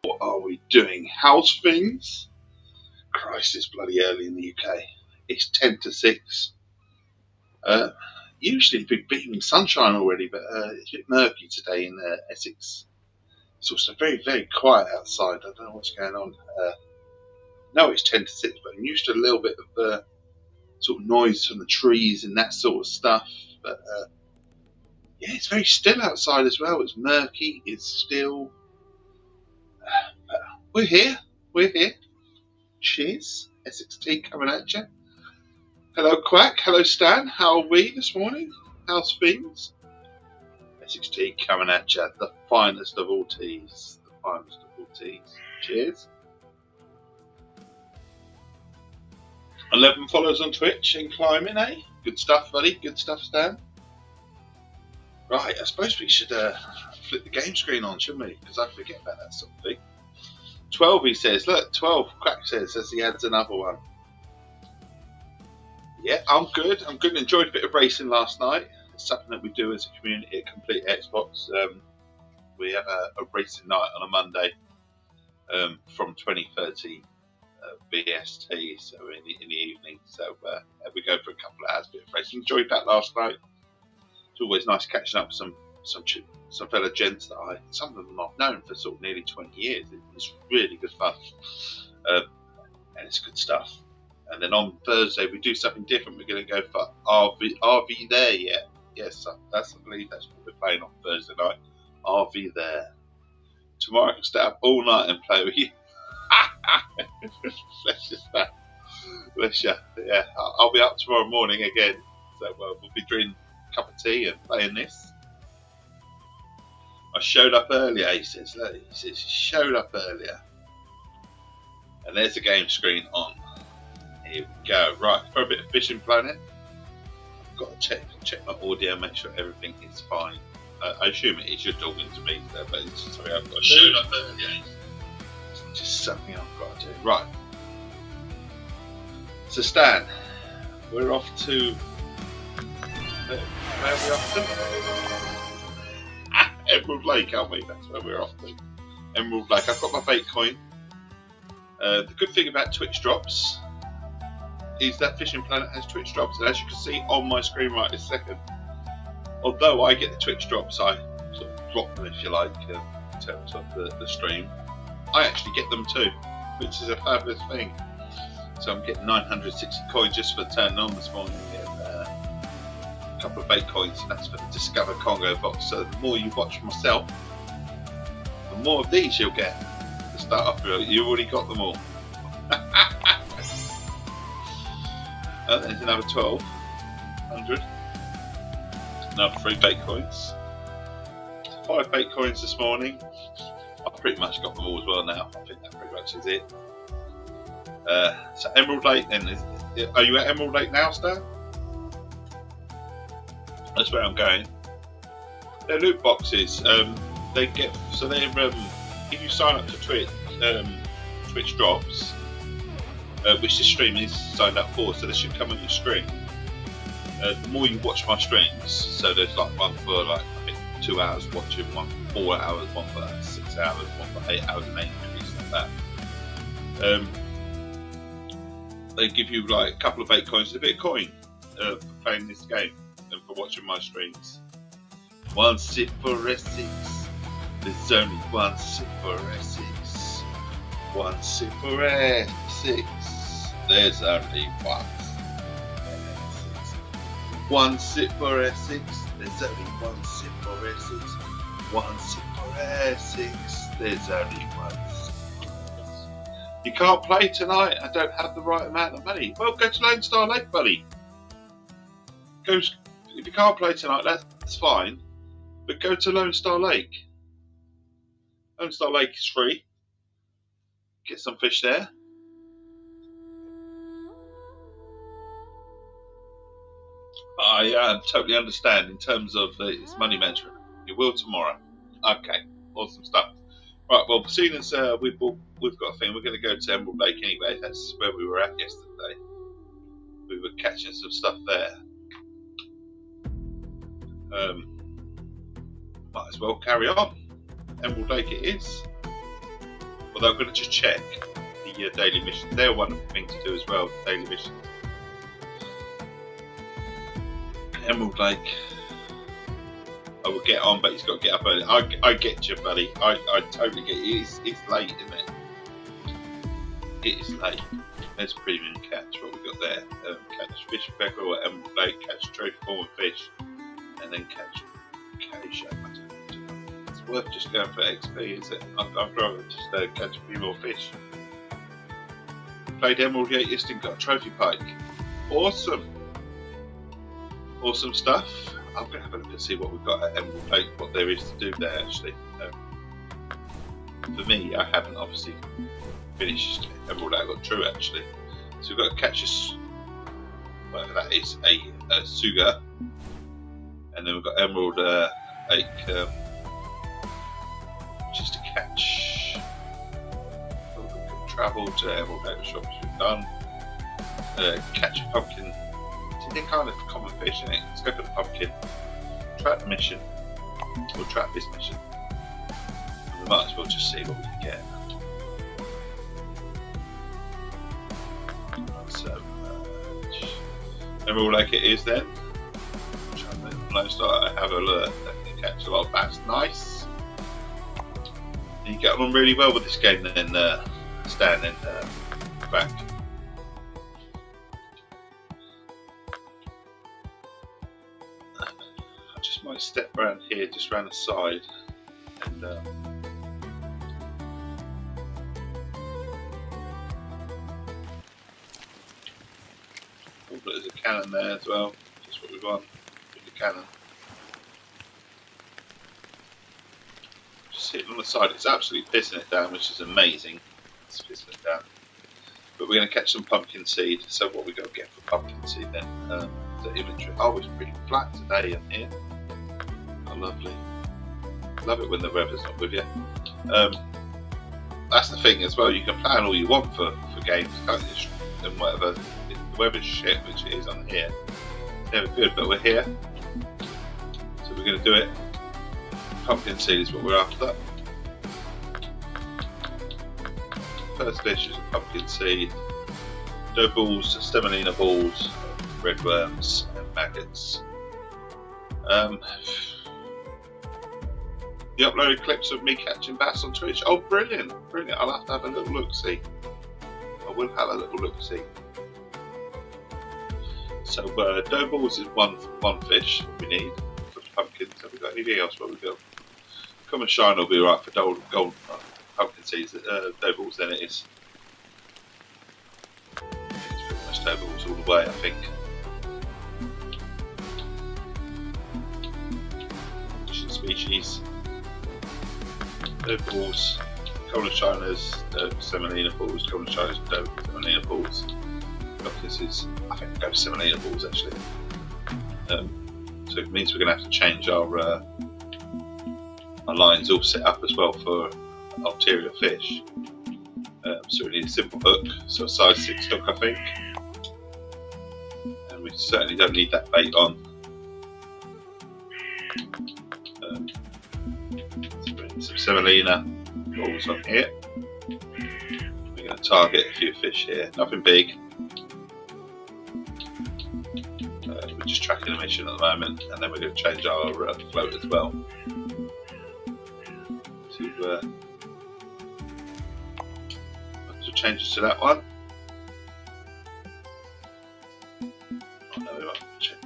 What are we doing? House things? Christ, it's bloody early in the UK. It's 10 to 6. Usually big beaming sunshine already, but it's a bit murky today in Essex. It's also very, very quiet outside. I don't know what's going on. No, it's 10 to 6, but I'm used to a little bit of sort of noise from the trees and that sort of stuff. But yeah, it's very still outside as well. It's murky. It's still. We're here. We're here. Cheers. Essex Tea coming at you. Hello, Quack. Hello, Stan. How are we this morning? How's things? Essex Tea coming at you. The finest of all teas. The finest of all teas. Cheers. 11 followers on Twitch and climbing, eh? Good stuff, buddy. Good stuff, Stan. Right, I suppose we should flip the game screen on, shouldn't we? Because I forget about that sort of thing. 12, he says. Look, 12, Quack says, as he adds another one. Yeah, I'm good. I'm good. Enjoyed a bit of racing last night. It's something that we do as a community at Complete Xbox. We have a racing night on a Monday from 20:30 BST, so in the evening. So we go for a couple of hours, bit of racing. Enjoyed that last night. It's always nice catching up with some fellow gents that some of them I've known for sort of nearly 20 years. It's really good fun, and it's good stuff. And then on Thursday we do something different. We're going to go for RV there yet? Yes, I believe that's what we're playing on Thursday night. RV there. Tomorrow I can stay up all night and play with you. Bless you. Yeah, I'll be up tomorrow morning again. So we'll be drinking a cup of tea and playing this. I showed up earlier, he says. Look, he says he showed up earlier. And there's the game screen on. Here we go. Right, for a bit of Fishing Planet. I've got to check my audio, make sure everything is fine. I assume it is. You're talking to me, so, but it's just something I've got to do. Showed up earlier. It's just something I've got to do. Right. So Stan, we're off to. Where are we off to? Emerald Lake, aren't we? That's where we're off to. Emerald Lake. I've got my bait coin. The good thing about Twitch drops is that Fishing Planet has Twitch drops, and as you can see on my screen right this second, although I get the Twitch drops, I sort of drop them, if you like, in terms of the stream, I actually get them too, which is a fabulous thing. So I'm getting 960 coins just for turning on this morning, and a couple of bait coins, and that's for the Discover Congo box. So the more you watch myself, the more of these you'll get. To start off with, you already got them all. There's another 1,200. Another 3 bait coins. 5 bait coins this morning. I've pretty much got them all as well now. I think that pretty much is it. So Emerald Lake then. Are you at Emerald Lake now, Stan? That's where I'm going. They're loot boxes. They get so they're if you sign up to Twitch drops, which this stream is signed up for, so they should come on your screen. The more you watch my streams, so there's like one for like I think 2 hours watching, one for 4 hours, one for 6 hours, one for 8 hours and 8 minutes like that. They give you like a couple of 8 coins and a bit of coin for playing this game and for watching my streams. One sip for Essex. There's only one sip for Essex. One sip for Essex. There's only one. One sip for Essex. There's only one sip for Essex. One sip for Essex. There's only one sip for Essex. You can't play tonight. I don't have the right amount of money. Well, go to Lone Star Lake, buddy. If you can't play tonight, that's fine. But go to Lone Star Lake. Lone Star Lake is free. Get some fish there. I totally understand in terms of its money management. You will tomorrow. Okay, awesome stuff. Right, well, seeing as we've got a thing, we're going to go to Emerald Lake anyway. That's where we were at yesterday. We were catching some stuff there. Might as well carry on. Emerald Lake it is. Although I'm going to just check the daily missions. They're one thing to do as well, daily missions. Emerald Lake. I will get on, but he's got to get up early. I get you, buddy. I totally get you. It's late, isn't it? It is late. There's premium catch. What we got there? Catch fish peckerel at Emerald Lake. Catch trophy form fish, and then catch caddis. It's worth just going for XP, is it? I'd rather just catch a few more fish. Played Emerald yet? Yesterday, got a trophy pike. Awesome. Awesome stuff. I'm going to have a look and see what we've got at Emerald Lake, what there is to do there actually. For me, I haven't obviously finished Emerald Lake. I got True actually. So we've got to catch us, whatever that is, a Suga. And then we've got Emerald Lake, which is to catch. Travel to Emerald Lake shops we've done. Catch a pumpkin. They're kind of common fish, isn't it? Let's go for the pumpkin. Trap the mission. We'll trap this mission. And we might as well just see what we can get. So, Emerald Lake it is then. I have a look. Definitely catch a lot of bass. Nice. You get on really well with this game then, standing back. Might step around here, just round the side, and oh, there's a cannon there as well. Just what we want with the cannon. Just sitting on the side, it's absolutely pissing it down, which is amazing. It's pissing it down. But we're going to catch some pumpkin seed. So what we got to get for pumpkin seed then? The inventory. Oh, it's pretty flat today in here. Lovely. Love it when the weather's not with you. That's the thing as well, you can plan all you want for games, can't you? And whatever, if the weather's shit, which it is on here, never good, but we're here. So we're going to do it. Pumpkin seed is what we're after. First dish is a pumpkin seed. Dough balls, stemolina balls, red worms, and maggots. You uploaded clips of me catching bass on Twitch. Oh, brilliant, brilliant. I'll have to have a little look-see. I will have a little look-see. So, dough balls is one fish we need for pumpkins. Have we got anything else? What we got? Come and shine will be right for gold pumpkin seeds. Dough balls, then it is. It's pretty much dough balls all the way, I think. Species. Dough balls, cola shiners, semolina balls, cola shiners, semolina balls. This is, I think, go semolina balls actually. So it means we're going to have to change our lines all set up as well for ulterior fish. So we need a simple hook, so a size 6 hook, I think. And we certainly don't need that bait on. Some semolina balls on here. We're going to target a few fish here, nothing big. We're just tracking a mission at the moment, and then we're going to change our float as well to changes to that one. Oh, no, we won't change.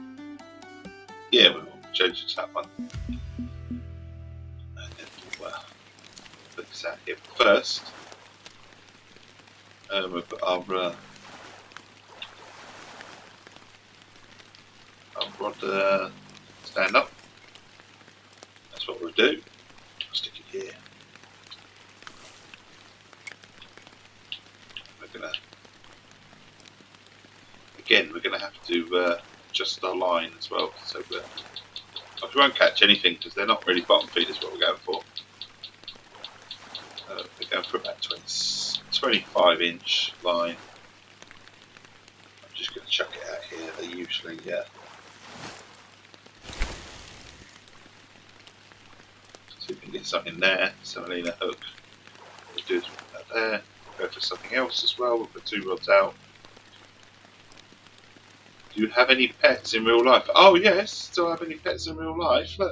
Yeah, we will change it to that one. Out here first. We've got our rod stand up. That's what we'll do. I'll stick it here. We're gonna have to adjust our line as well. So we won't catch anything because they're not really bottom feeders. What we're going for. We're going for about 25-inch line. I'm just going to chuck it out here. They usually, so we can get something there. Semolina hook. we'll do is put that there. Go for something else as well. We'll put 2 rods out. Do you have any pets in real life? Oh yes, do I have any pets in real life? Look,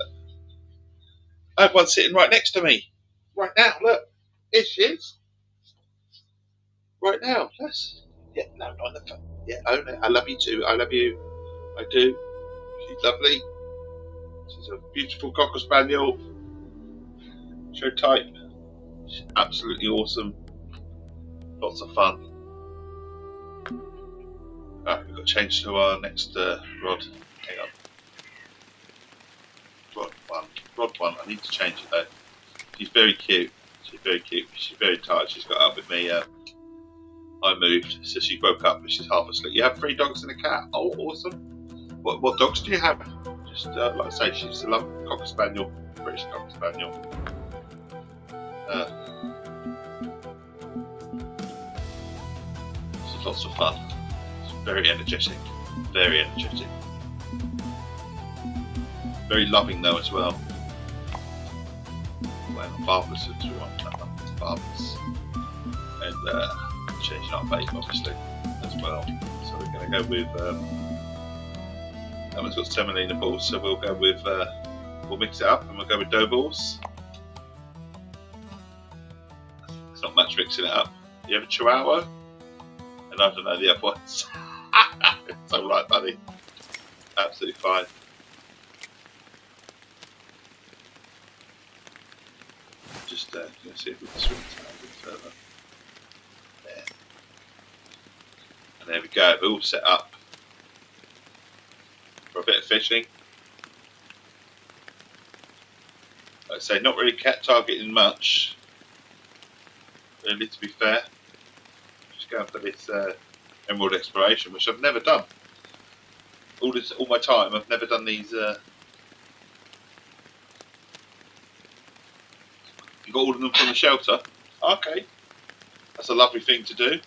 I have one sitting right next to me. Right now, look. Here she is. Right now. Yes. Yeah, no, not in the phone. Yeah, own it. I love you too. I love you. I do. She's lovely. She's a beautiful Cocker Spaniel. Show type. She's absolutely awesome. Lots of fun. Right, we've got to change to our next rod. Hang on. Rod 1. Rod 1. I need to change it though. She's very cute. She's very cute. She's very tired. She's got up with me. I moved, so she woke up and she's half asleep. You have 3 dogs and a cat. Oh, awesome. What dogs do you have? Just like I say, she's a lovely Cocker Spaniel, British Cocker Spaniel. It's lots of fun. It's very energetic. Very energetic. Very loving though as well. Well, barbless if we want that one. Barbless. And changing our bait obviously as well. So we're going to go with that one's got semolina balls, so we'll go with we'll mix it up and we'll go with dough balls. It's not much mixing it up. You have a Chihuahua? And I don't know the other ones. It's alright, buddy. Absolutely fine. Just let's see if we can swing it out a bit further. There. And there we go, we're all set up for a bit of fishing. Like I say, not really cat targeting much, really, to be fair. Just going for this emerald exploration, which I've never done. All my time, I've never done these. You got all of them from the shelter? Okay, that's a lovely thing to do.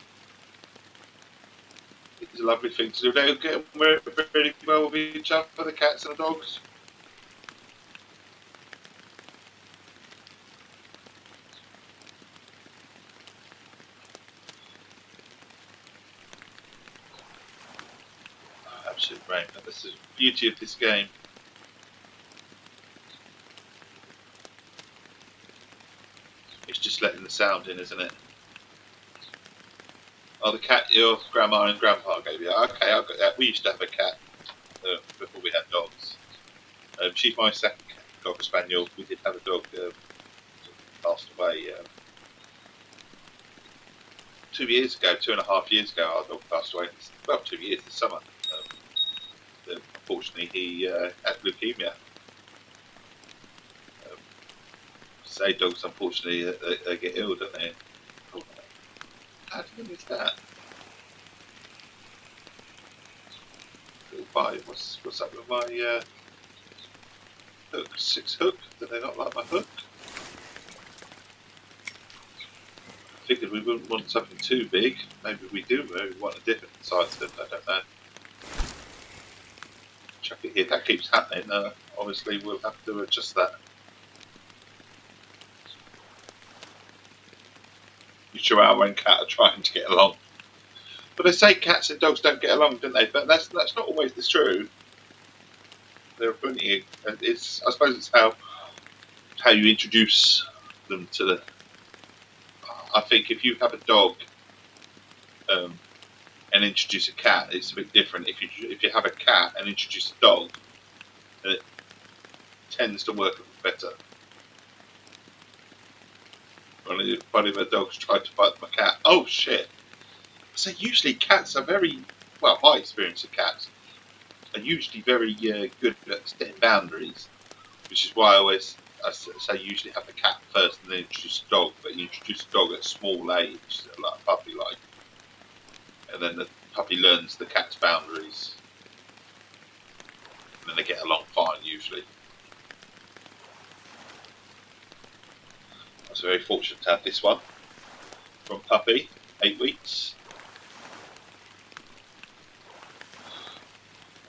It's a lovely thing to do. They get on really well with each other, the cats and the dogs. Oh, absolute rain. That's the beauty of this game. It's just letting the sound in, isn't it? Oh, the cat your grandma and grandpa gave you. Okay, I've got that. We used to have a cat before we had dogs. She's my second cat, Cocker Spaniel. We did have a dog passed away 2 years ago, 2.5 years ago. Our dog passed away. Well, 2 years this summer. Unfortunately, he had leukemia. Say dogs, unfortunately, they get ill, don't they? Oh, how do you miss that? Little bite. What's up with my hook? 6 hook? Do they not like my hook? I figured we wouldn't want something too big. Maybe we do. Maybe we want a different size than I don't know. Chuck it here. That keeps happening. Obviously, we'll have to adjust that. Chihuahua and cat are trying to get along, but they say cats and dogs don't get along, don't they? But that's not always the true. There are plenty. It's I suppose it's how you introduce them to the. I think if you have a dog and introduce a cat, it's a bit different. If you have a cat and introduce a dog, it tends to work a bit better. One of the dogs tried to bite my cat. Oh shit! So usually cats are very well. My experience of cats are usually very good at setting boundaries, which is why I say usually have the cat first and then introduce a dog. But you introduce a dog at a small age, like a puppy, and then the puppy learns the cat's boundaries, and then they get along fine usually. I was very fortunate to have this one from puppy, 8 weeks.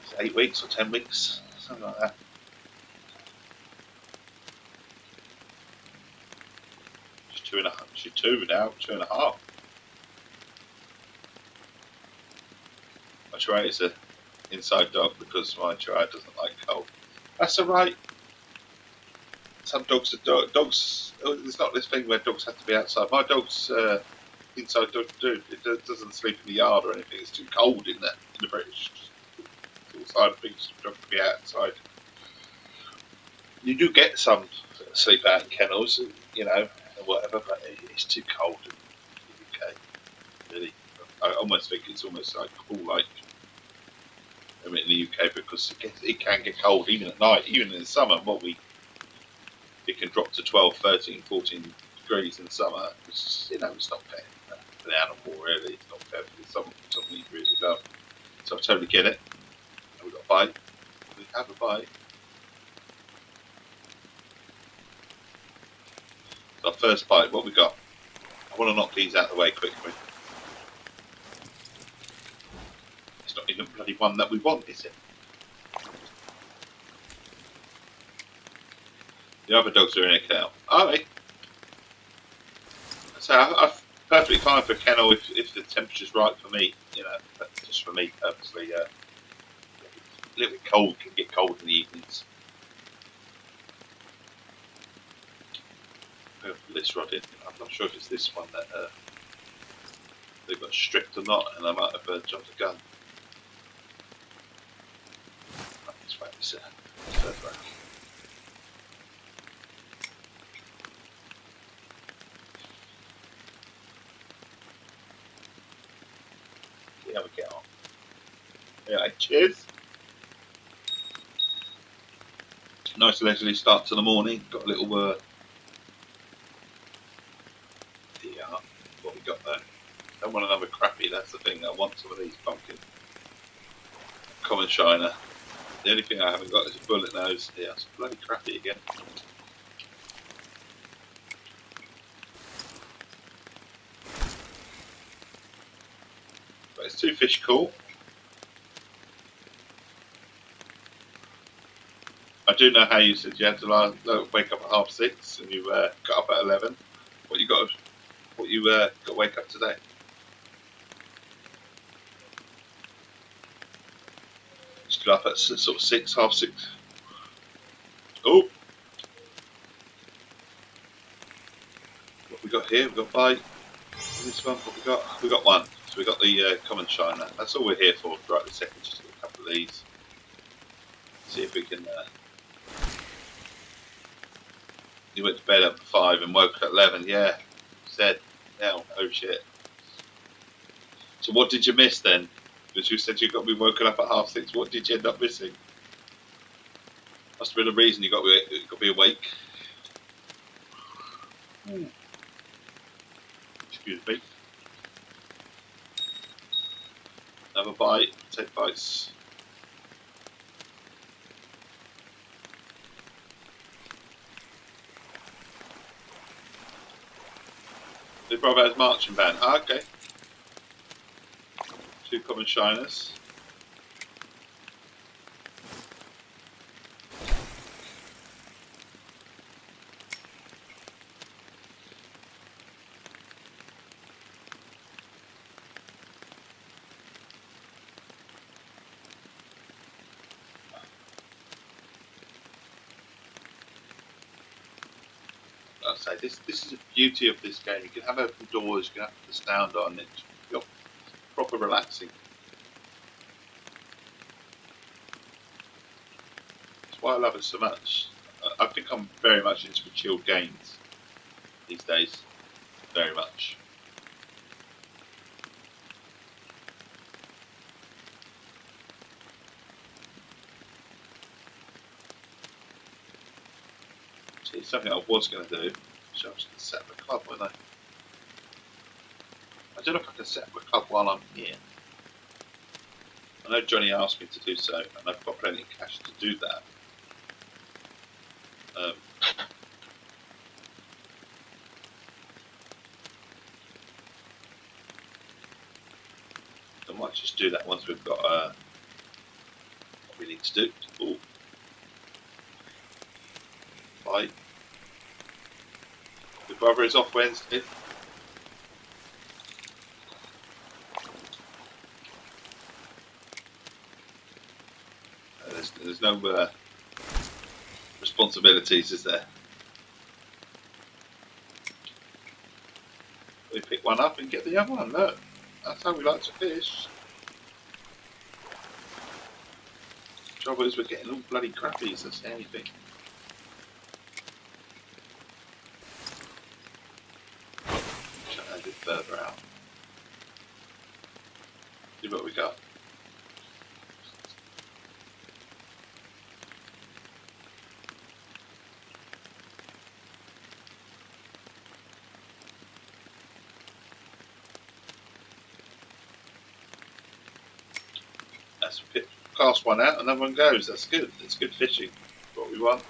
It's 8 weeks or 10 weeks, something like that. 2.5. She's 2 now, 2.5. My Chihuahua is an inside dog because my Chihuahua doesn't like cold. That's alright. Some dogs are dogs. There's not this thing where dogs have to be outside. My dog's inside dog too. It doesn't sleep in the yard or anything. It's too cold in the British side of things. Dog to be outside. You do get some sleep out in kennels, you know, or whatever, but it's too cold in the UK. Really, I almost think it's almost like cool, like in the UK because it can get cold even at night, even in the summer. It can drop to 12, 13, 14 degrees in the summer. It's, it's not fair for the animal, really. It's not fair for something you really love. So I totally get it. And we've got a bite. We have a bite. So our first bite, what we got? I want to knock these out of the way quickly. It's not even the bloody one that we want, is it? The other dogs are in a kennel. Are they? So I'm perfectly fine for a kennel if the temperature's right for me. But just for me, purposely. A little bit cold, can get cold in the evenings. I'm going to put this rod in. I'm not sure if it's this one that they've got stripped or not, and I might have jumped the gun. Let's wait this out. See how we get on. Anyway, cheers. Nice leisurely start to the morning. Got a little what we got there. Don't want another crappy, that's the thing. I want some of these pumpkin. Common shiner. The only thing I haven't got is a bullet nose. Yeah, it's bloody crappy again. But it's 2 fish cool. I do know how you said you had to wake up at 6:30 and you got up at 11. What you got to wake up today? Just got up at sort of 6, half 6. Oh, what we got here? We got bite. This one, what we got? We got one. So we got the common shiner. That's all we're here for right this second. Just get a couple of these. See if we can. You went to bed at 5 and woke at 11. Yeah, said. Now, oh shit. So what did you miss then? Because you said you got me woken up at 6:30. What did you end up missing? Must have been a reason you got to be awake. Excuse me. Another bite. Take bites. The Bravo's marching band. Ah, okay. 2 common shiners. I'll say this is the beauty of this game. You can have open doors, you can have the sound on it. You're proper relaxing. That's why I love it so much. I think I'm very much into the chilled games these days. Very much. See, something I was going to do. So I was going to set up a club, wasn't I don't know if I can set up a club while I'm here. I know Johnny asked me to do so, and I've got plenty of cash to do that. I might just do that once we've got what we need to do. Ooh. Bite. Good brother is off Wednesday. There's no responsibilities, is there? We pick one up and get the other one. Look, that's how we like to fish. The trouble is we're getting all bloody crappies. That's the only thing. Try a bit further out. See what we got. That's cast one out, another one goes. That's good. That's good fishing. That's what we want.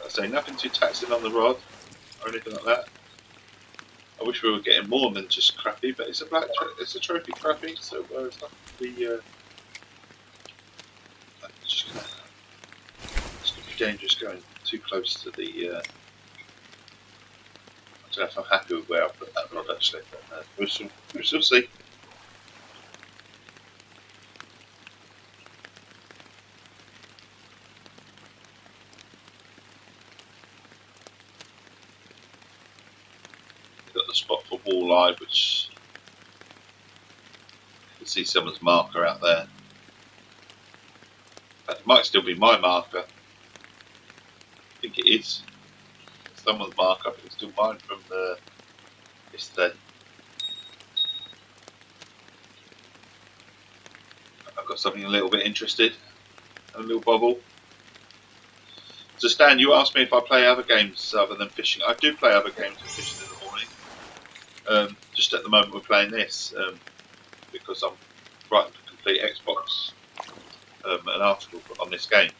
I say nothing too taxing on the rod or anything like that. I wish we were getting more than just crappie, but it's it's a trophy crappie, so it's not the. It's gonna be dangerous going too close to the. I don't know if I'm happy with where I put that rod actually, but we shall see. Got the spot for walleye, which you can see someone's marker out there. It might still be my marker. I think it is. Someone's marker, but it's still mine from yesterday. I've got something a little bit interested. A little bobble. So Stan, you asked me if I play other games other than fishing. I do play other games than fishing in the morning. Just at the moment we're playing this because I'm writing for Complete Xbox an article on this game.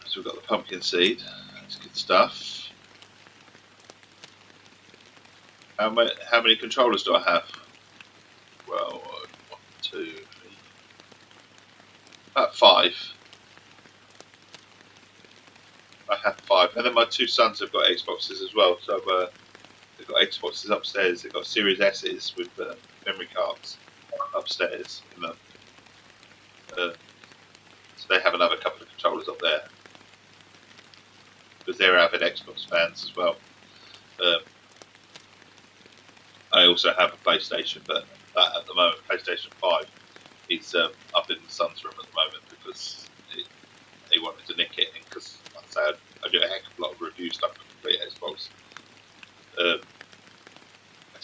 So we've got the pumpkin seed. That's good stuff. How many controllers do I have? Well, 1, 2, 3, about 5. I have 5, and then my 2 sons have got Xboxes as well. So they've got Xboxes upstairs. They've got Series S's with memory cards upstairs in them. So they have another couple of controllers up there because they're avid Xbox fans as well. I also have a PlayStation, but that at the moment, PlayStation 5, is up in the son's room at the moment because he wanted to nick it, and because like I say, I do a heck of a lot of review stuff for Complete Xbox. To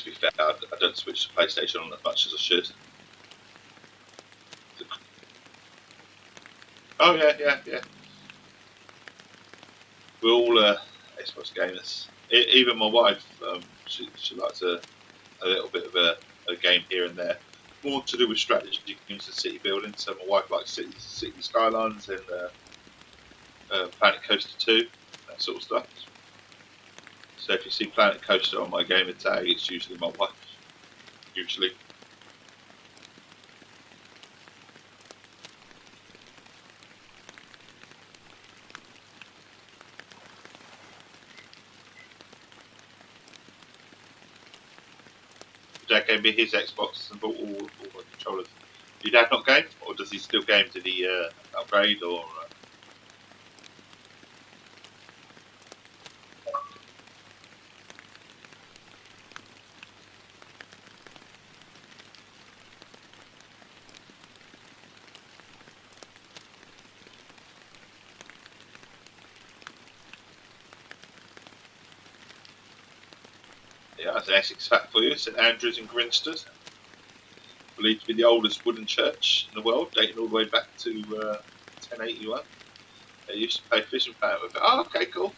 be fair, I don't switch to PlayStation on as much as I should. Oh yeah. We're all Xbox gamers. Even my wife, she likes a little bit of a game here and there. More to do with strategy games and city building. So my wife likes City Skylines and Planet Coaster 2, that sort of stuff. So if you see Planet Coaster on my gamer tag, it's usually my wife. Usually. Dad gave me his Xbox and bought all my controllers. Did Dad not game, or does he still game? Did he upgrade, or? Yeah, that's an Essex fact for you. St Andrews in Grinstead, believed to be the oldest wooden church in the world, dating all the way back to 1081. They used to play fishing power with it. Oh, okay, cool.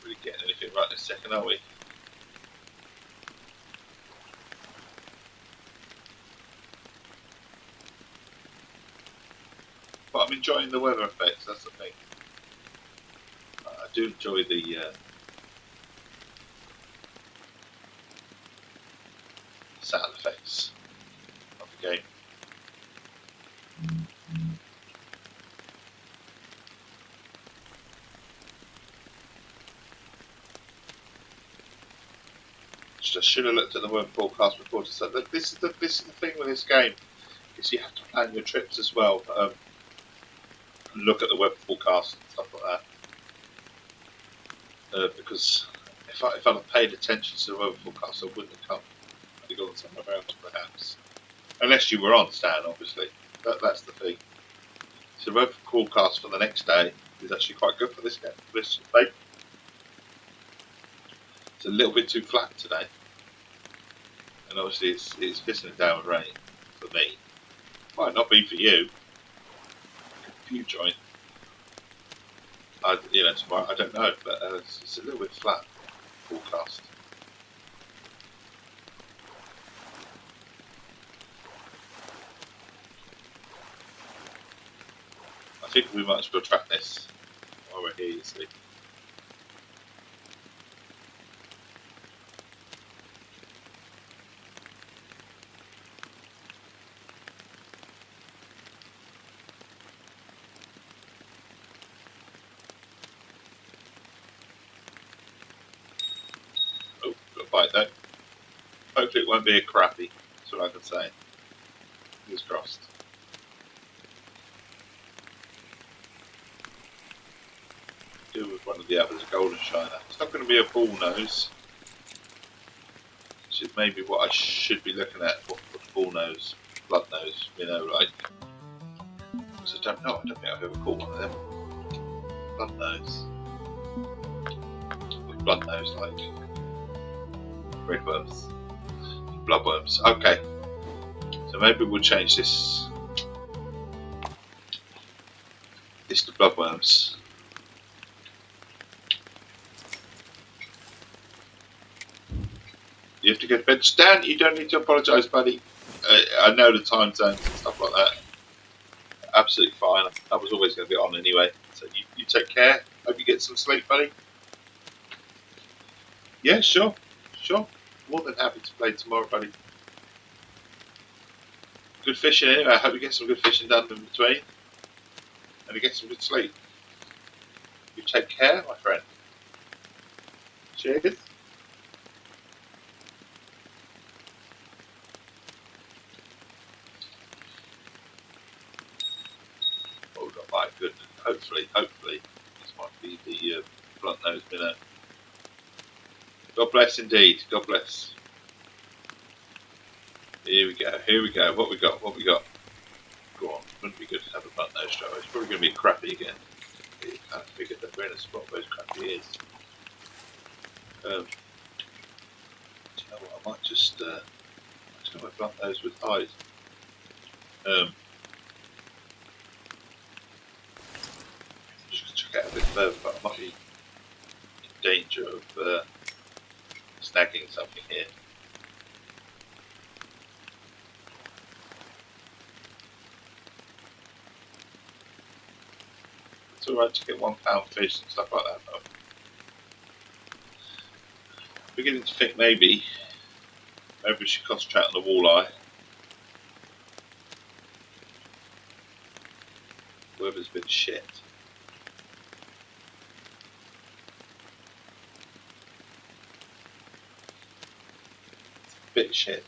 Really getting anything right this second, are we? But I'm enjoying the weather effects, that's the thing. I do enjoy the sound effects of the game. I should have looked at the weather forecast before to say that this is the thing with this game, is you have to plan your trips as well. And look at the weather forecast and stuff like that. Because if I'd have paid attention to the weather forecast, I wouldn't have come. I'd have gone somewhere else, perhaps. Unless you were on Stan, obviously. That's the thing. So the weather forecast for the next day is actually quite good for this game. This day. It's a little bit too flat today. And obviously it's pissing it down with rain for me. Might not be for you. If you join. Tomorrow, I don't know, but it's a little bit flat forecast. I think we might as well track this while we're here, you see. Bite though. Hopefully it won't be a crappy, that's what I can say. Fingers crossed. Do with one of the others, a golden shiner. It's not going to be a bull nose, which is maybe what I should be looking at. What bull nose, blood nose, like. Because I don't know, I don't think I've ever caught one of them. Blood nose. With blood nose, like. Redworms, bloodworms. Okay, so maybe we'll change this to bloodworms. You have to go to bed, Stan. You don't need to apologise, buddy. I know the time zones and stuff like that. Absolutely fine. I was always going to be on anyway. So you take care. Hope you get some sleep, buddy. Yeah, sure. Sure, more than happy to play tomorrow, buddy. Good fishing anyway. I hope you get some good fishing done in between. And you get some good sleep. You take care, my friend. Cheers. Oh, my goodness. Hopefully, this might be the blunt-nosed minnow. God bless indeed. God bless. Here we go. What we got? Go on. Wouldn't be good to have a blunt nose show. It's probably going to be a crappie again. I kind of figured that we're in a spot where crappie is. Do you know what? I might just go with blunt nose with eyes. Just check out a bit further, but I might be in danger of snagging something here. It's alright to get £1 fish and stuff like that though. Beginning to think maybe we should concentrate on the walleye. Weather's been shit. Bit shit.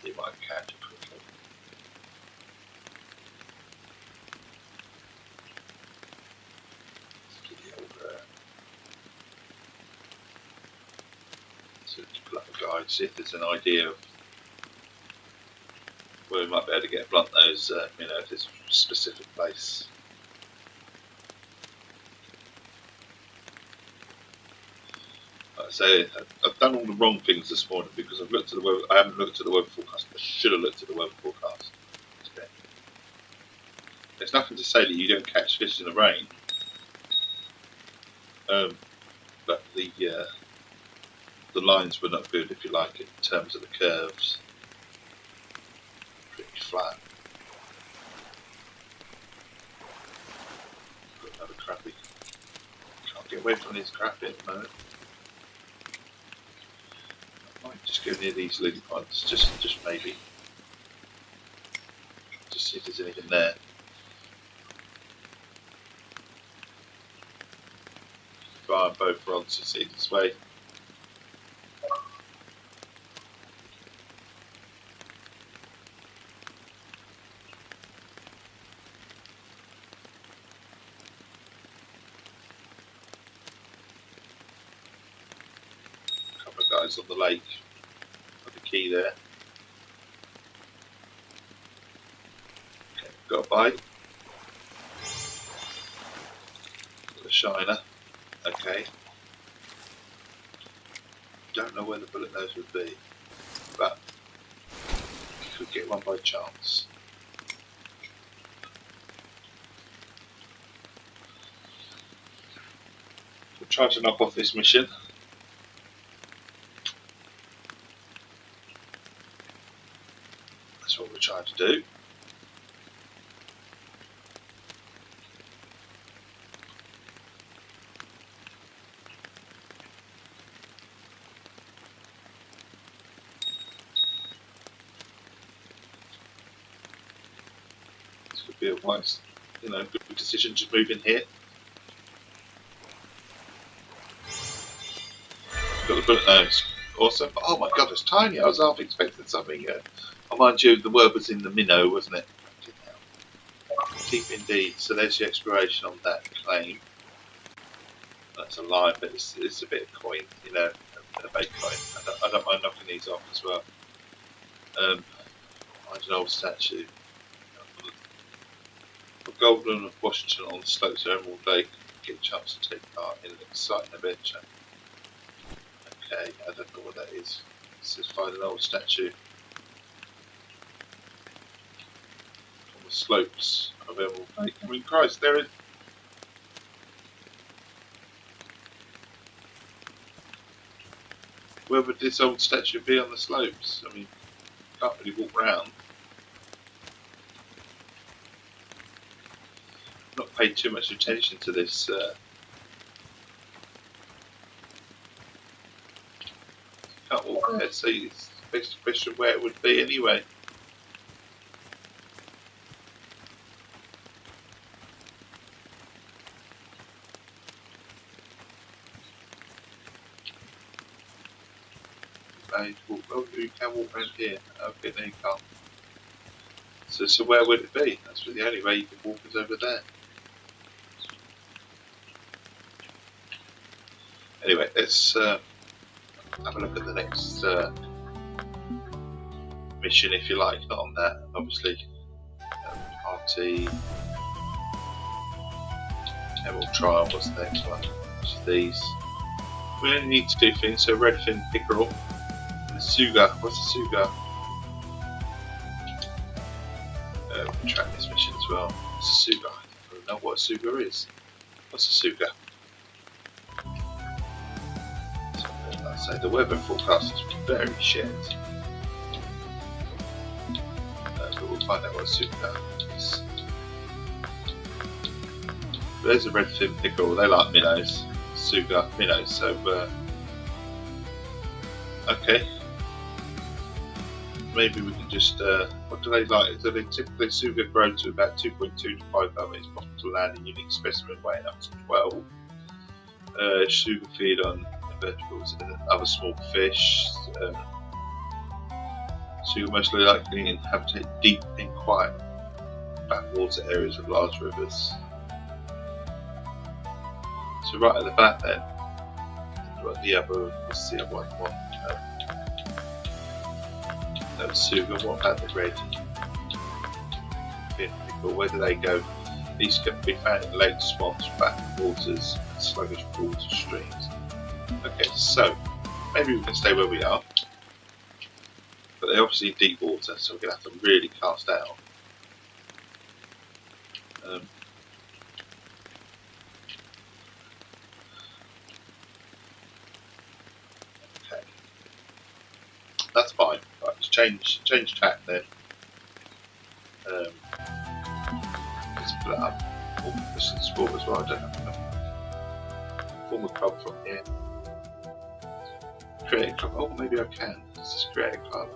You might catch it quickly. Let's get it over. So to pull up a guide, see if there's an idea of where we might be able to get a blunt nose, if there's a specific place. So I've done all the wrong things this morning because I've looked at the weather. I haven't looked at the weather forecast. I should have looked at the weather forecast. Okay. There's nothing to say that you don't catch fish in the rain, but the lines were not good, if you like, in terms of the curves. Pretty flat. Got another crappie. Can't get away from these crappie at the moment. I might just go near these lily pods, just maybe. Just see if there's anything there. Fire both rods to see this way. A couple of guys on the lake. Got the key there. Okay, got a bite. Got a shiner. Okay. Don't know where the bullet nose would be, but you could get one by chance. We'll try to knock off this mission. That's what we're trying to do. Would be a wise, good decision to move in here. Got the bullet nose, awesome. Oh my god, it's tiny. I was half expecting something. Mind you, the word was in the minnow, wasn't it? Deep indeed. So there's the exploration on that claim. That's a lie, but it's a bit of coin, a baked coin. I don't mind knocking these off as well. Find an old statue. Golden of Washington on the slopes of Emerald Lake. Get a chance to take part in an exciting adventure. Okay, I don't know what that is. It says find an old statue on the slopes of Emerald Lake. I mean, Christ, there is. Where would this old statue be on the slopes? I mean, you can't really walk round. Not paid too much attention to this. Can't walk there, so it's best question where it would be anyway. Oh, you can walk around here. Okay, no, you can't. So where would it be? That's the only way you can walk is over there. Anyway, let's have a look at the next mission, if you like. Not on that, obviously. Party Emerald Trial was the next one. Which is these. We only need two things. So redfin pickerel and a suga. What's a suga? We'll track this mission as well. What's a suga? I don't know what a suga is. What's a suga? So the weather forecast is very shit. But we'll find out what suga is. There's a redfin pickerel. They like minnows. Suga minnows. So okay. Maybe we can just. What do they like? So they typically suga grow to about 2.2 to 5 meters. Possible to land a unique specimen weighing up to 12. Sugar feed on vertebrates and other small fish. Sugar mostly likely inhabit deep and quiet backwater areas of large rivers. So right at the back then, what's the other one? That was sugar. What about the red? Where do they go? These can be found in lakes, swamps, backwaters, and sluggish pools or streams. Okay, so maybe we can stay where we are, but they're obviously in deep water, so we're going to have to really cast out. Okay, that's fine. Right, let's change track then. Let's put it up. Oh, this is sport as well. I don't know. Form a club from here. Create a club. Oh, maybe I can. Let's just create a club.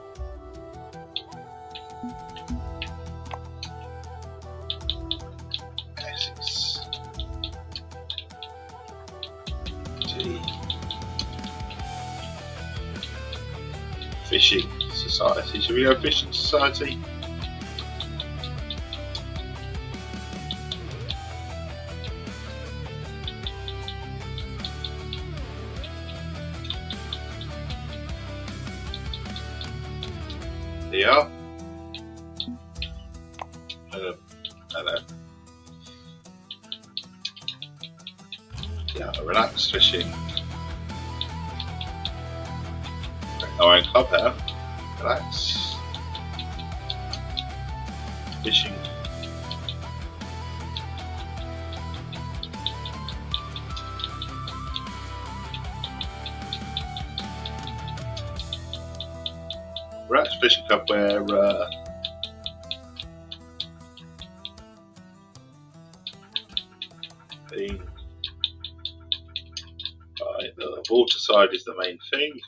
Essex Tea Fishing Society. Should we go Fishing Society? There you are. Hello. Yeah, relax fishing. Our own club here. Relax. Fishing. Relax fishing club where the water side is the main thing.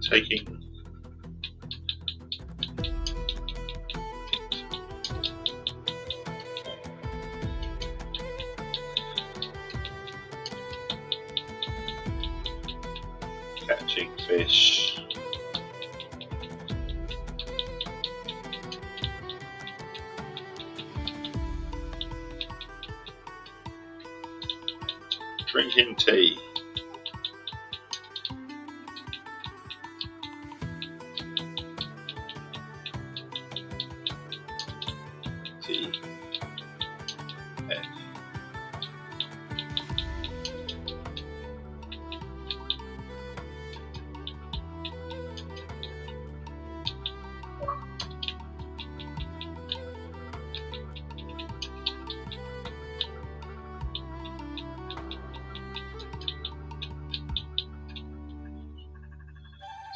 Taking catching fish. Drinking tea.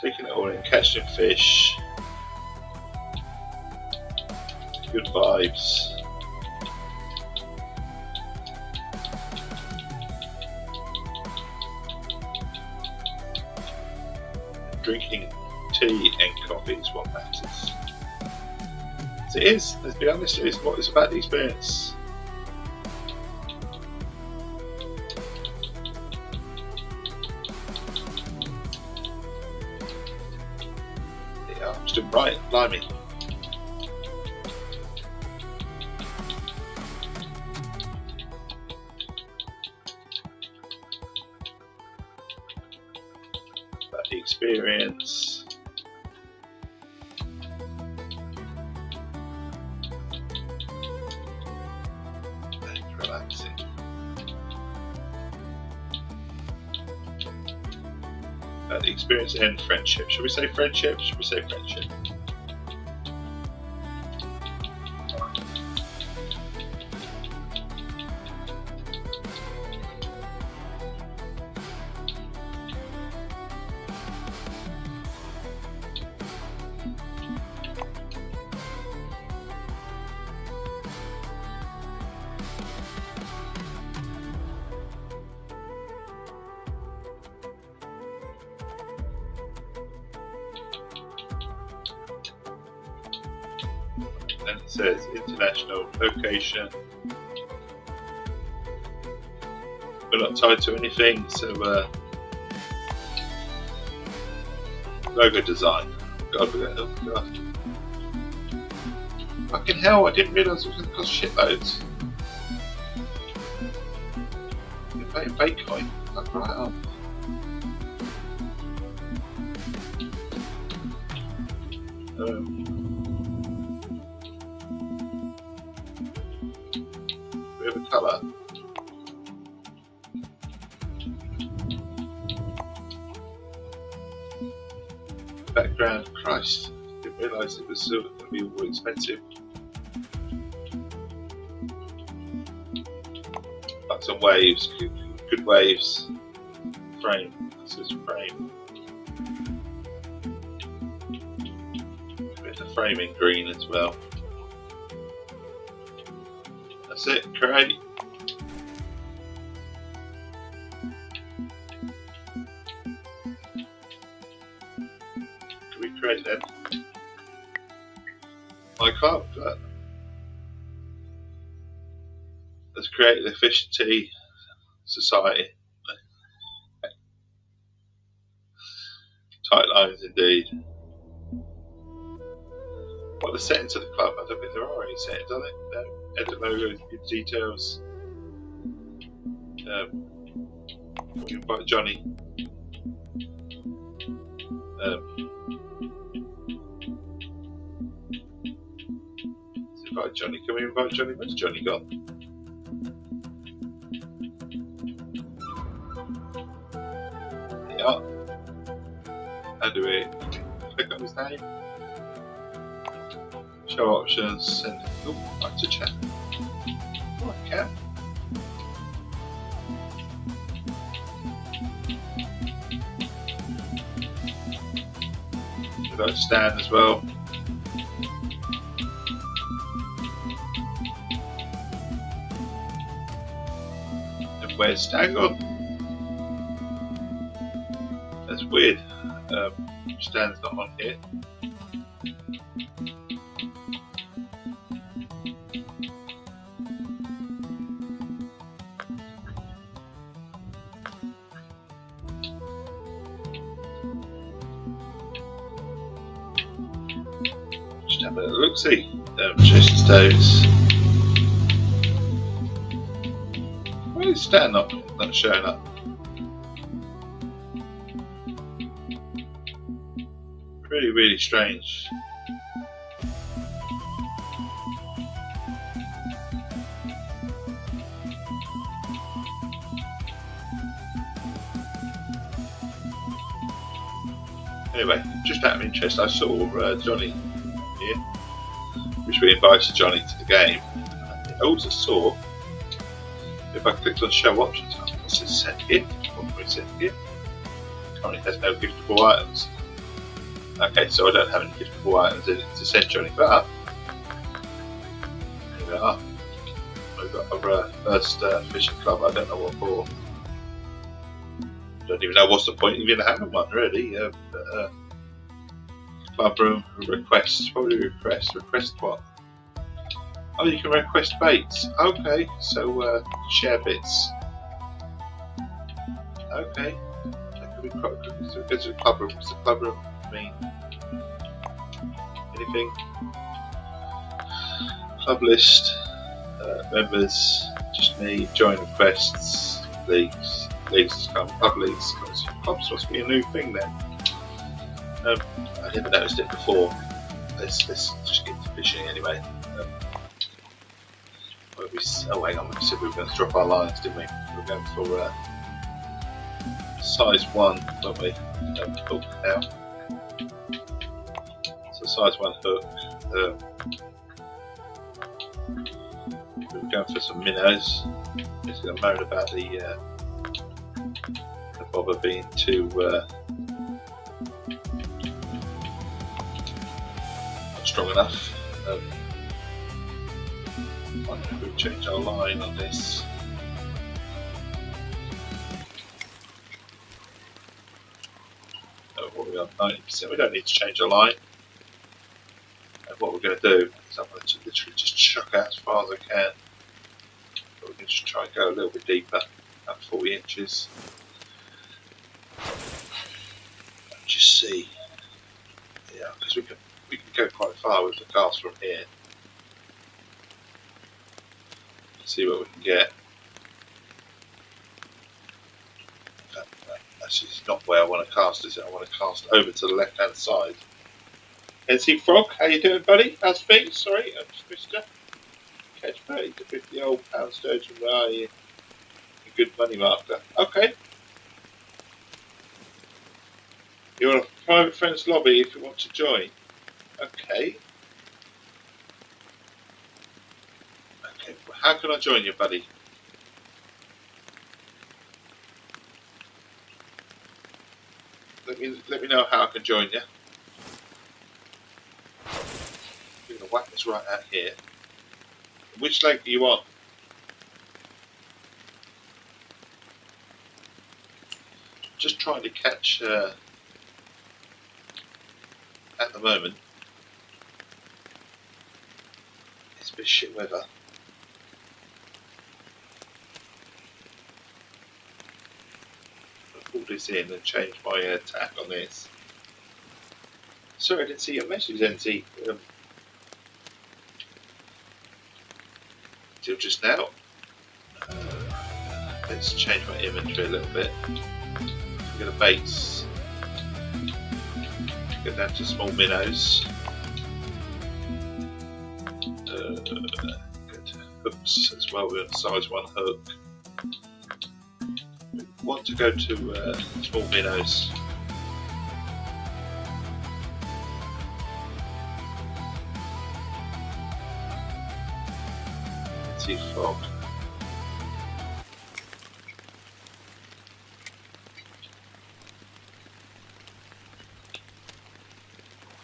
Taking it all in, catching fish, good vibes. Drinking tea and coffee is what matters. So it is, let's be honest, it is what it's about the experience. I'm still right, blimey. About the experience. And relaxing. The experience and friendship. Should we say friendship? Should we say friendship? And it says international location. We're not tied to anything, so logo design. Oh god. Fucking hell, I didn't realise it was going to cost shitloads. You pay Bitcoin, fuck right up. Bit of a colour. £3,000. Christ, didn't realise it was going to be all expensive. Like some waves, good waves. Frame, this is frame. With the framing green as well. That's it, great. Can we create then? I can't, but let's create the Fish and Tea Society. Tight lines indeed. What are the settings of the club? I don't think there are any settings, are there? No. Edit logo, give details. We invite Johnny. Let's invite Johnny. Can we invite Johnny? Where's Johnny gone? Yeah. How do we click on his name? Show options, send it. Oh, back to chat. Oh, I can. We've got Stan as well. And where's Stan gone? That's weird. Stan's not on here. Just have a look-see. Jason Stones. Why is Stan not showing up? Really, really strange. Anyway, just out of interest, I saw Johnny here, which we invited Johnny to the game. I also saw, if I clicked on show options, it says send gift. What can we send gift? Currently has no giftable items. Okay, so I don't have any giftable items in it to send Johnny, but here we are. We've got our first fishing club. I don't know what for. Don't even know what's the point of even having one, really. Club room requests. Probably request. Request what? Oh, you can request baits. Okay, so share bits. Okay, that could be quite good. So go to the club room. What's the club room mean? Anything? Club list. Members. Just me. Join requests. Leagues. Leagues come. Club leagues. Club's supposed to be a new thing then. I never noticed it before. Let's just get to fishing anyway. Oh, hang on, we said we were going to drop our lines, didn't we? We were going for size 1, weren't we? Hook now. So size 1 hook. We were going for some minnows. Just going to moan about the bobber being too not strong enough. I wonder if we change our line on this. What we are 90%. We don't need to change our line. And what we're going to do is I'm going to literally just chuck out as far as I can. But we can just try and go a little bit deeper, about 40 inches. And just see. Yeah, because we can go quite far with the cast from here. See what we can get. Actually, it's not where I want to cast, is it? I want to cast over to the left hand side. NC Frog, how you doing, buddy? How's things? Sorry, I just missed you. Catch 30 to 50 old pound sturgeon. Where are you? A good money marker. Okay. You want to private friends lobby if you want to join. Okay. Okay, well, how can I join you, buddy? Let me know how I can join you. I'm gonna whack this right out here. Which leg do you want? Just trying to catch at the moment. It's a bit shit weather. I'll pull this in and change my tack on this. Sorry, I didn't see your message, NT. Till just now. Let's change my inventory a little bit. We're going to baits. Go down to small minnows. Go to hooks as well. We're on size 1 hook. We want to go to small minnows. Let's see fog.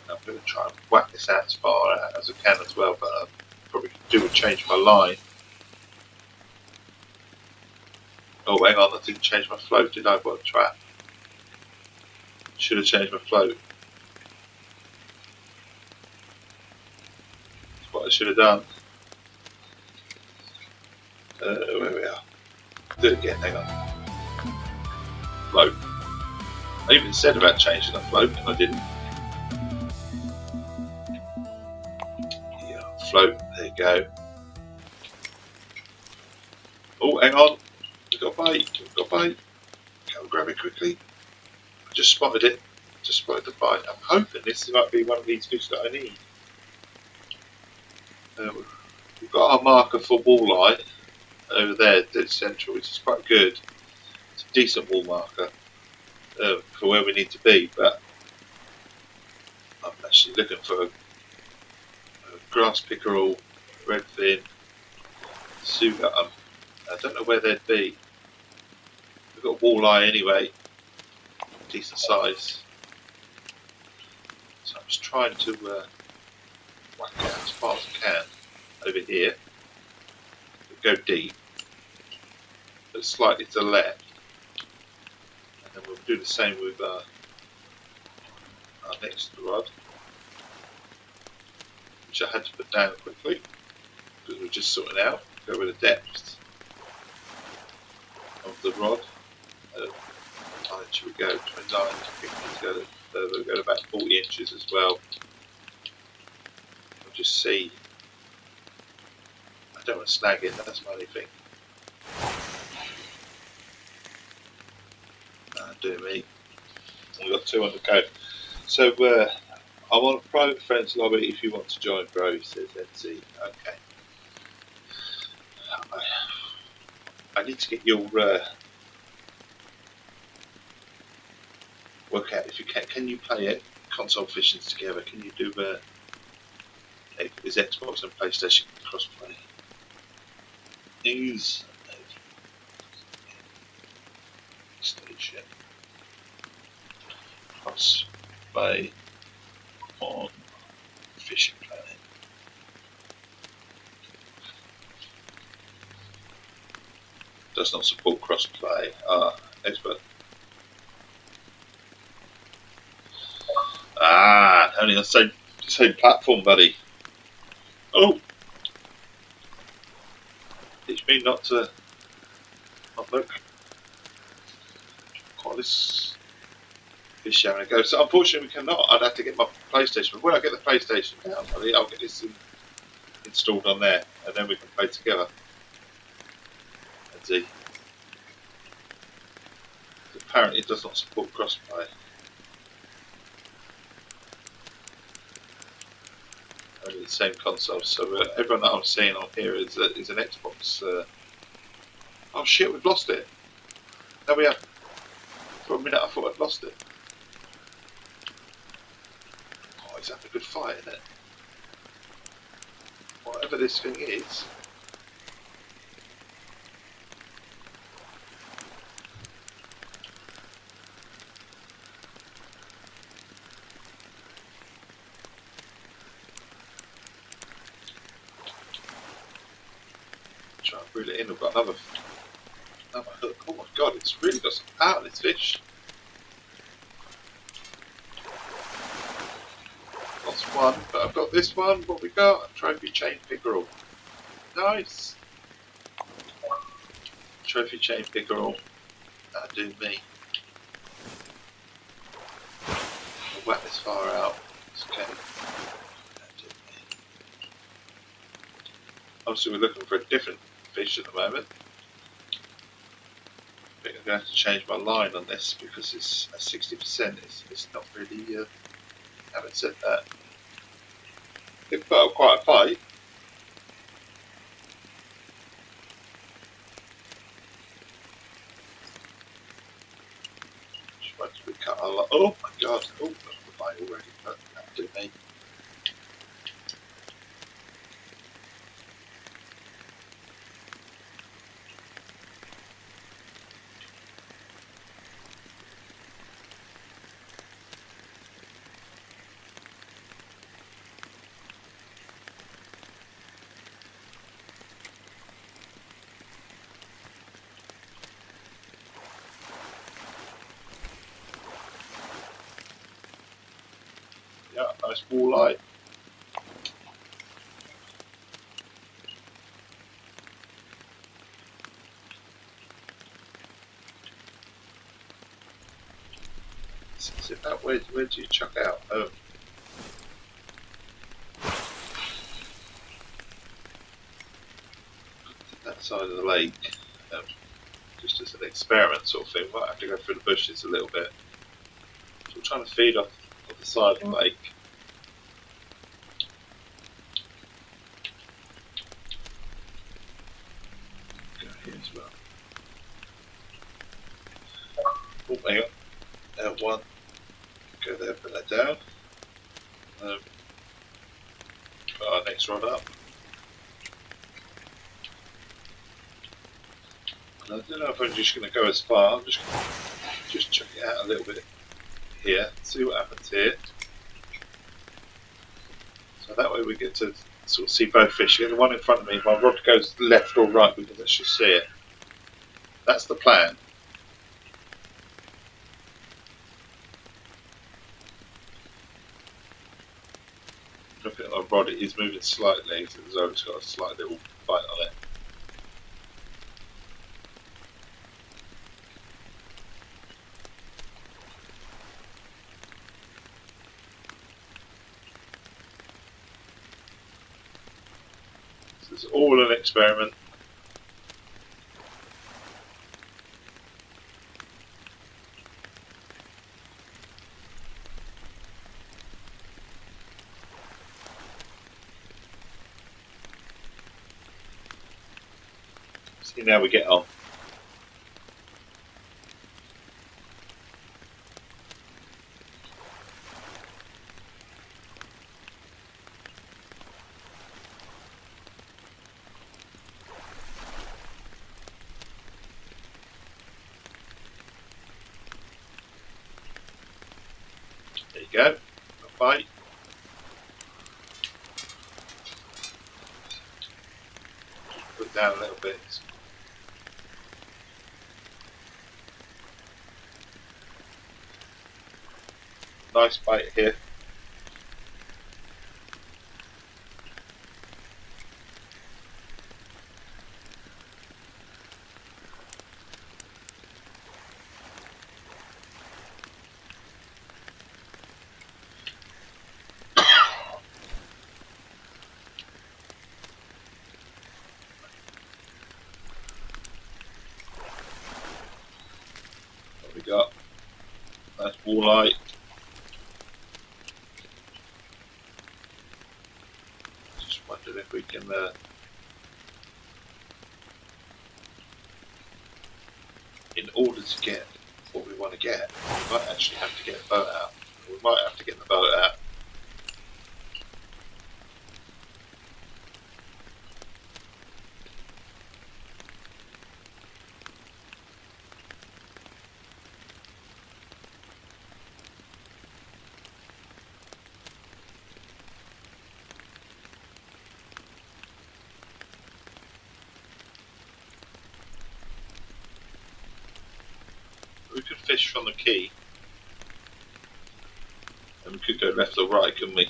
I'm going to try and whack this out as far out as I can as well, but I probably could do a change my line. Oh, hang on, I didn't change my float, did I? What a trap. Should have changed my float. That's what I should have done. Where we are. Do it again, hang on. Float. I even said about changing the float, and I didn't. Float, there you go. Oh, hang on. We've got a bite. We've got a bite. Go and grab it quickly. I just spotted it. Just spotted the bite. I'm hoping this might be one of these fish that I need. We've got our marker for walleye over there, dead central, which is quite good. It's a decent wall marker for where we need to be, but I'm actually looking for a grass pickerel, redfin, sugar. I don't know where they'd be. We've got walleye anyway, decent size. So I'm just trying to whack it out as far as I can over here. We'll go deep, but slightly to the left, and then we'll do the same with our next rod, which I had to put down quickly because we're just sorting out. Go with the depth of the rod. How inch we go? 29 to 50 to go further. We'll go to about 40 inches as well. We'll just see. I don't want to snag it, that's my only thing. Do me. We've got 2 on the go. So I'm on a private friends lobby if you want to join, bro, says NC. Okay. I need to get your work out if you can you play it console fishing together? Can you do is Xbox and PlayStation crossplay? News station crossplay on fishing planet. Does not support crossplay. Expert. Only on the same platform, buddy. Oh, teach me not to not look. Quite this fish having a go. So unfortunately, we cannot. I'd have to get my PlayStation. But when I get the PlayStation down, buddy, I'll get this installed on there, and then we can play together. And see. Apparently, it does not support crossplay. Only the same console. So everyone that I'm seeing on here is an Xbox. Oh shit, we've lost it. There we are. For a minute, I thought I'd lost it. he's having a good fight, isn't it? Whatever this thing is. Try and reel it in. I've got another hook. Oh my god, it's really got some power, this fish. Lost one, but I've got this one. What we got? A trophy chain pickerel. Nice. Trophy chain pickerel. That'll do me. I'll whack this far out. It's okay. That'll do me. Obviously, we're looking for a different fish at the moment. I think I'm going to have to change my line on this because it's at 60%. It's not really. Having said that, they've put up quite a fight. Just wait till we cut a lot. Oh my god! Oh, that's the fight already. But that'll do me. Yeah, nice walleye. So that where do you chuck out? That side of the lake, just as an experiment sort of thing. Might have to go through the bushes a little bit. So we're trying to feed off the side of the lake. Go here as well. Oh, hang on. One. Go there, put that down. Put our next rod up. And I don't know if I'm just going to go as far. I'm just going to chuck it out a little bit here. See what happens here. So that way we get to sort of see both fish. The one in front of me, my rod goes left or right because let's just see it. That's the plan. Looking at my rod, it is moving slightly, so as though it's got a slight little bite on it. So it's all an experiment. See how we get on. There you go. A bite. Just put it down a little bit. Nice bite here. What we got? Nice walleye. Just wondered if we can in order to get what we want to get, we might actually have to get a boat out. We might have to get the boat out. we could fish from the quay, and we could go left or right, couldn't we?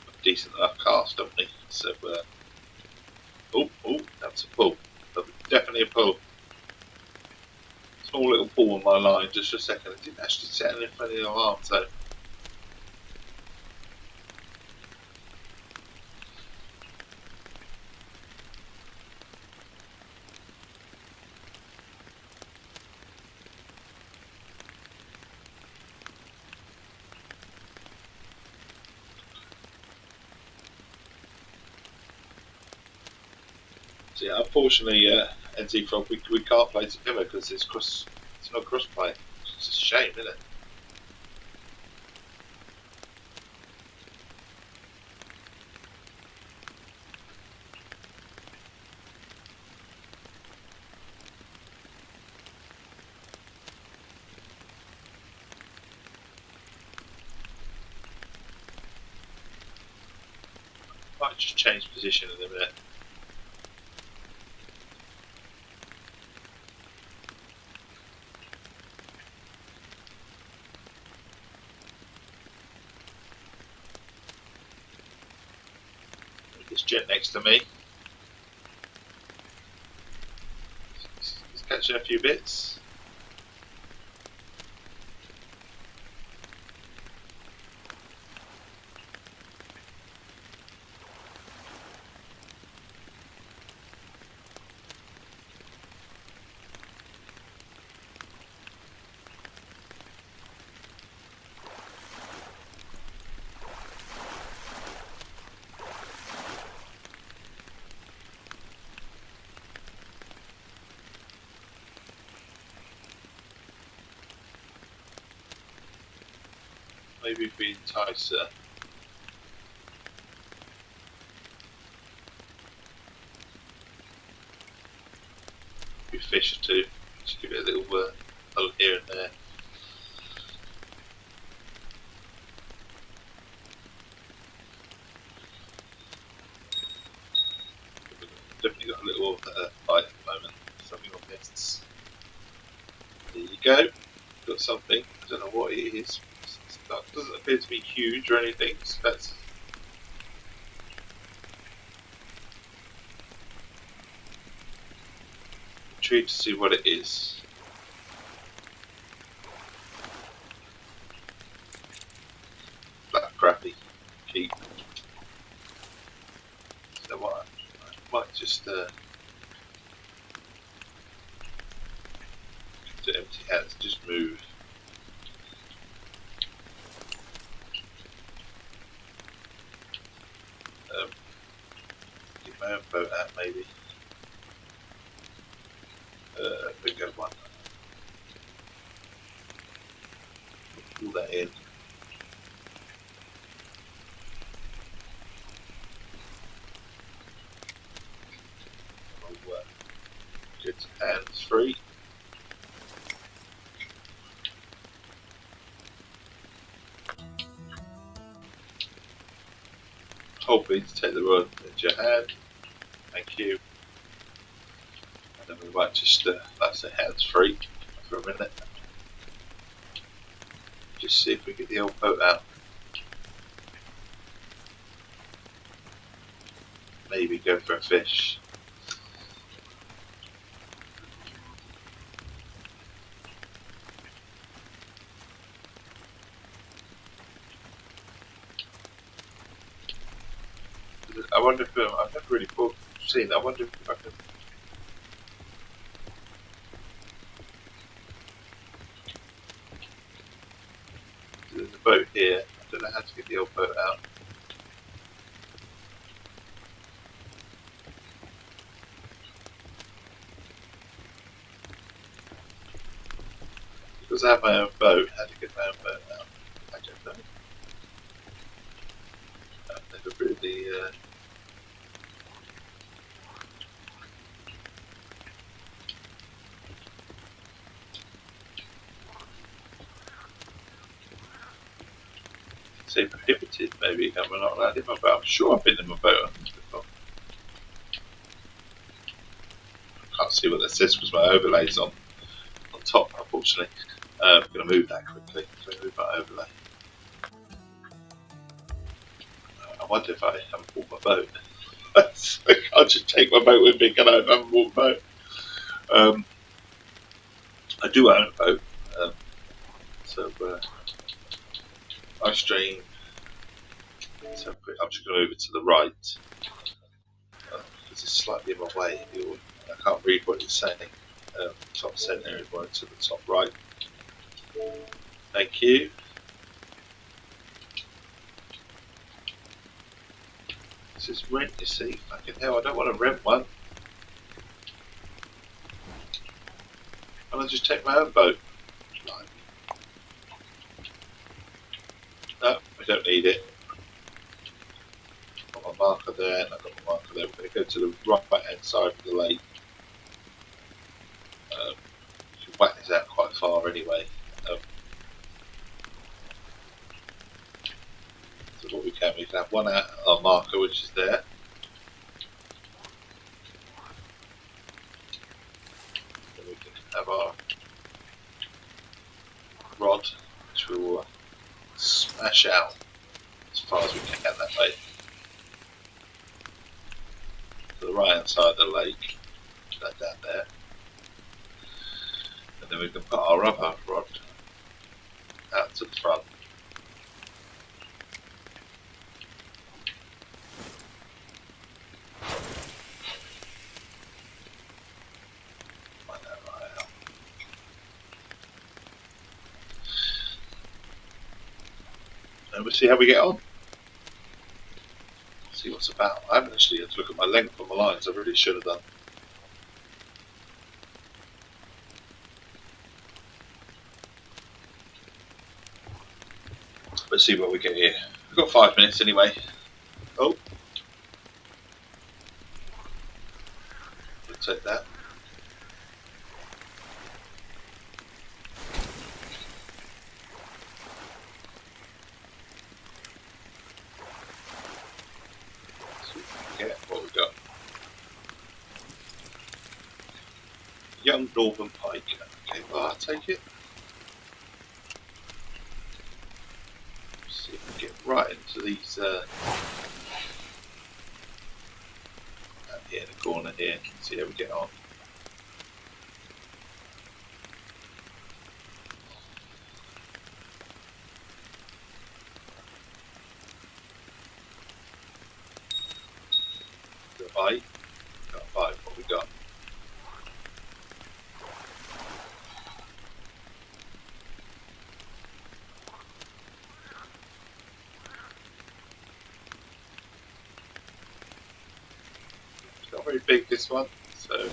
A decent enough cast, don't we? So, oh, that's a pull. Definitely a pull. Small little pull on my line, just for a second. It didn't actually settle in front of the alarm, so. So yeah, unfortunately, NT Frog, we can't play together because it's not cross play. It's a shame, isn't it? Might just change position in a minute. This jet next to me. He's catching a few bits. Maybe be enticer. Maybe fish or two. Just give it a little pull here and there. Definitely got a little bite at the moment. Something on this. There you go. Got something. I don't know what it is. It doesn't appear to be huge or anything. So that's intrigued to see what it is. Black crappie. Keep. So what? I might just to empty hands. Just move. Get my own boat out, maybe. Bigger one. Pull that in. Get hands free. Hold me to take the rod into your hand. Thank you. And then we might just, that's the hands free for a minute. Just see if we get the old boat out. Maybe go for a fish. I wonder if I've never really seen. I wonder if I can. There's a boat here. I don't know how to get the old boat out. Because I have my own boat, how to get my own boat out? I don't know. I've never really. Say prohibited, maybe I'm not allowed in my boat. I'm sure I've been in my boat on this before. I can't see what this says because my overlay's on top, unfortunately. I'm going to move that quickly. So move my overlay. I wonder if I haven't bought my boat. So I'll just take my boat with me and I haven't bought my boat. I do own a boat. So I stream. So I'm just going to move it to the right because it's slightly in my way. I can't read what it's saying. Top centre is going to the top right. Thank you. This is rent, you see. Fucking hell, I don't want to rent one. I'll just take my own boat. No, we don't need it. Got my marker there, and I've got my marker there. We're going to go to the right hand side of the lake. You can whack this out quite far anyway. So what we can have one out our marker which is there. Then we can have our rod which we will smash out as far as we can that way. To the right hand side of the lake, that down there. And then we can put our other rod out to the front. And we'll see how we get on. See what's about. I haven't actually had to look at my length on my lines. I really should have done. Let's see what we get here. We've got 5 minutes anyway. Oh. We'll take that. What we got? Young Northern Pike. Okay, well, I'll take it. See if we get right into these out here in the corner here. See how we get on. Got a bite. What we got? It's not very big, this one, so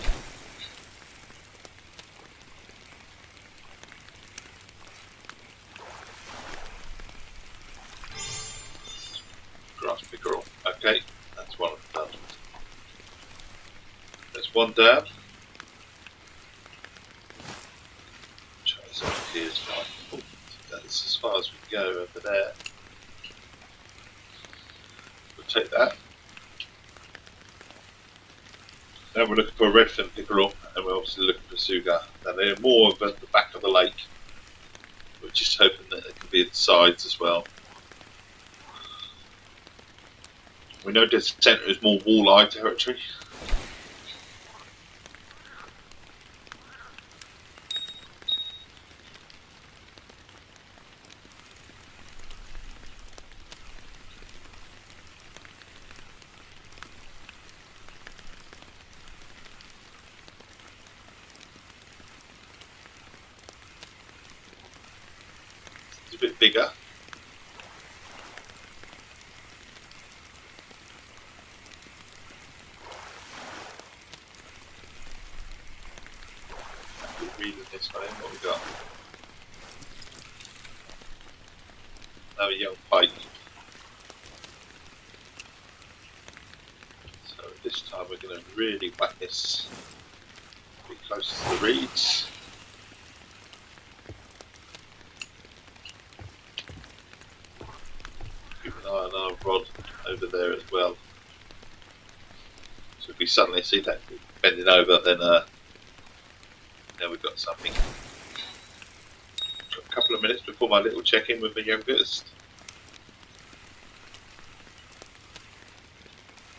grass pickerel. Okay, that's one of them. There's one down. Try this over here as well. Oh, that's as far as we can go over there. We'll take that. Now we're looking for a redfin pickerel, and we're obviously looking for sugar. Now they're more of at the back of the lake. We're just hoping that it can be at the sides as well. We know the centre is more walleye territory. It's a bit bigger. Reading this one, what we got? Another young pike. So this time we're going to really whack this a bit closer to the reeds. Keep an eye on our rod over there as well. So if we suddenly see that bending over, then Now we've got something. Got a couple of minutes before my little check-in with the youngest.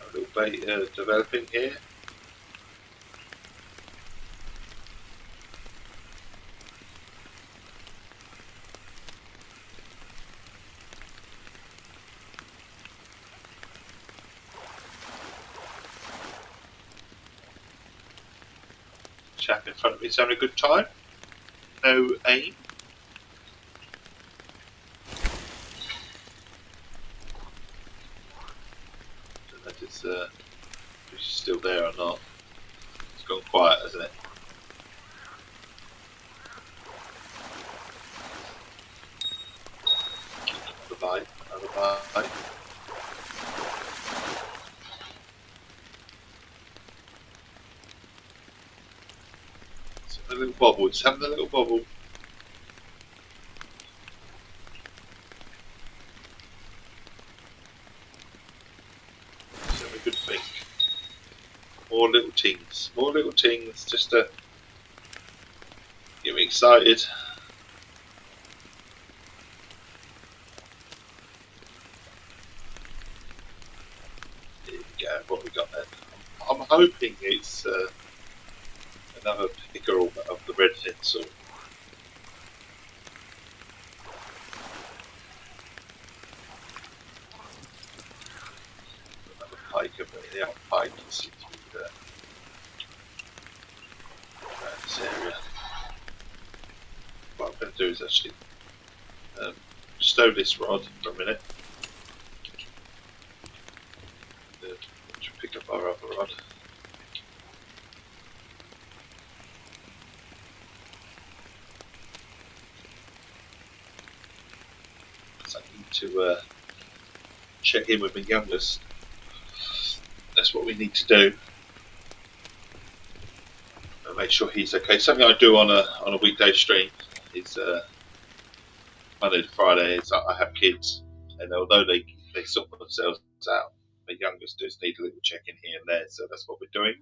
A little bait developing here. Chap in front of me is having a good time. No aim. Don't know if it's still there or not. It's gone quiet, hasn't it? Another bite, another bite. It's having a little bobble, it's having a little bobble. It's having a good think. More little tings, just to get me excited. Here we go, what we got then? I'm hoping it's another pickerel of the red tinsel. Another pike of the out pike is around this area. What I'm going to do is actually stow this rod for a minute. Pick up our other rod. So I need to check in with my youngest. That's what we need to do. And make sure he's okay. Something I do on a weekday stream is Monday to Friday is I have kids, and although they sort themselves out, the youngest does need a little check-in here and there, so that's what we're doing.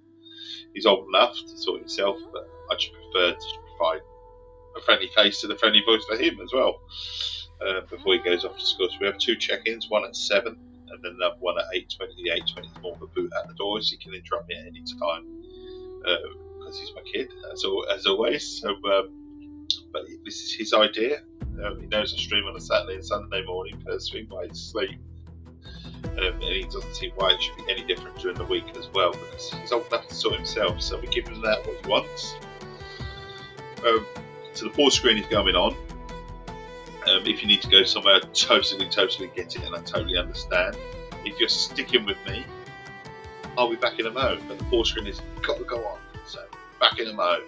He's old enough to sort himself, but I just prefer to provide a friendly face to the friendly voice for him as well before he goes off to school. So we have 2 check-ins, one at 7 and then another one at 8:20. The 8:20 is more of a boot at the door, so he can interrupt me at any time because he's my kid, as always. So, but this is his idea. He knows I stream on a Saturday and Sunday morning first thing while he's asleep. And he doesn't see why it should be any different during the week as well, because he's old enough to sort himself, so we give him that what he wants. So the pause screen is going on. If you need to go somewhere, I totally get it, and I totally understand. If you're sticking with me, I'll be back in a mo, but the pause screen has got to go on, so back in a mo.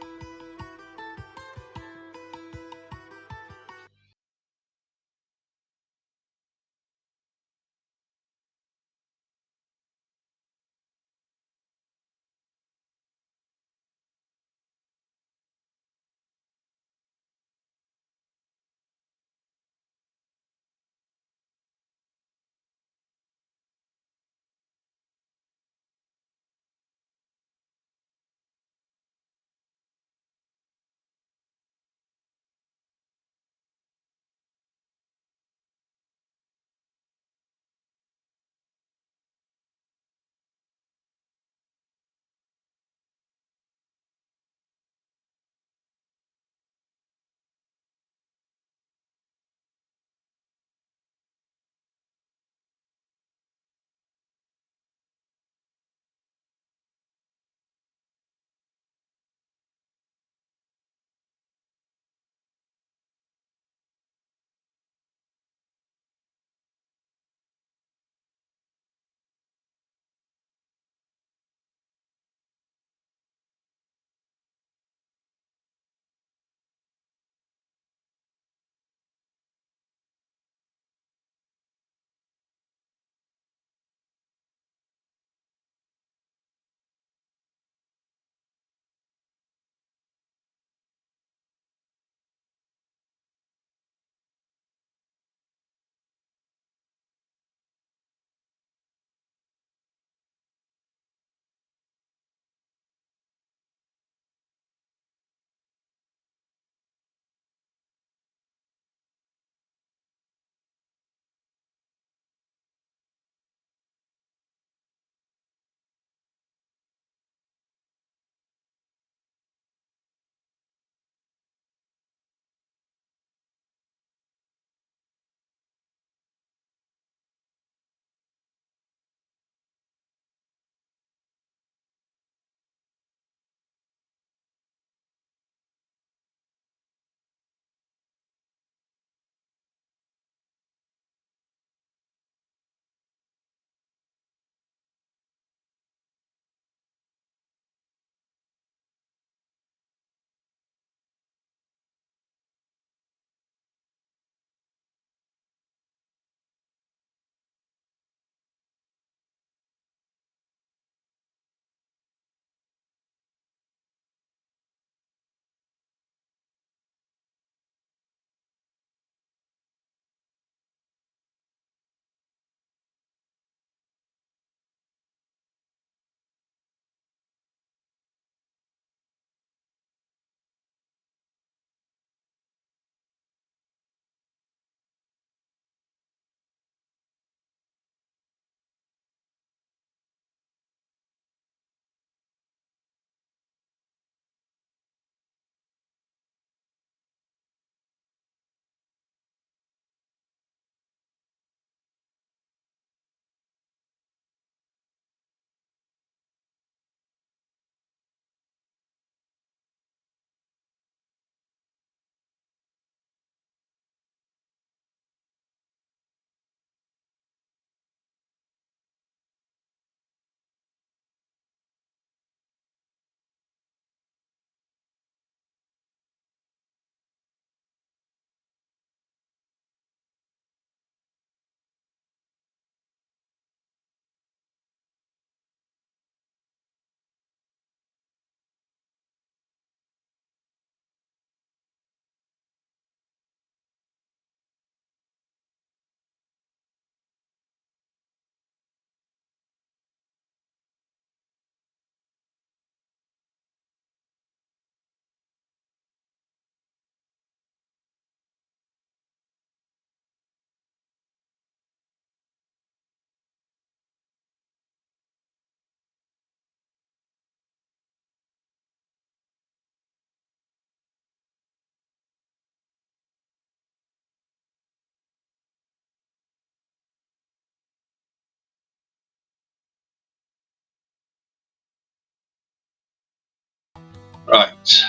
Right,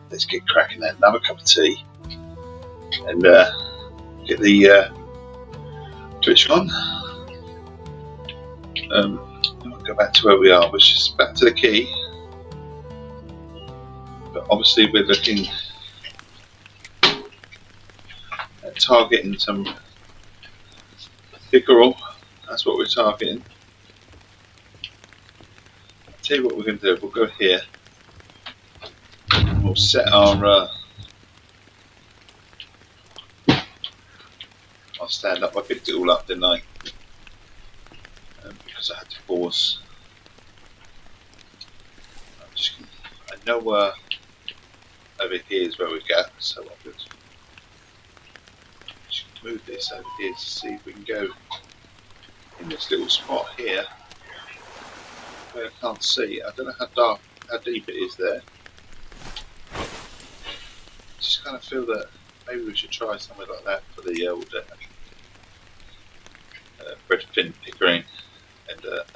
let's get cracking then. Another cup of tea and get the Twitch on. We'll go back to where we are, which is back to the key. But obviously we're looking at targeting some pickerel. That's what we're targeting. I'll tell you what we're going to do. We'll go here. We'll set our I'll stand up. I picked it all up, didn't I? Because I had to pause. I know over here is where we go, so I'm going to just move this over here to see if we can go in this little spot here where I can't see. I don't know how deep it is there. I just kind of feel that maybe we should try something like that for the old breadfin pickering and do it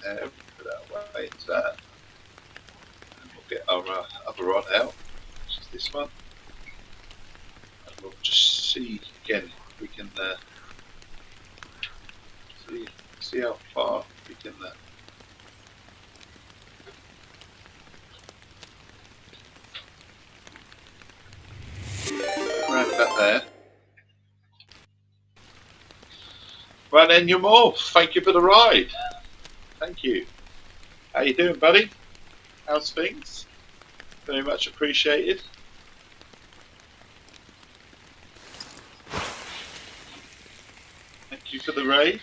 there, put that away into that, and we'll get our other rod out, which is this one, and we'll just see again if we can see how far we can round about there. Right then, you're off. Thank you for the ride. Thank you. How you doing, buddy? How's things? Very much appreciated. Thank you for the raid.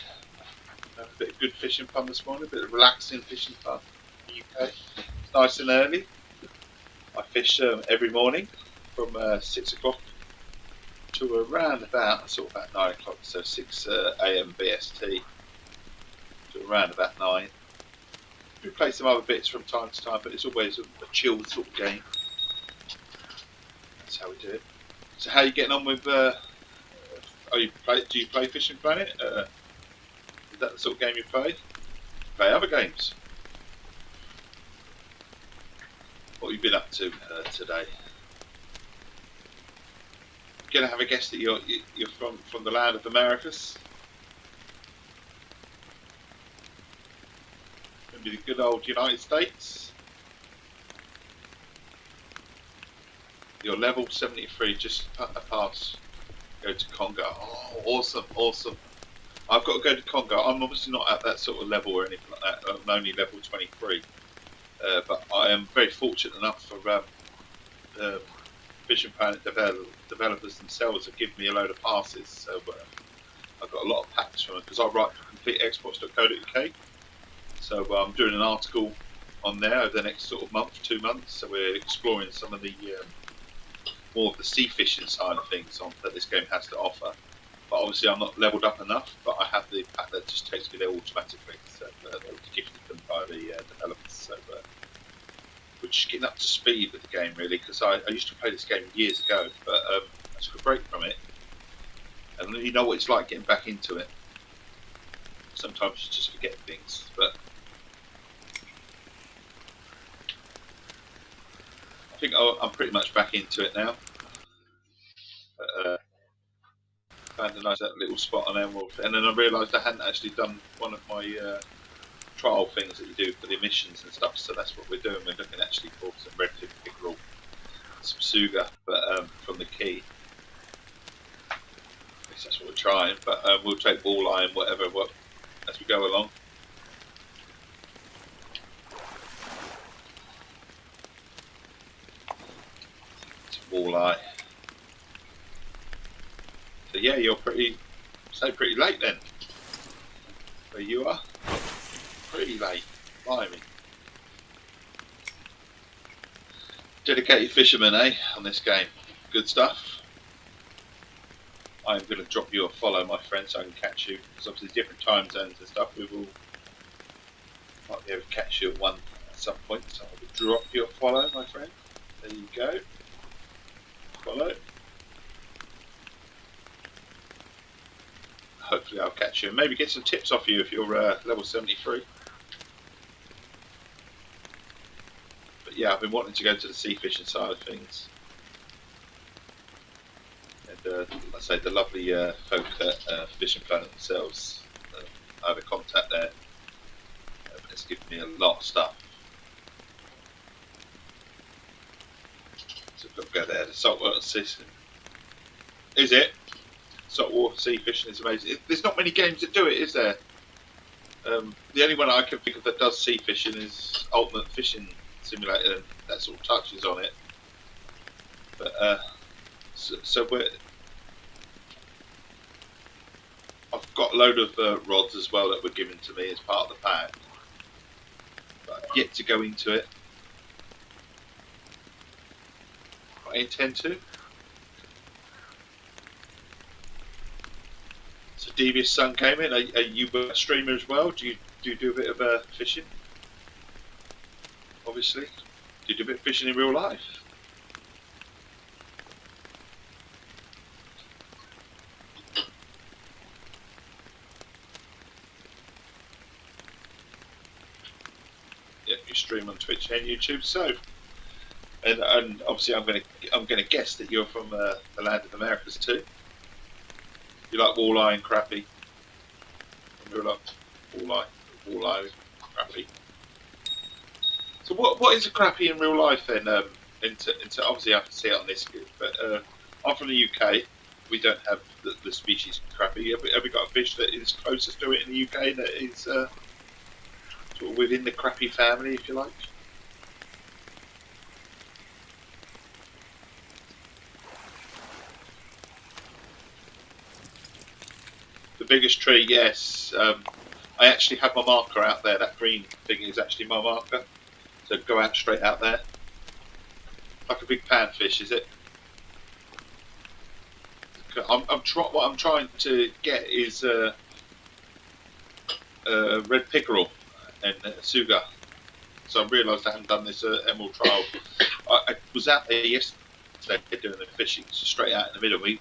Had a bit of good fishing fun this morning, a bit of relaxing fishing fun in the UK. It's nice and early. I fish every morning from 6 o'clock to around about 9 o'clock, so 6 AM BST to around about 9. We play some other bits from time to time, but it's always a chilled sort of game. That's how we do it. So how are you getting on with do you play Fishing Planet? Is that the sort of game you play? Play other games? What have you been up to today? Gonna have a guess that you're from the land of Americas. Gonna be the good old United States. You're level 73, just a pass. Go to Congo. Oh, awesome, awesome. I've got to go to Congo. I'm obviously not at that sort of level or anything like that. I'm only level 23. But I am very fortunate enough for Fishing Planet developers themselves have given me a load of passes. So I've got a lot of packs from it because I write for completeexports.co.uk. So I'm doing an article on there over the next sort of month, 2 months. So we're exploring some of the more of the sea fishing side of things that this game has to offer. But obviously I'm not leveled up enough, but I have the pack that just takes me there automatically. So they were gifted them by the developers. So we're just getting up to speed with the game really, because I used to play this game years ago, but I took a break from it. And you know what it's like getting back into it. Sometimes you just forget things, but I think I'm pretty much back into it now. Found a nice little spot on Emerald, and then I realised I hadn't actually done one of my trial things that you do for the emissions and stuff. So that's what we're doing. We're looking actually for some redfin pickerel, some suga, but from the key. I guess that's what we're trying. But we'll take walleye and whatever as we go along. Some walleye. So yeah, you're pretty late then. Where you are? Pretty late. Blimey. Dedicated fisherman, eh? On this game. Good stuff. I'm going to drop you a follow, my friend, so I can catch you. Because obviously different time zones and stuff, we will might be able to catch you at some point. So I will drop you a follow, my friend. There you go. Follow. hopefully I'll catch you and maybe get some tips off you if you're level 73. But yeah, I've been wanting to go to the sea fishing side of things. And like I say, the lovely folk at Fishing Planet themselves, I have a contact there. It's given me a lot of stuff. So we've got to go there. The saltwater sea. Is it? Saltwater sea fishing is amazing. There's not many games that do it, is there? The only one I can think of that does sea fishing is Ultimate Fishing Simulator, and that sort of touches on it. But so I've got a load of rods as well that were given to me as part of the pack, but I've yet to go into it. I intend to. So Devious Sun came in. Are you a streamer as well? Do you do a bit of fishing? Obviously, do you do a bit of fishing in real life? Yeah, you stream on Twitch and YouTube. So, and obviously, I'm gonna guess that you're from the land of the Americas too. You like walleye and crappie? You like walleye, crappie. So what is a crappie in real life then? Into obviously I can see it on this, but I'm from the UK. We don't have the species crappie. Have we got a fish that is closest to it in the UK that is sort of within the crappie family, if you like? The biggest tree, yes. I actually have my marker out there. That green thing is actually my marker. So go out straight out there. Like a big panfish, is it? What I'm trying to get is red pickerel and suga. So I realised I hadn't done this emerald trial. I was out there yesterday doing the fishing, so straight out in the middle. We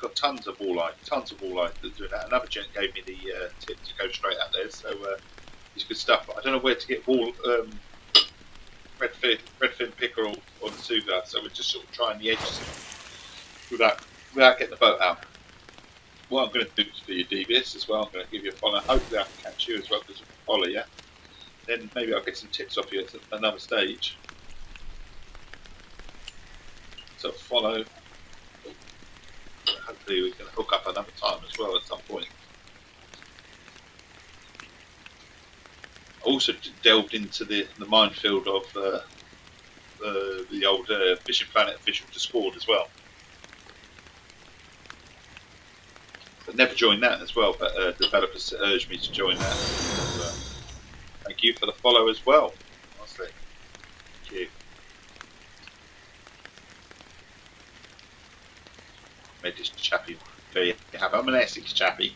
got tons of walleye that doing that. Another gent gave me the tip to go straight out there, so it's good stuff. But I don't know where to get redfin pickerel or the suga, so we're just sort of trying the edges without getting the boat out. What I'm going to do for you, Devious, as well, I'm going to give you a follow. Hopefully I can catch you as well, because I can follow you. Then maybe I'll get some tips off you at another stage. So follow. Hopefully we can hook up another time as well at some point. I also delved into the minefield of the old Fishing Planet official Discord as well. But never joined that as well, but developers urged me to join that. So, thank you for the follow as well. Honestly. Thank you. Made this chappy very happy. I'm an Essex chappy.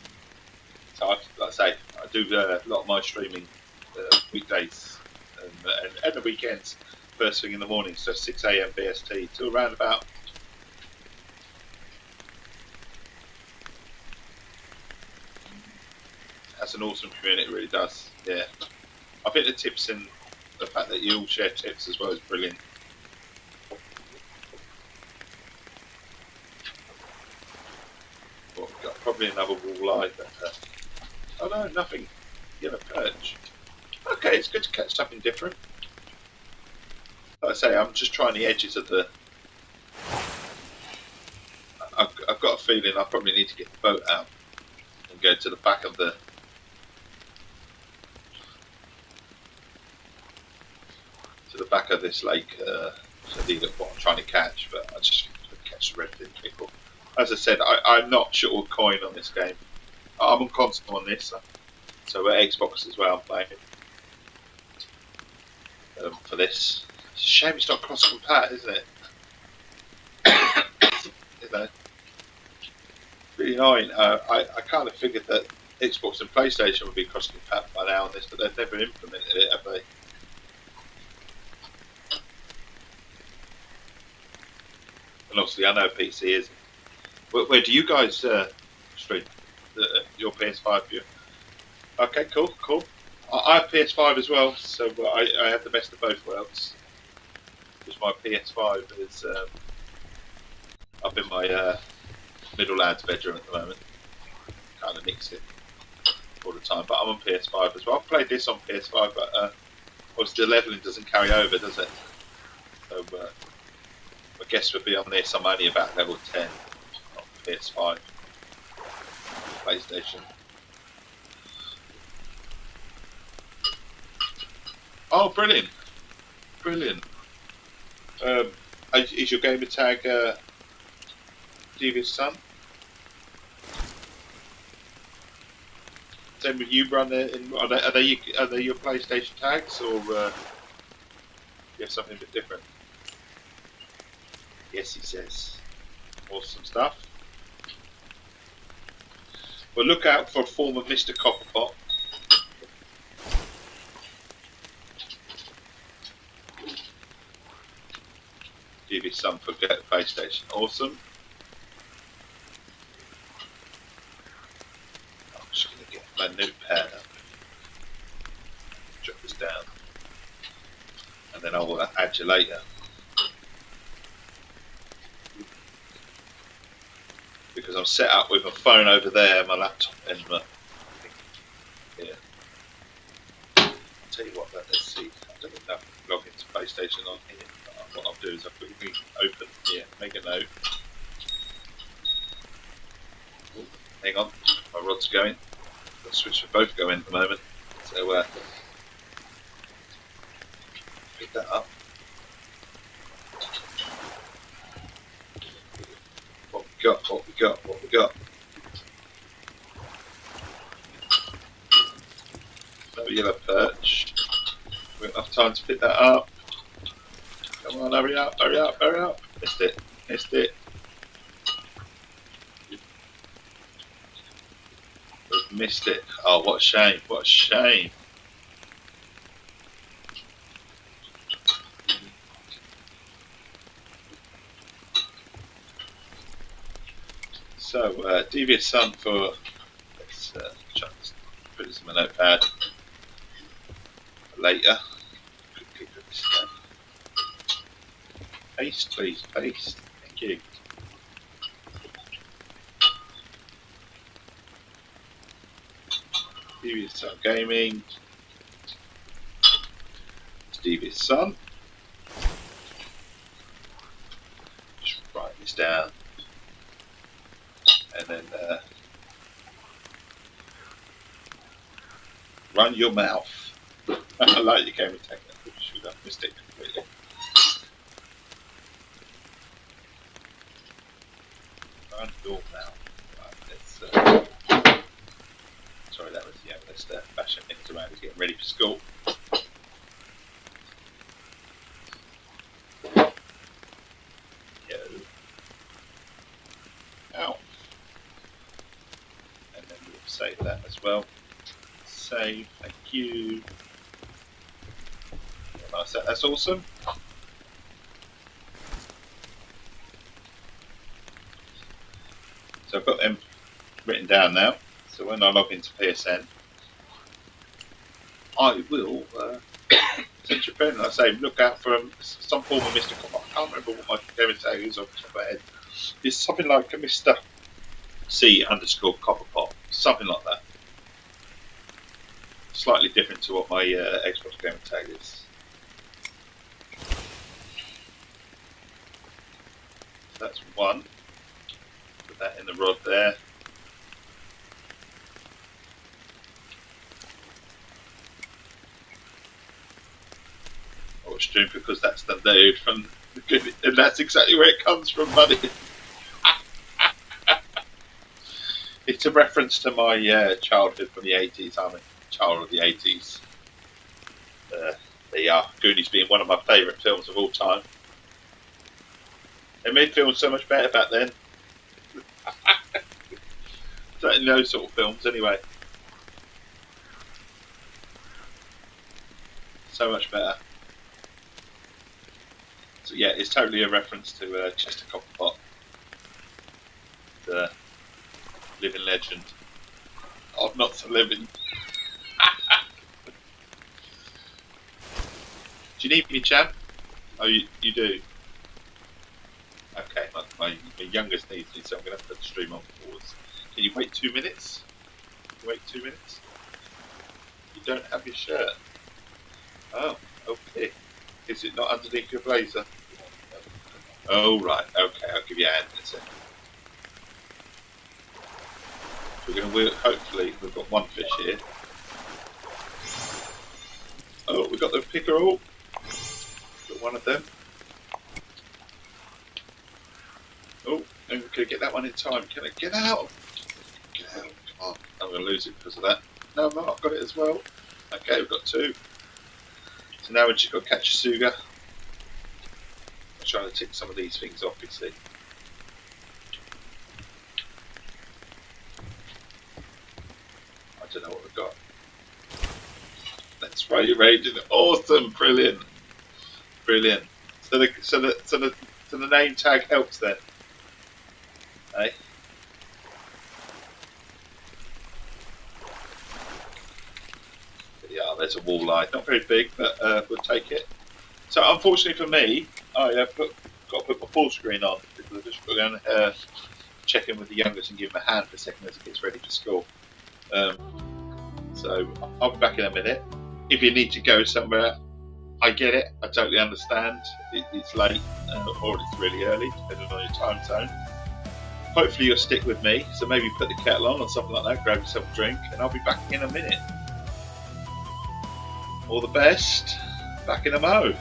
So like I say, I do a lot of my streaming weekdays and the weekends, first thing in the morning, so 6 AM BST till around about. That's an awesome community, it really does. Yeah, I think the tips and the fact that you all share tips as well is brilliant. Well, we've got probably another walleye, but oh no, nothing. Yellow perch. Okay, it's good to catch something different. Like I say, I'm just trying the edges of the. I've got a feeling I probably need to get the boat out and go to the back of the. To the back of this lake. So these are what I'm trying to catch, but I just catch the redfin pickerel. As I said, I'm not sure coin on this game. I'm on console on this, so Xbox as well. I'm playing for this. It's a shame it's not cross-compat, isn't it? You know, really annoying. I kind of figured that Xbox and PlayStation would be cross-compat by now on this, but they've never implemented it, have they? And obviously, I know PC isn't. Where do you guys stream? Your PS5 view. Okay, cool, cool. I have PS5 as well, so I have the best of both worlds. Because my PS5 is up in my middle lad's bedroom at the moment. Kind of mix it all the time, but I'm on PS5 as well. I've played this on PS5, but obviously the leveling doesn't carry over, does it? So I guess we'll be on this. I'm only about level 10 on PS5, PlayStation. Oh, brilliant! Brilliant. Is your gamer tag Devious Son? Same with you, Brun. Are they your PlayStation tags, or you have something a bit different? Yes, he says. Awesome stuff. Well, look out for a form of Mr. Copperpot. Devious Son for PlayStation. Awesome. I'm just going to get my notepad up. Jot this down. And then I'll add you later. Because I'm set up with my phone over there, my laptop, and my. Yeah. I'll tell you what, let's see. I don't even know if I can log into PlayStation on here. What I'll do is I'll quickly open here, make a note. Ooh, hang on, my rod's going. The switch for both going at the moment. So pick that up. What we got, what we got, what we got. No yellow perch. We've got enough time to pick that up. Come on, hurry up, hurry up, hurry up. Missed it, missed it. We've missed it. Oh, what a shame, what a shame. So, Devious Son for, let's put this in my notepad for later. Quickly put this down. Paste, please, paste. Thank you. Devious Son Gaming. Devious Son. Just write this down. And then run your mouth. I like your camera tag. Should have missed it completely. Run your mouth. Right, let's, sorry, that was let's bashing things around. He's getting ready for school. Ow. And then we'll save that as well. Save, thank you. Nice, that's awesome. So I've got them written down now. So when I log into PSN, I will send you a friend. Like I say, look out for some form of Mr. Copperpot. I can't remember what my gaming tag is off the top of my head. It's something like a Mr. C _ Copperpot, something like that. Slightly different to what my Xbox gaming tag is. So that's one. Put that in the rod there. Stream because that's the nude from the good, and that's exactly where it comes from, buddy. It's a reference to my childhood from the 80s. I'm a child of the 80s. There you are. Goonies being one of my favourite films of all time. They made films so much better back then. Certainly those sort of films, anyway. So much better. So yeah, it's totally a reference to Chester Copperpot, the living legend. I'm not for living. Do you need me, Chad? Oh, you do? Okay, my youngest needs me, so I'm going to put the stream on pause. Can you wait 2 minutes? Wait 2 minutes? You don't have your shirt. Oh, okay. Is it not underneath your blazer? Oh, right. Okay, I'll give you a hand in a second. We're going to wheel, hopefully, we've got one fish here. Oh, we've got the pickerel. Got one of them. Oh, and we're going to get that one in time. Can I get out? Get out. Come on. I'm going to lose it because of that. No, I'm not. I've got it as well. Okay, we've got two. So now we've just got to catch a suga. I'm trying to tick some of these things off, you see. I don't know what we've got. That's why you're rating. Awesome, brilliant, brilliant. So the name tag helps then. Hey. Yeah, there's a walleye. Not very big, but we'll take it. So unfortunately for me, got to put my full screen on because I'm just going to check in with the youngest and give him a hand for a second as he gets ready for school. So I'll be back in a minute. If you need to go somewhere, I get it. I totally understand. It's late or it's really early, depending on your time zone. Hopefully you'll stick with me. So maybe put the kettle on or something like that. Grab yourself a drink, and I'll be back in a minute. All the best. Back in a mo.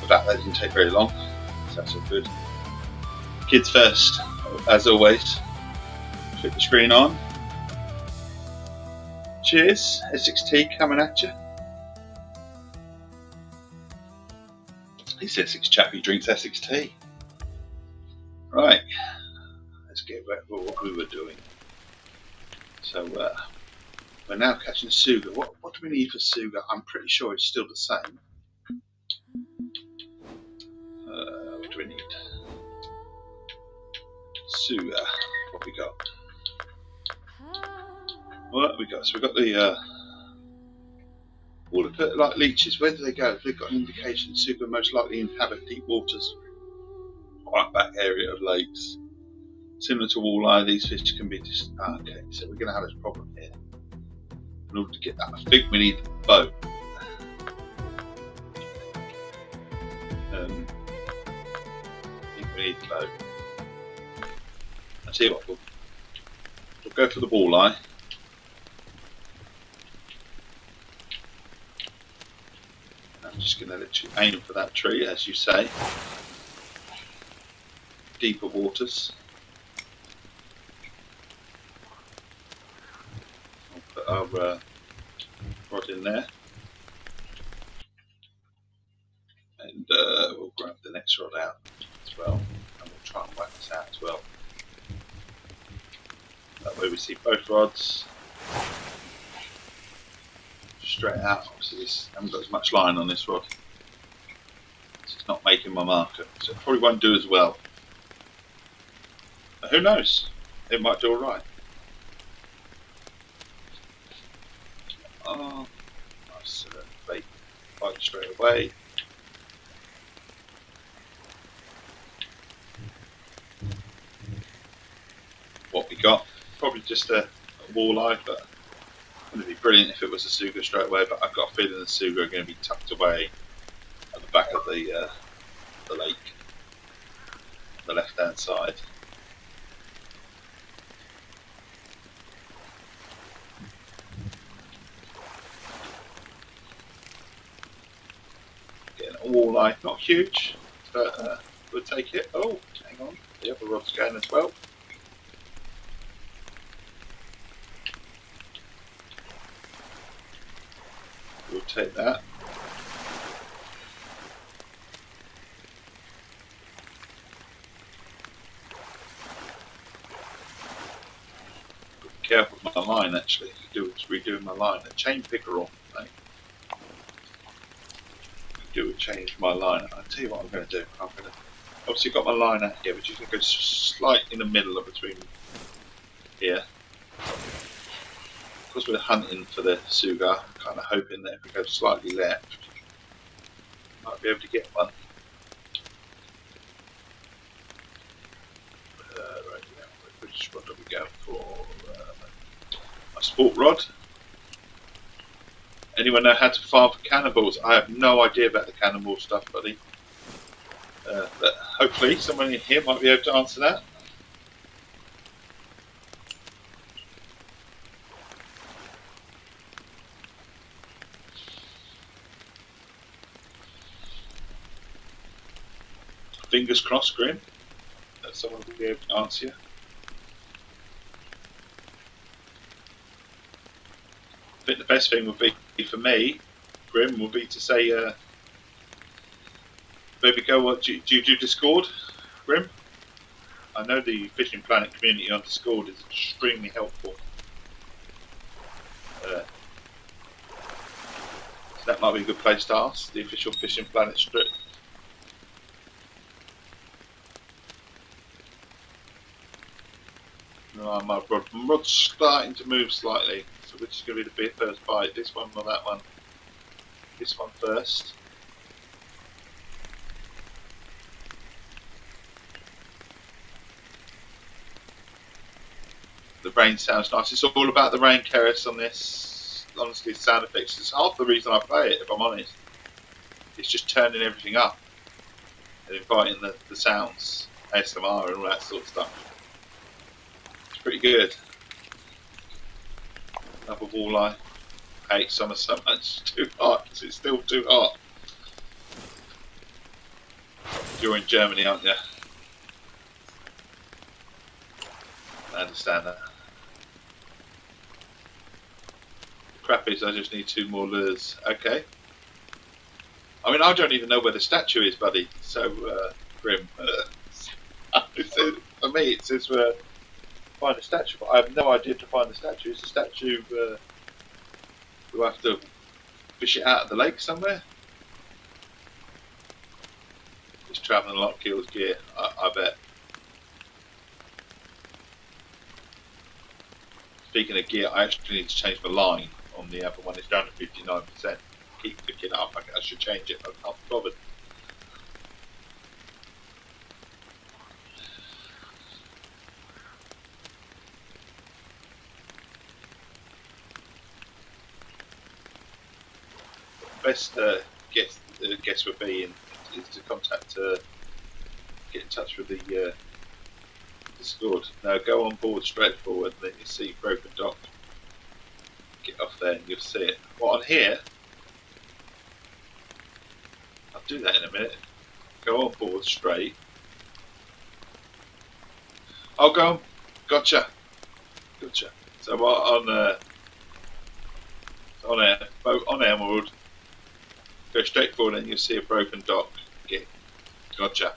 That didn't take very long, so that's all good. Kids first, as always. Flip the screen on. Cheers, Essex Tea coming at you. This Essex chappie drinks Essex Tea. Right, let's get back to what we were doing. So we're now catching suga. What do we need for suga? I'm pretty sure it's still the same. What do we need? Suga. What we got? What we got? So we got the all the like leeches. Where do they go? If they've got an indication, suga most likely inhabit deep waters, quite back area of lakes. Similar to walleye, these fish can be just okay. So we're going to have this problem here. In order to get that, I think we need a boat. we need to load. I'll tell you what, we'll go for the walleye. I'm just going to literally aim for that tree, as you say. Deeper waters. I'll put our rod in there. And we'll grab the next rod out as well. And we'll try and whack this out as well. That way we see both rods straight out. Obviously, I haven't got as much line on this rod, so it's not making my marker. So it probably won't do as well. But who knows? It might do alright. Oh, nice bait bite straight away. What we got? Probably just a walleye, but it would be brilliant if it was a suga straight away. But I've got a feeling the suga are going to be tucked away at the back of the lake, on the left-hand side. Getting a walleye, not huge, but we'll take it. Oh, hang on, the other rod's going as well. We'll take that. Be careful with my line actually. Redoing my line. A chain pickerel. Do change my line. I'll tell you what I'm going to do. I'm going to obviously got my line out here, but you can go slightly in the middle of between here. Because we're hunting for the suga, I'm kind of hoping that if we go slightly left, we might be able to get one. Right now, which rod do we go for? My sport rod. Anyone know how to farm for cannonballs? I have no idea about the cannonball stuff, buddy. But hopefully someone in here might be able to answer that. Fingers crossed, Grim, that someone will be able to answer you. I think the best thing would be for me, Grim, would be to say, maybe go, what do you do Discord, Grim? I know the Fishing Planet community on Discord is extremely helpful. So that might be a good place to ask, the official Fishing Planet strip. Oh, my rod's starting to move slightly, so which is going to be the first bite, this one or that one? This one first. The rain sounds nice. It's all about the rain, Keris, on this. Honestly, sound effects. It's half the reason I play it, if I'm honest. It's just turning everything up and inviting the sounds, ASMR and all that sort of stuff. It's pretty good. Another walleye. I hate summer so much. It's too hot. It's still too hot. You're in Germany, aren't you? I understand that. The crap is, I just need 2 more lures. Okay. I mean, I don't even know where the statue is, buddy. So, Grim. For me, it says find a statue, but I have no idea to find the statue. Is the statue? Do I have to fish it out of the lake somewhere? Just travelling a lot of kills gear, I bet. Speaking of gear, I actually need to change my line on the other one. It's down to 59%. Keep picking up. I should change it. I can't be bothered. Best guess would be is to contact get in touch with the Discord. Now go on board straight forward, and then you see broken dock. Get off there, and you'll see it. Well, on here, I'll do that in a minute. Go on board straight. I'll go on. Gotcha. So on boat on Emerald, go straight forward, and you'll see a broken dock. Gotcha.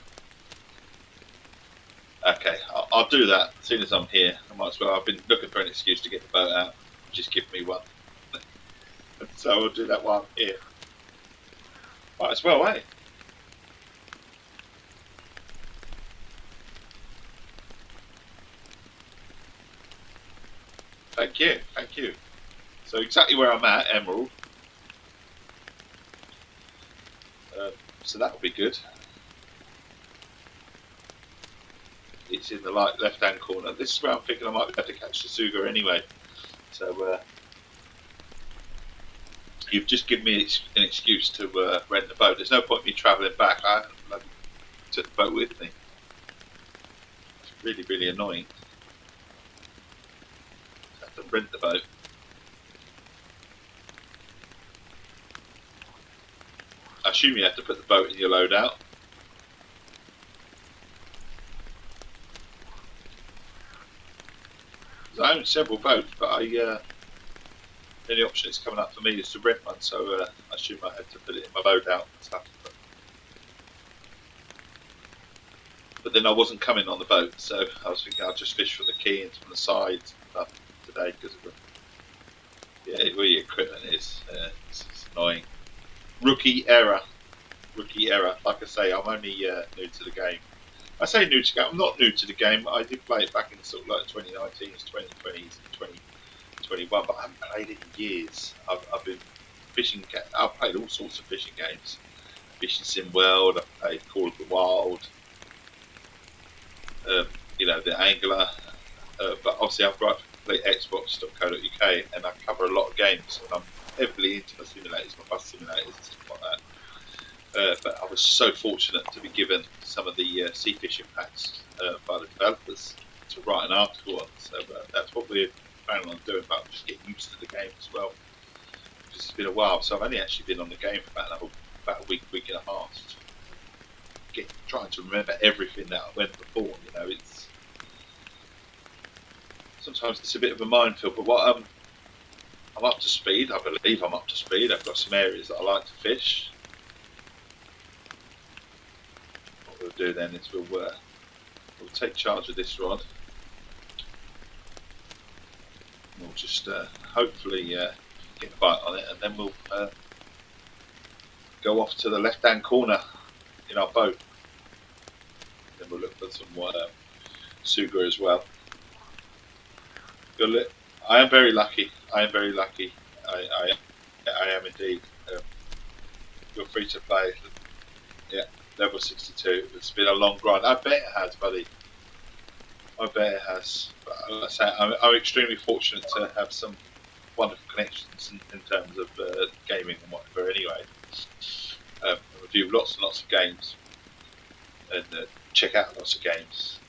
Okay, I'll do that as soon as I'm here. I might as well. I've been looking for an excuse to get the boat out. Just give me one. So I'll do that while I'm here. Might as well, eh? Thank you. So exactly where I'm at, Emerald. So that will be good. It's in the left-hand corner. This is where I'm thinking I might be able to catch the Suga anyway. So you've just given me an excuse to rent the boat. There's no point in me travelling back. I haven't took the boat with me. It's really, really annoying. I have to rent the boat. I assume you have to put the boat in your loadout. I own several boats, but the only option that's coming up for me is to rent one, so I assume I had to put it in my loadout and stuff. But then I wasn't coming on the boat, so I was thinking I'll just fish from the quay and from the side stuff today because of where your equipment is. It's annoying. Rookie error. Like I say, I'm only new to the game. I say new to the game. I'm not new to the game. I did play it back in sort of like 2019s, 2020s, 2021, but I haven't played it in years. I've been fishing. I've played all sorts of fishing games. Fishing Sim World. I've played Call of the Wild. The Angler. But obviously, I've got Xbox.co.uk, and I cover a lot of games. And I'm heavily into my simulators, my bus simulators, and stuff like that. But I was so fortunate to be given some of the sea fishing packs by the developers to write an article on. So that's what we're planning on doing, but I'm just getting used to the game as well. Because it's been a while, so I've only actually been on the game for about a week and a half. Trying to remember everything that I went before. It's sometimes it's a bit of a minefield, but what I'm up to speed. I believe I'm up to speed. I've got some areas that I like to fish. What we'll do then is we'll take charge of this rod. We'll just hopefully get a bite on it, and then we'll go off to the left-hand corner in our boat. Then we'll look for some Suga as well. I am very lucky. I am indeed. You're free to play. Yeah, level 62. It's been a long grind. I bet it has, buddy. I bet it has. But like I say, I'm extremely fortunate to have some wonderful connections in terms of gaming and whatever. Anyway, I review lots and lots of games and check out lots of games.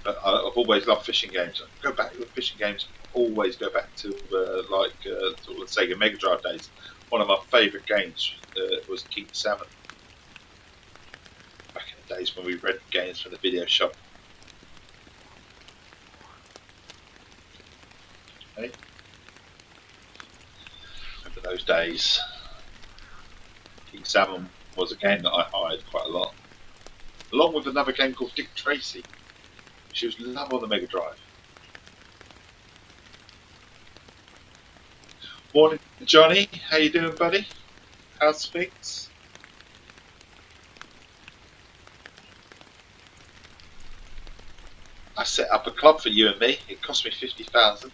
But I've always loved fishing games. I go back to fishing games. Always go back to sort of Sega Mega Drive days. One of my favourite games was King Salmon. Back in the days when we rented games from the video shop. Hey? Remember those days? King Salmon was a game that I hired quite a lot, along with another game called Dick Tracy. She was love on the Mega Drive. Morning, Johnny. How you doing, buddy? How's things? I set up a club for you and me. It cost me 50,000,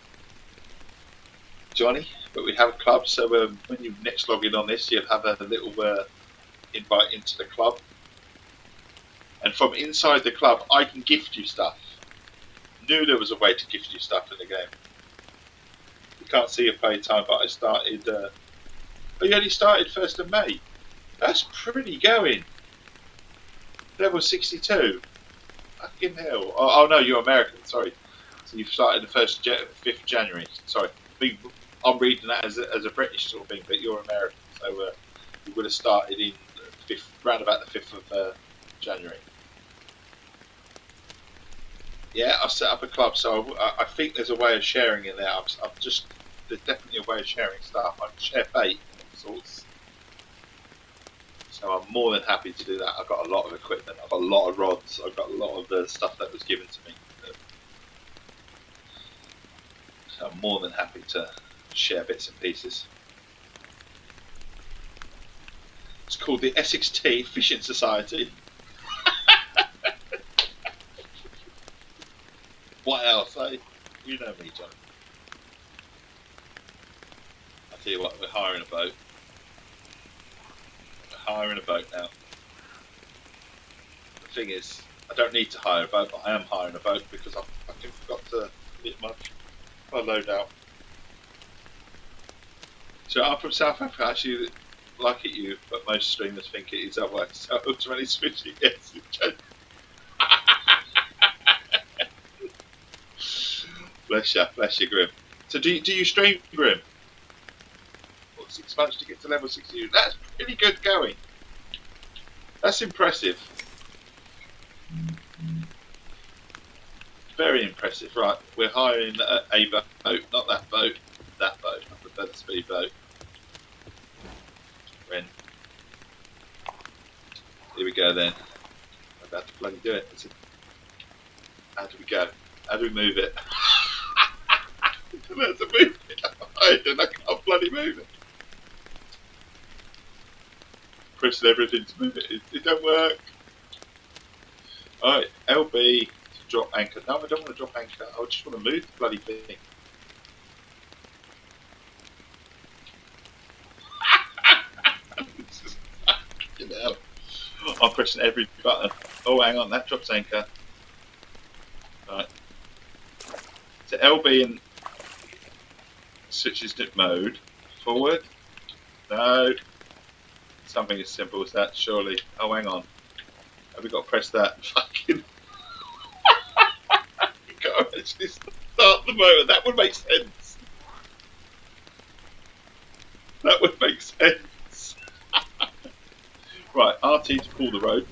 Johnny. But we have a club, so when you next log in on this, you'll have a little invite into the club. And from inside the club, I can gift you stuff. Knew there was a way to gift you stuff in the game. You can't see your play time, but I started. You only started 1st of May. That's pretty going. Level 62. Fucking hell. Oh no, you're American. Sorry. So you've started the 5th January. Sorry. I'm reading that as a British sort of thing, but you're American, so you would have started in round about the 5th of January. Yeah, I've set up a club, so I think there's a way of sharing in there. There's definitely a way of sharing stuff. I can share bait of sorts. So I'm more than happy to do that. I've got a lot of equipment. I've got a lot of rods. I've got a lot of the stuff that was given to me. So I'm more than happy to share bits and pieces. It's called the Essex Tea Fishing Society. What else, eh? You know me, John. I tell you what, we're hiring a boat. We're hiring a boat now. The thing is, I don't need to hire a boat, but I am hiring a boat because I fucking forgot to get my load out. So I'm from South Africa, actually like it you, but most streamers think it is otherwise. So ultimately switching, yes. Bless you, Grim. So do you stream, Grim? What, 6 months to get to level 60? That's pretty good going. That's impressive. Very impressive. Right, we're hiring a boat, not that boat, that boat. I prefer the speed boat. Here we go then. I'm about to bloody do it. How do we go? How do we move it? I don't know how to move it. I can't bloody move it. Pressing everything to move it. It don't work. Alright, LB to drop anchor. No, I don't want to drop anchor. I just want to move the bloody thing. I'm pressing every button. Oh, hang on, that drops anchor. Right. So LB and switches to mode. Forward. No. Something as simple as that, surely. Oh, hang on. Have we got to press that? Fucking. You got to actually start the motor. That would make sense. That would make sense. Right, RT to pull the rope.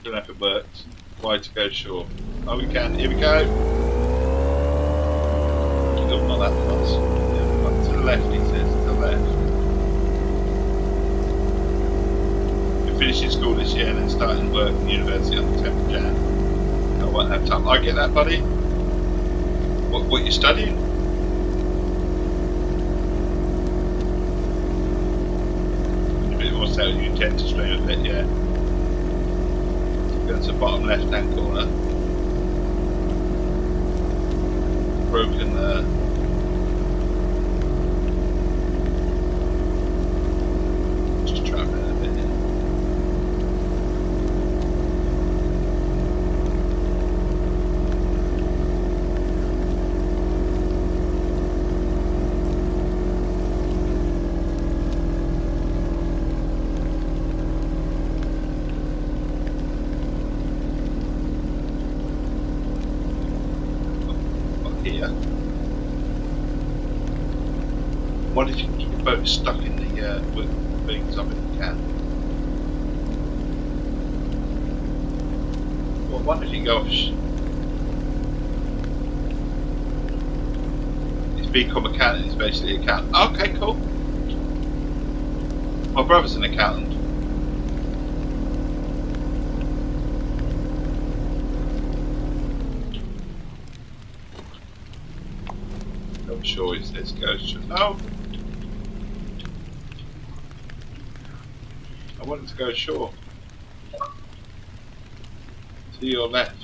Don't know if it works. Y to go short. Oh, we can. Here we go. No, not that fast. Yeah, to the left, he says. To the left. We're finishing school this year and then starting work at university on the 10th of Jan. I won't have time. I get that, buddy. What you studying? So you tend to stream a bit, yeah. Go to the bottom left hand corner. Broken just travelling a bit here. Why did you keep your boat stuck in the things up in the can? Well, why did you go off? It's become accountant, it's basically accountant. Okay, cool. My brother's an accountant. I'm sure he says go to. No! I wanted to go ashore. To your left.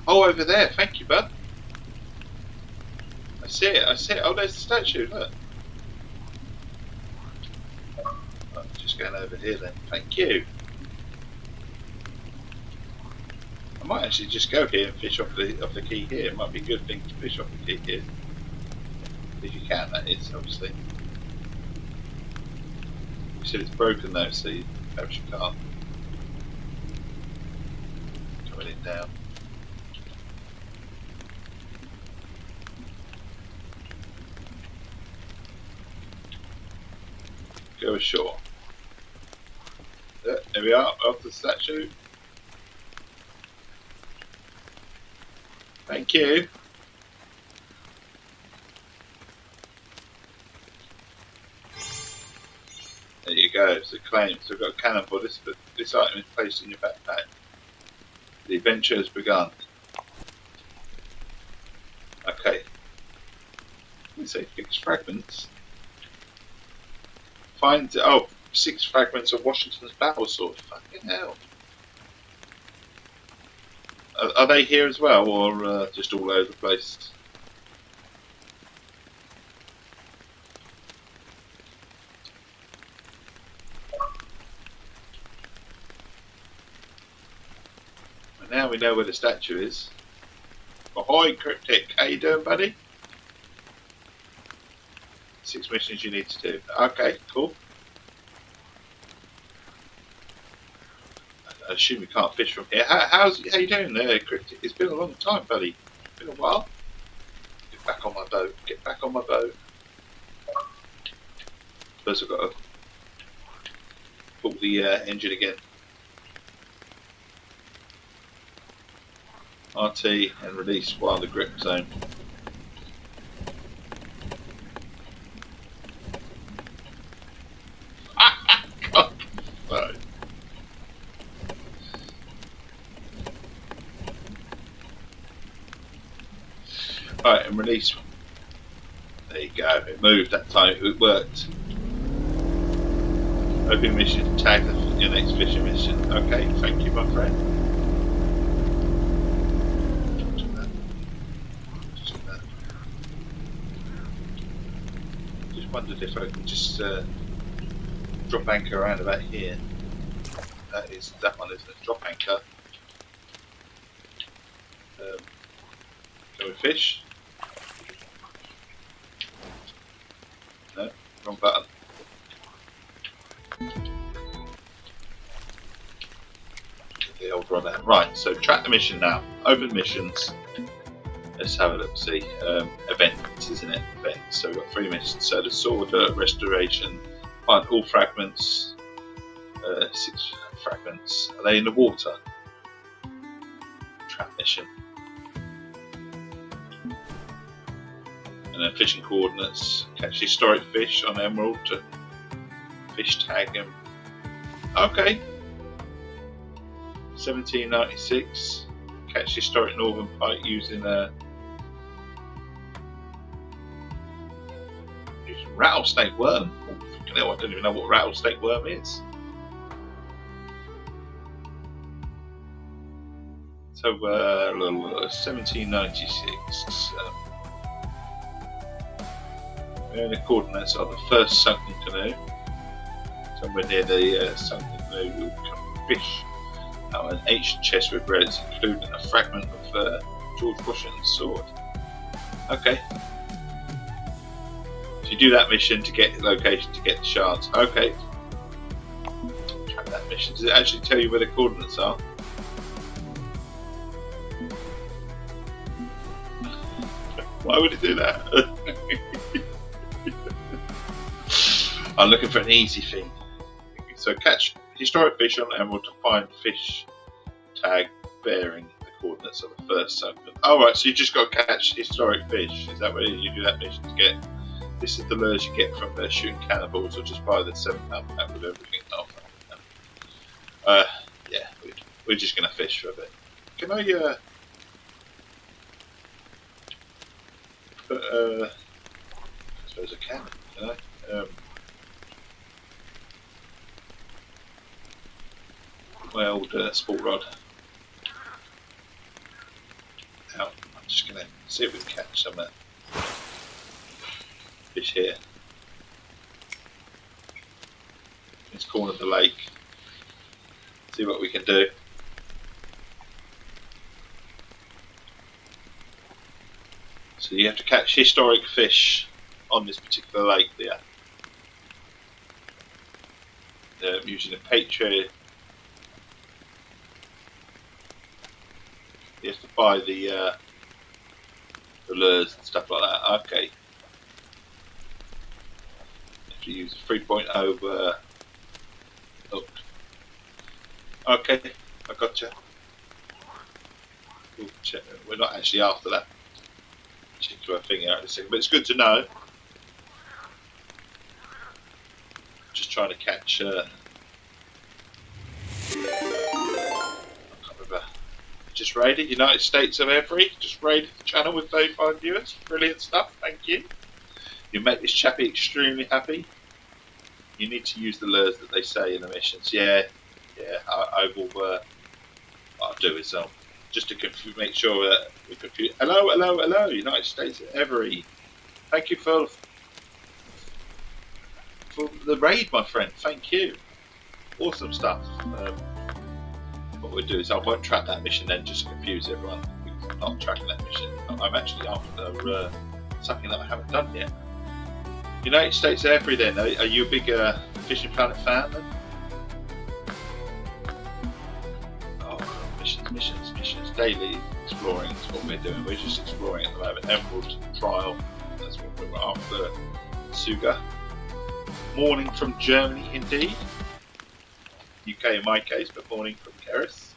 Oh, over there. Thank you, bud. I see it. I see it. Oh, there's the statue. Look. I'm just going over here then. Thank you. I might actually just go here and fish off the key here. It might be a good thing to fish off the key here. If you can, that is, obviously. You said it's broken though, so perhaps you can't. Coming in down. Go ashore. There we are, off the statue. Thank you. There you go, it's a claim. So we've got a cannonball. This item is placed in your backpack. The adventure has begun. Okay. Let's say 6 fragments. Find 6 fragments of Washington's battle sword. Fucking hell. Are they here as well, or just all over the place? And now we know where the statue is. Ahoy, Cryptic. How you doing, buddy? 6 missions you need to do. Okay, cool. I assume you can't fish from here. How you doing there, Cryptic? It's been a long time, buddy. It's been a while. Get back on my boat. Get back on my boat. First I've got to pull the engine again. RT and release while the grip zone. God, no. Alright, and release. There you go, it moved that time, it worked. Open mission, tag your next fishing mission. Okay, thank you, my friend. Just wondered if I could just drop anchor around about here. That one isn't it? Drop anchor. Can we fish? No, wrong button. The old run out. Right, so track the mission now. Open missions. Let's have a look. See, events, isn't it? Events. So we've got 3 missions. So the sword restoration. Find all fragments. 6 fragments. Are they in the water? Trap mission. And then fishing coordinates. Catch historic fish on Emerald to fish tag them. Okay. 1796. Catch historic northern pike using rattlesnake worm. Oh, fucking hell, I don't even know what rattlesnake worm is. So 1796. And the coordinates are the first sunken canoe. Somewhere near the sunken canoe will come fish out an ancient chest with relics, including a fragment of George Washington's sword. Okay. So you do that mission to get the location to get the shards. Okay. Track that mission. Does it actually tell you where the coordinates are? Why would it do that? I'm looking for an easy thing. So catch historic fish on Emerald to find fish tag bearing the coordinates of the first sunken. Oh right, so you just got to catch historic fish. Is that where you do that mission to get? This is the lures you get from shooting cannonballs, or just buy the £7 pack with everything. Yeah, we're just gonna fish for a bit. Can I put I suppose I can I? My old sport rod out. I'm just going to see if we can catch some fish here. This corner of the lake. See what we can do. So you have to catch historic fish on this particular lake there. using a Patreon. You have to buy the lures and stuff like that. Okay. You have to use 3.0 hook. Okay, I gotcha. We're not actually after that particular thing out of this thing, but it's good to know. Just trying to catch. I can't remember. Just raided United States of Every. Just raided the channel with 35 viewers. Brilliant stuff. Thank you. You make this chappie extremely happy. You need to use the lures that they say in the missions. Yeah. I will. What I'll do is just to make sure that we confuse. Hello, United States of Every. Thank you for the raid, my friend. Thank you. Awesome stuff. What we'll do is I won't track that mission then, just to confuse everyone. I'm not tracking that mission. I'm actually after something that I haven't done yet. United States of Every then. Are you a big Fishing Planet fan then? Missions, daily exploring is what we're doing. We're just exploring at the moment. Emerald Trial, that's what we're after. Suga. Morning from Germany, indeed. UK in my case, but morning from Keris.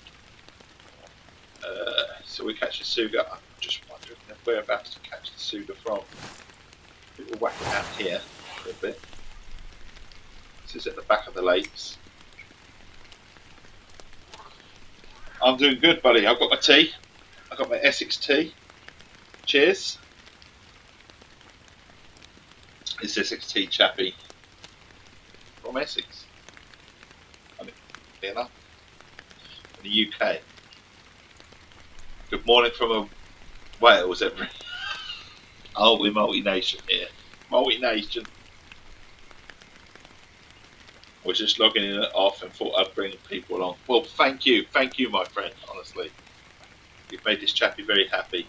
So we catch the Suga. I'm just wondering whereabouts to catch the Suga from. We'll whack it out here for a bit. This is at the back of the lakes. I'm doing good, buddy. I've got my tea. I've got my Essex Tea. Cheers. It's Essex Tea chappie from Essex. Funny enough. In the UK. Good morning from Wales, every. Oh, we're multi-nation here. Multi-nation. I was just logging in off and thought I'd bring people along. Well, thank you, my friend. Honestly, you've made this chappie very happy.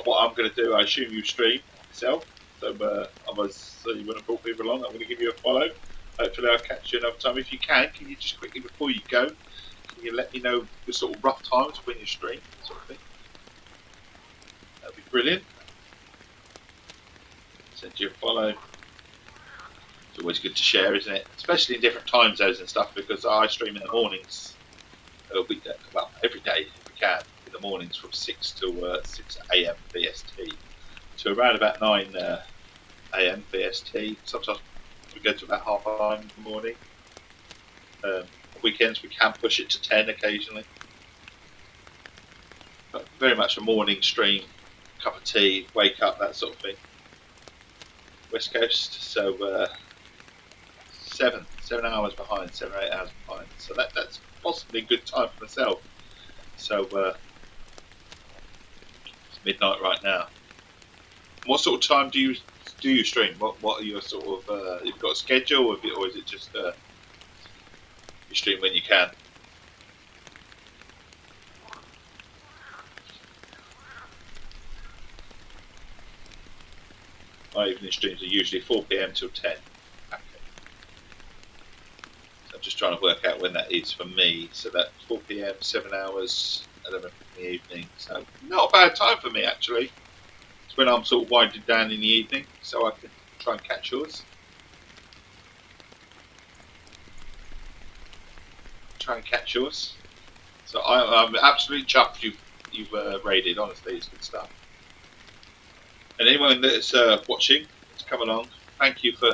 What I'm going to do, I assume you stream yourself, so you want to bring people along. I'm going to give you a follow. Hopefully, I'll catch you another time. If you can you just quickly before you go, can you let me know the sort of rough times when you stream, sort of thing? That'd be brilliant. Send you a follow. It's always good to share, isn't it? Especially in different time zones and stuff, because I stream in the mornings. Well, every day if we can, in the mornings from 6 till 6 a.m. BST to around about 9 a.m. BST. Sometimes we go to about 9:30 in the morning. Weekends we can push it to 10 occasionally. But very much a morning stream, cup of tea, wake up, that sort of thing. West Coast, so 7 hours behind, 7 or 8 hours behind. So that's possibly a good time for myself. So it's midnight right now. What sort of time do you stream? What are your sort of you've got a schedule, or is it just you stream when you can? My evening streams are usually 4 p.m. till 10. Okay. So I'm just trying to work out when that is for me. So that's 4 p.m., 7 hours, 11 in the evening. So not a bad time for me, actually. It's when I'm sort of winding down in the evening, so I can try and catch yours. So I'm absolutely chuffed you've raided. Honestly, it's good stuff. And anyone that's watching, to come along, thank you for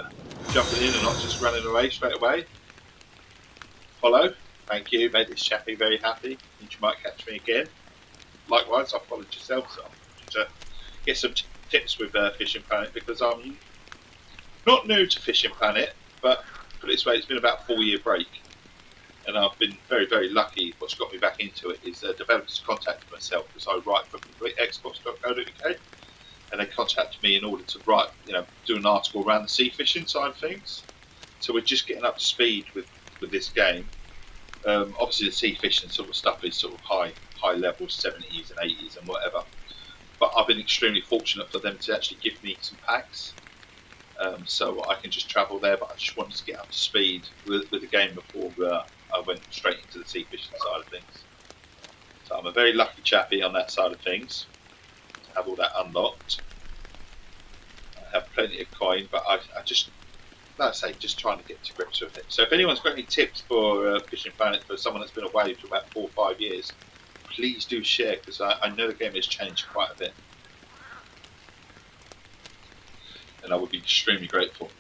jumping in and not just running away straight away. Follow, thank you, made this chappie very happy. And you might catch me again. Likewise, I followed yourself, so I'm to get some tips with Fishing Planet, because I'm not new to Fishing Planet, but put it this way, it's been about a 4-year break. And I've been very, very lucky. What's got me back into it is developers contacted myself, because I write for completexports.co.uk. And they contacted me in order to write, do an article around the sea fishing side of things. So we're just getting up to speed with this game. Obviously, the sea fishing sort of stuff is sort of high level, 70s and 80s and whatever. But I've been extremely fortunate for them to actually give me some packs. so I can just travel there. But I just wanted to get up to speed with the game before I went straight into the sea fishing side of things. So I'm a very lucky chappy on that side of things. To have all that unlocked. I have plenty of coin, but I just, like I say, just trying to get to grips with it. So if anyone's got any tips for Fishing Planet for someone that's been away for about 4 or 5 years, please do share, because I know the game has changed quite a bit. And I would be extremely grateful.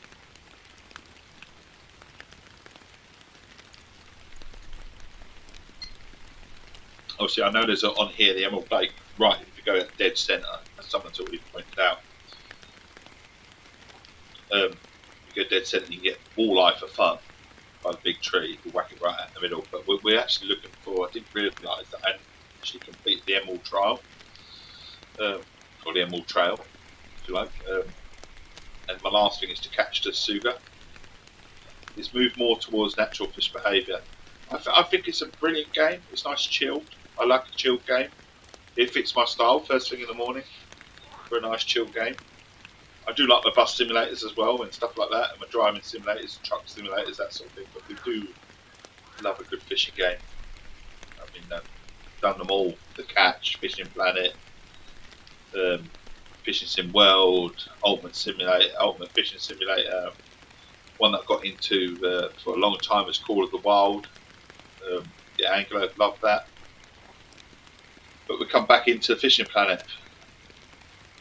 Obviously, I know there's on here the Emerald Lake, right, if you go at dead centre, as someone's already pointed out. You go dead centre and you get walleye for fun by the big tree, you whack it right out in the middle. But we're actually looking for, I didn't realise that I hadn't actually completed the Emerald Trail, or the Emerald Trail, if you like. And my last thing is to catch the Suga. It's moved more towards natural fish behaviour. I think it's a brilliant game. It's nice chilled. I like a chilled game. It fits my style first thing in the morning for a nice chilled game. I do like my bus simulators as well and stuff like that, and my driving simulators, truck simulators, that sort of thing. But we do love a good fishing game. I mean, done them all. The Catch, Fishing Planet, Fishing Sim World, Ultimate Fishing Simulator. One that I got into for a long time was Call of the Wild. The angler, love that. But we come back into Fishing Planet.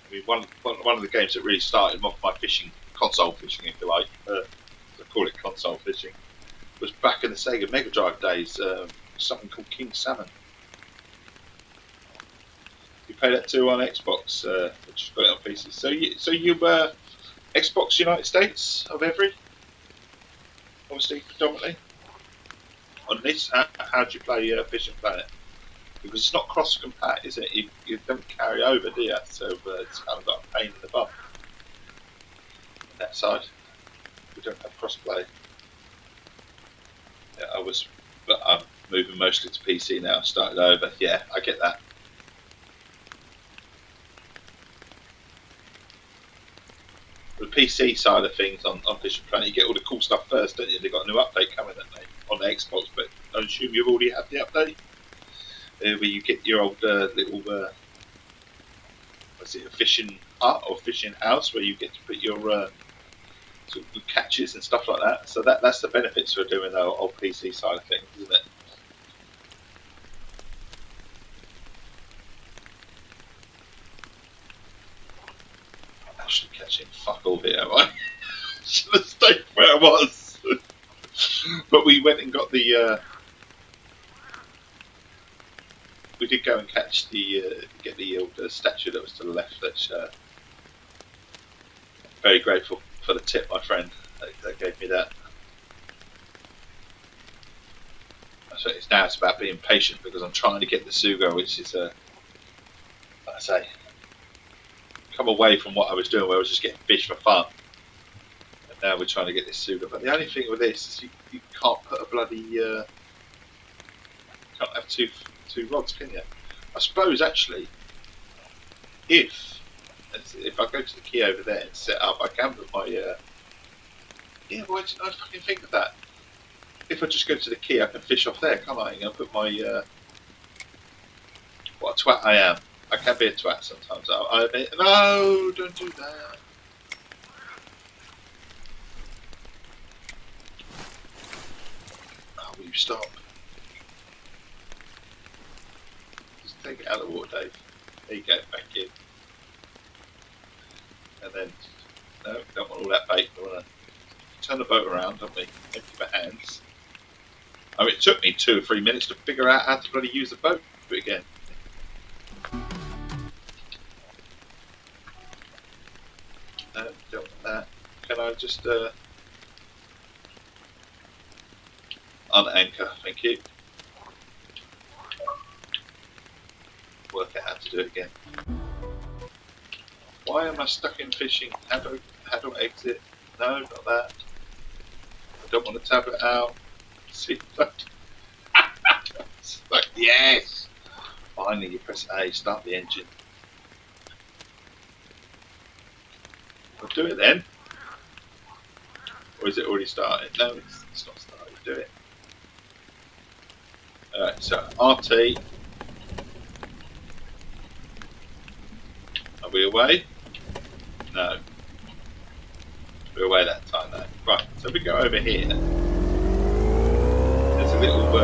I mean, one of the games that really started off my fishing, console fishing, if you like, I call it console fishing, was back in the Sega Mega Drive days. Something called King Salmon. You play that too on Xbox, which got it on PC. So you Xbox United States of every, obviously predominantly. On this, how do you play Fishing Planet? Because it's not cross-compat, is it? You don't carry over, do you? So it's kind of got a pain in the bum on that side. We don't have cross-play. Yeah, but I'm moving mostly to PC now. Started over. Yeah, I get that. The PC side of things on Fishing Planet, you get all the cool stuff first, don't you? They've got a new update coming, haven't they, on the Xbox, but I assume you've already had the update? Where you get your old little, what's it, a fishing hut or fishing house where you get to put your sort of catches and stuff like that. So that's the benefits for doing the old PC side of things, isn't it? I'm actually catching fuck all here, am I? Should have stayed where I was. But we went and got the. We did go and catch get the old statue that was to the left. That's very grateful for the tip, my friend. That gave me that. So it's about being patient because I'm trying to get the Sugo, which is like I say, come away from what I was doing, where I was just getting fish for fun, and now we're trying to get this Sugo. But the only thing with this is you can't put a bloody can't have two rods, can you? I suppose actually, if I go to the key over there and set up, I can put my yeah. Why didn't I fucking think of that? If I just go to the key, I can fish off there, can't I? And I'll put my what a twat I am. I can be a twat sometimes. No, don't do that. Oh, will you stop? Take it out of the water, Dave. There you go, back in. And then, no, we don't want all that bait. We want to turn the boat around, don't we? Empty my hands. I mean, it took me 2 or 3 minutes to figure out how to bloody use the boat again. No, don't want that. Can I just unanchor? Thank you. Work out how to do it again. Why am I stuck in fishing? How do I exit? No, not that. I don't want to tab it out. See, like, yes! Finally, you press A, start the engine. I'll do it then. Or is it already started? No, it's not started. Do it. Alright, so RT. Are we away? No. We're away that time though. Right, so we go over here. There's a little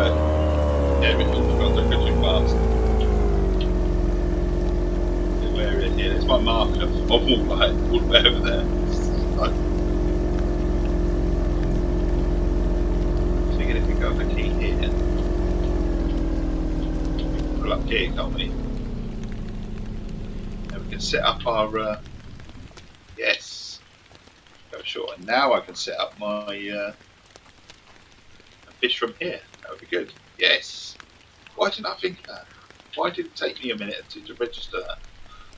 area called don't go too fast. Little area here. There's my marker of all the way over there. Right. So if we go over key here. Pull up here, can't we? And we can set up our yes. Go short. And now I can set up my fish from here. That would be good. Yes. Why didn't I think of that? Why did it take me a minute to register that?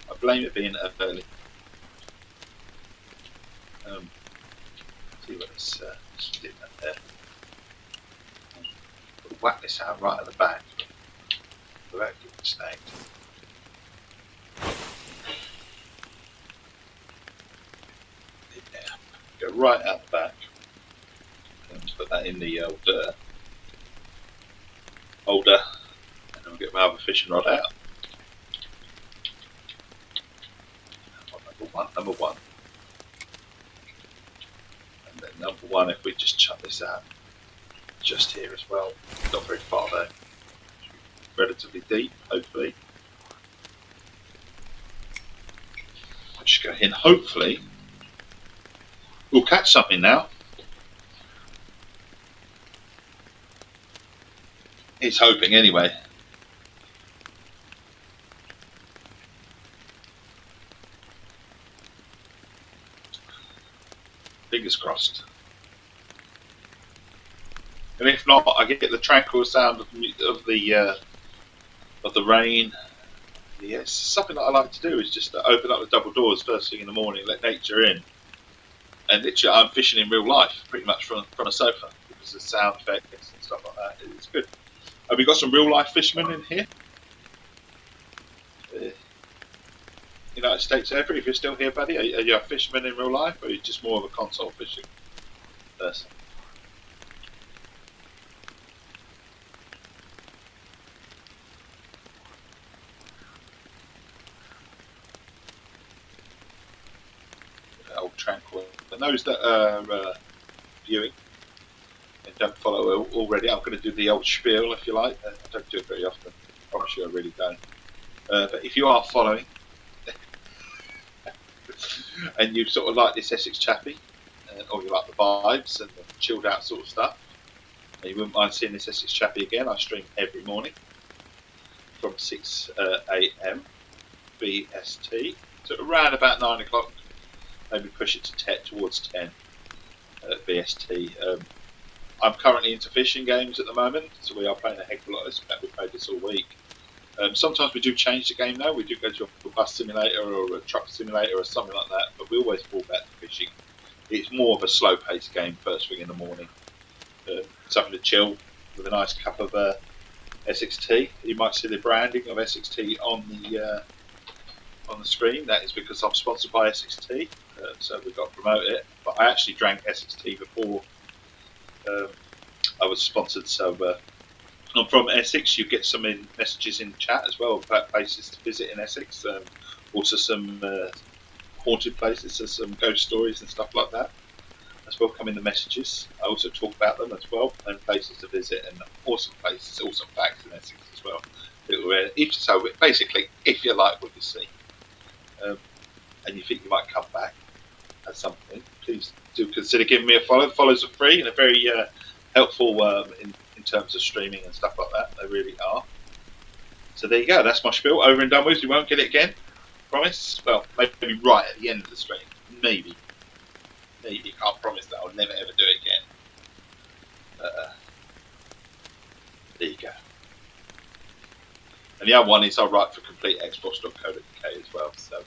I blame it being up early. See what this did that there. We'll whack this out right at the back without getting snagged. Yeah. Go right out the back. And put that in the holder, and then we'll get my other fishing rod out. Number one. And then number one, if we just chuck this out just here as well, not very far though, relatively deep, hopefully. I'll just go in, hopefully we'll catch something now. He's hoping anyway. Fingers crossed. And if not, I get the tranquil sound of the rain. Yes, something that I like to do is just to open up the double doors first thing in the morning, let nature in, and literally I'm fishing in real life, pretty much from a sofa, because the sound effects and stuff like that. It's good. Have we got some real life fishermen in here? United States Air, if you're still here, buddy, are you a fisherman in real life, or are you just more of a console fishing person? Old tranquil. And those that are viewing and don't follow already, I'm going to do the old spiel, if you like. I don't do it very often. I promise you I really don't. But if you are following, and you sort of like this Essex chappie, or you like the vibes and the chilled out sort of stuff, and you wouldn't mind seeing this Essex chappie again, I stream every morning from 6 AM BST to around about 9 o'clock, maybe push it to 10, towards 10 BST. I'm currently into fishing games at the moment, so we are playing a heck of a lot of this. We've played this all week. Sometimes we do change the game though. We do go to a bus simulator or a truck simulator or something like that, but we always fall back to fishing. It's more of a slow paced game first thing in the morning. Something to chill with a nice cup of Essex Tea. You might see the branding of Essex Tea on the screen. That is because I'm sponsored by Essex Tea, so we've got to promote it. But I actually drank Essex Tea before I was sponsored, so I'm from Essex. You get some messages in chat as well about places to visit in Essex. Also some haunted places, so some ghost stories and stuff like that as well come in the messages. I also talk about them as well, and places to visit and awesome places, awesome facts in Essex as well. So basically, if you like what you see and you think you might come back at some point, please do consider giving me a follow. The follows are free and are very helpful in terms of streaming and stuff like that. They really are. So there you go. That's my spiel. Over and done with. You won't get it again. Promise. Well, maybe right at the end of the stream. Maybe. Can't promise that I'll never ever do it again. There you go. And the other one is I write for completeexports.co.uk as well. So I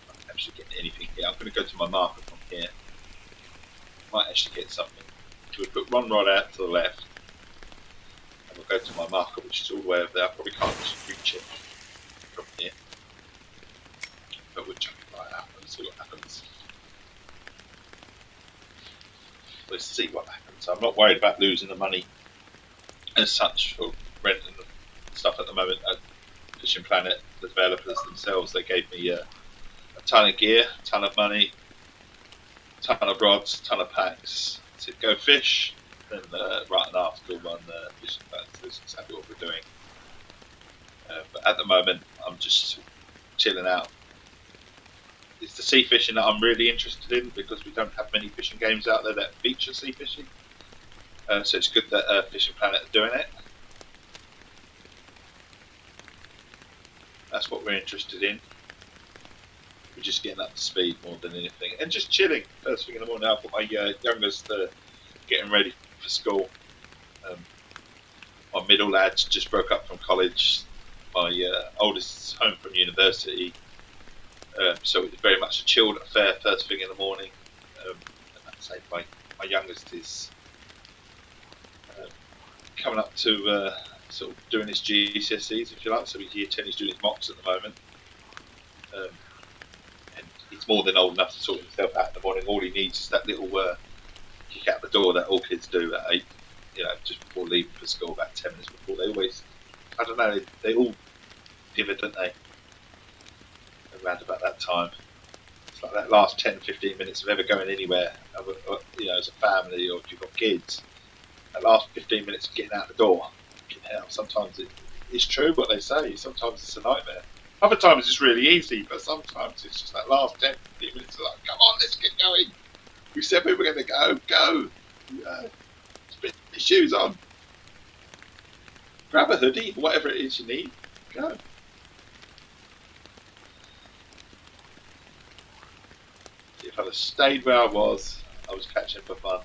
don't actually get anything here. I'm going to go to my marker from here. Might actually get something. So we put one rod out to the left, and we'll go to my marker, which is all the way over there. I probably can't just reach it from here, but we'll chuck it right out and see what happens. We'll see what happens. I'm not worried about losing the money as such for rent and stuff at the moment. Fishing Planet, the developers themselves, they gave me a ton of gear, a ton of money, a ton of rods, a ton of packs. To go fish, and write an article on Fishing Planet. That's exactly what we're doing. But at the moment, I'm just chilling out. It's the sea fishing that I'm really interested in because we don't have many fishing games out there that feature sea fishing. So it's good that Fishing Planet are doing it. That's what we're interested in. We're just getting up to speed more than anything, and just chilling. First thing in the morning, I've got my youngest getting ready for school. My middle lad just broke up from college. My oldest is home from university. So it's very much a chilled affair first thing in the morning. And I'd say my youngest is coming up to sort of doing his GCSEs, if you like. So he's year 10, he's doing his mocks at the moment. And he's more than old enough to sort himself out in the morning. All he needs is that little kick out the door that all kids do at 8, just before leaving for school, about 10 minutes before. They always, I don't know, they all give it, don't they? Around about that time. It's like that last 10-15 minutes of ever going anywhere, as a family, or if you've got kids, that last 15 minutes of getting out the door. Sometimes it's true what they say, sometimes it's a nightmare. Other times it's really easy, but sometimes it's just that last 10-15 minutes of like, come on, let's get going. We said we were going to go. Put your shoes on. Grab a hoodie, whatever it is you need, go. If I'd have stayed where I was catching for fun.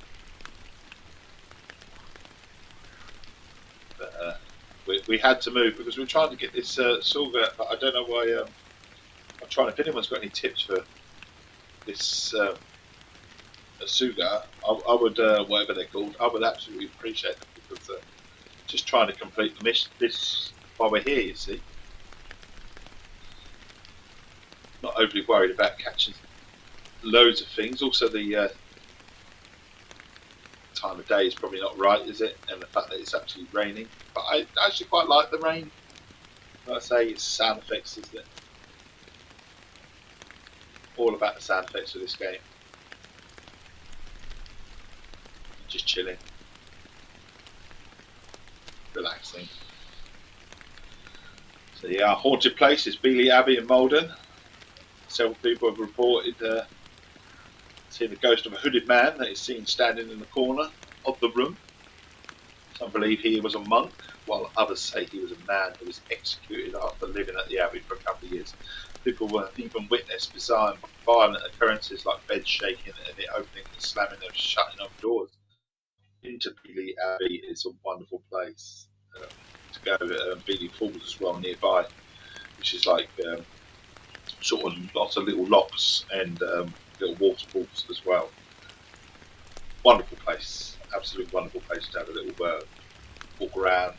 But we had to move because we were trying to get this silver, but I don't know why. I'm trying, if anyone's got any tips for this Suga, I would, whatever they're called, I would absolutely appreciate them because just trying to complete the mission this while we're here, you see. Not overly worried about catching loads of things. Also, the time of day is probably not right, is it? And the fact that it's actually raining. But I actually quite like the rain. Like I say, it's sound effects, isn't it? All about the sound effects of this game. Just chilling. Relaxing. So yeah, haunted place is Beeley Abbey in Malden. Several people have reported seeing the ghost of a hooded man that is seen standing in the corner of the room. Some believe he was a monk, while others say he was a man who was executed after living at the abbey for a couple of years. People were even witnessed bizarre and violent occurrences like beds shaking and it opening and slamming and shutting of doors. Into Beeley Abbey is a wonderful place to go. Beeley Falls as well nearby, which is like sort of lots of little locks and little waterfalls as well. Wonderful place, absolutely wonderful place to have a little walk around,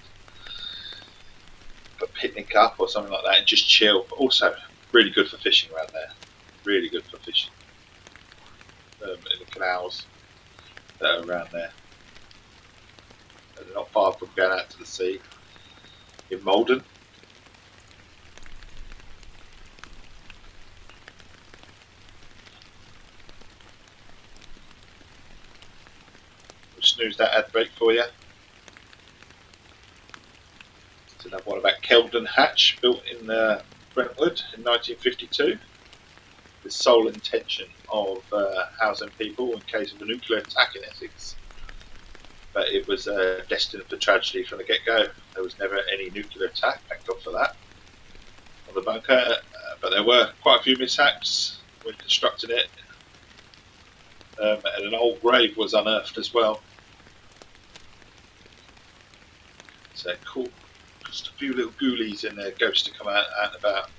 put a picnic up or something like that and just chill. But also really good for fishing around there, really good for fishing in the canals that are around there. And they're not far from going out to the sea in Malden. Snooze that ad break for you. So another one about Kelvin Hatch, built in Brentwood in 1952. The sole intention of housing people in case of a nuclear attack in Essex. But it was destined for tragedy from the get-go. There was never any nuclear attack, thank God for that, on the bunker. But there were quite a few mishaps when constructing it. And an old grave was unearthed as well. So cool. Just a few little ghoulies in there, ghosts to come out and about.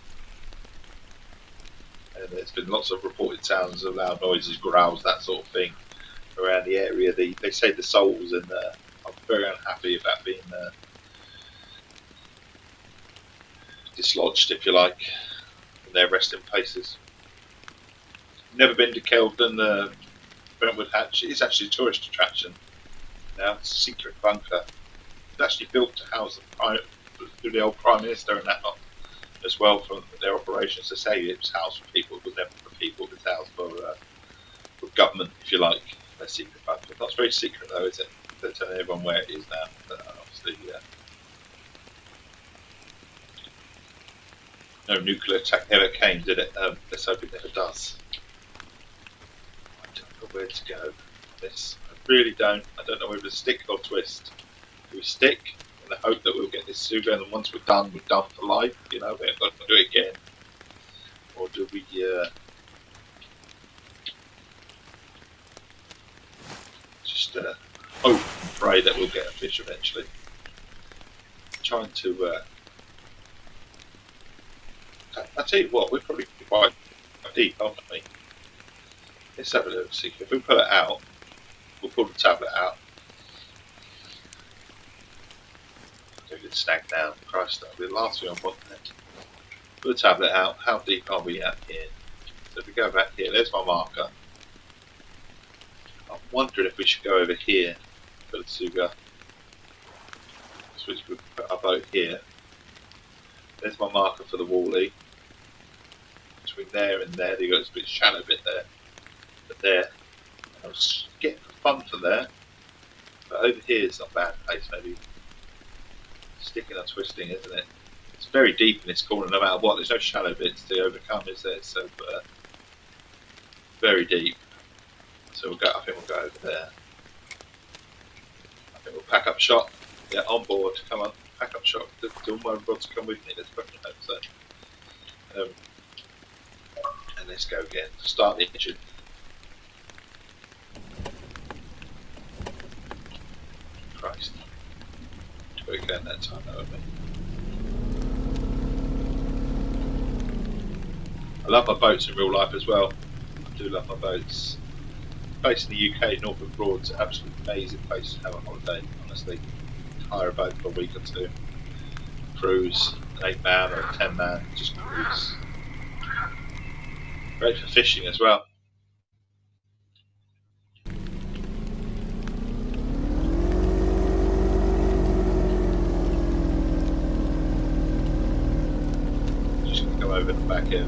And there's been lots of reported sounds of loud noises, growls, that sort of thing around the area. They say the souls and are very unhappy about being dislodged, if you like, from their resting places. Never been to Kelvin, Brentwood Hatch. It is actually a tourist attraction now. It's a secret bunker. It's actually built to house the old Prime Minister and that as well for their operations. They say it's housed for people, but never for people. It's housed for government, if you like. Their secret bunker. Not very secret though, is it? They're telling everyone where it is now. But obviously, no nuclear attack ever came, did it? Let's hope it never does. I don't know where to go with this. I really don't. I don't know whether to stick or twist. Do we stick in the hope that we'll get this Suga, and once we're done for life? You know, we haven't got to do it again. Or do we? Just hope and pray that we'll get a fish eventually. Trying to. I tell you what, we're probably quite deep, aren't we? Let's have a look. See if we pull it out. We'll pull the tablet out. Don't get snagged down. Christ, that'll be the last thing I want. Pull the tablet out. How deep are we at here? So if we go back here, there's my marker. I'm wondering if we should go over here for the Suga. So we put our boat here. There's my marker for the Wally. Between there and there, you've got this bit shallow bit there. But there, I was getting fun for there. But over here is not a bad place, maybe. Sticking or twisting, isn't it? It's very deep in this corner, no matter what. There's no shallow bits to overcome, is there? So, very deep. So we'll go. I think we'll go over there. I think we'll pack up shot. Yeah, on board. Come on, pack up shot. Do all my rods come with me? Let's fucking hope so. And let's go again. Start the engine. Christ. Got it going that time, though, haven't we? I love my boats in real life as well. I do love my boats. Based in the UK, Norfolk Broad's an absolutely amazing place to have a holiday, honestly. Hire a boat for a week or two. Cruise, an 8-man or a 10-man, just cruise. Great for fishing as well. Just going to go over the back here.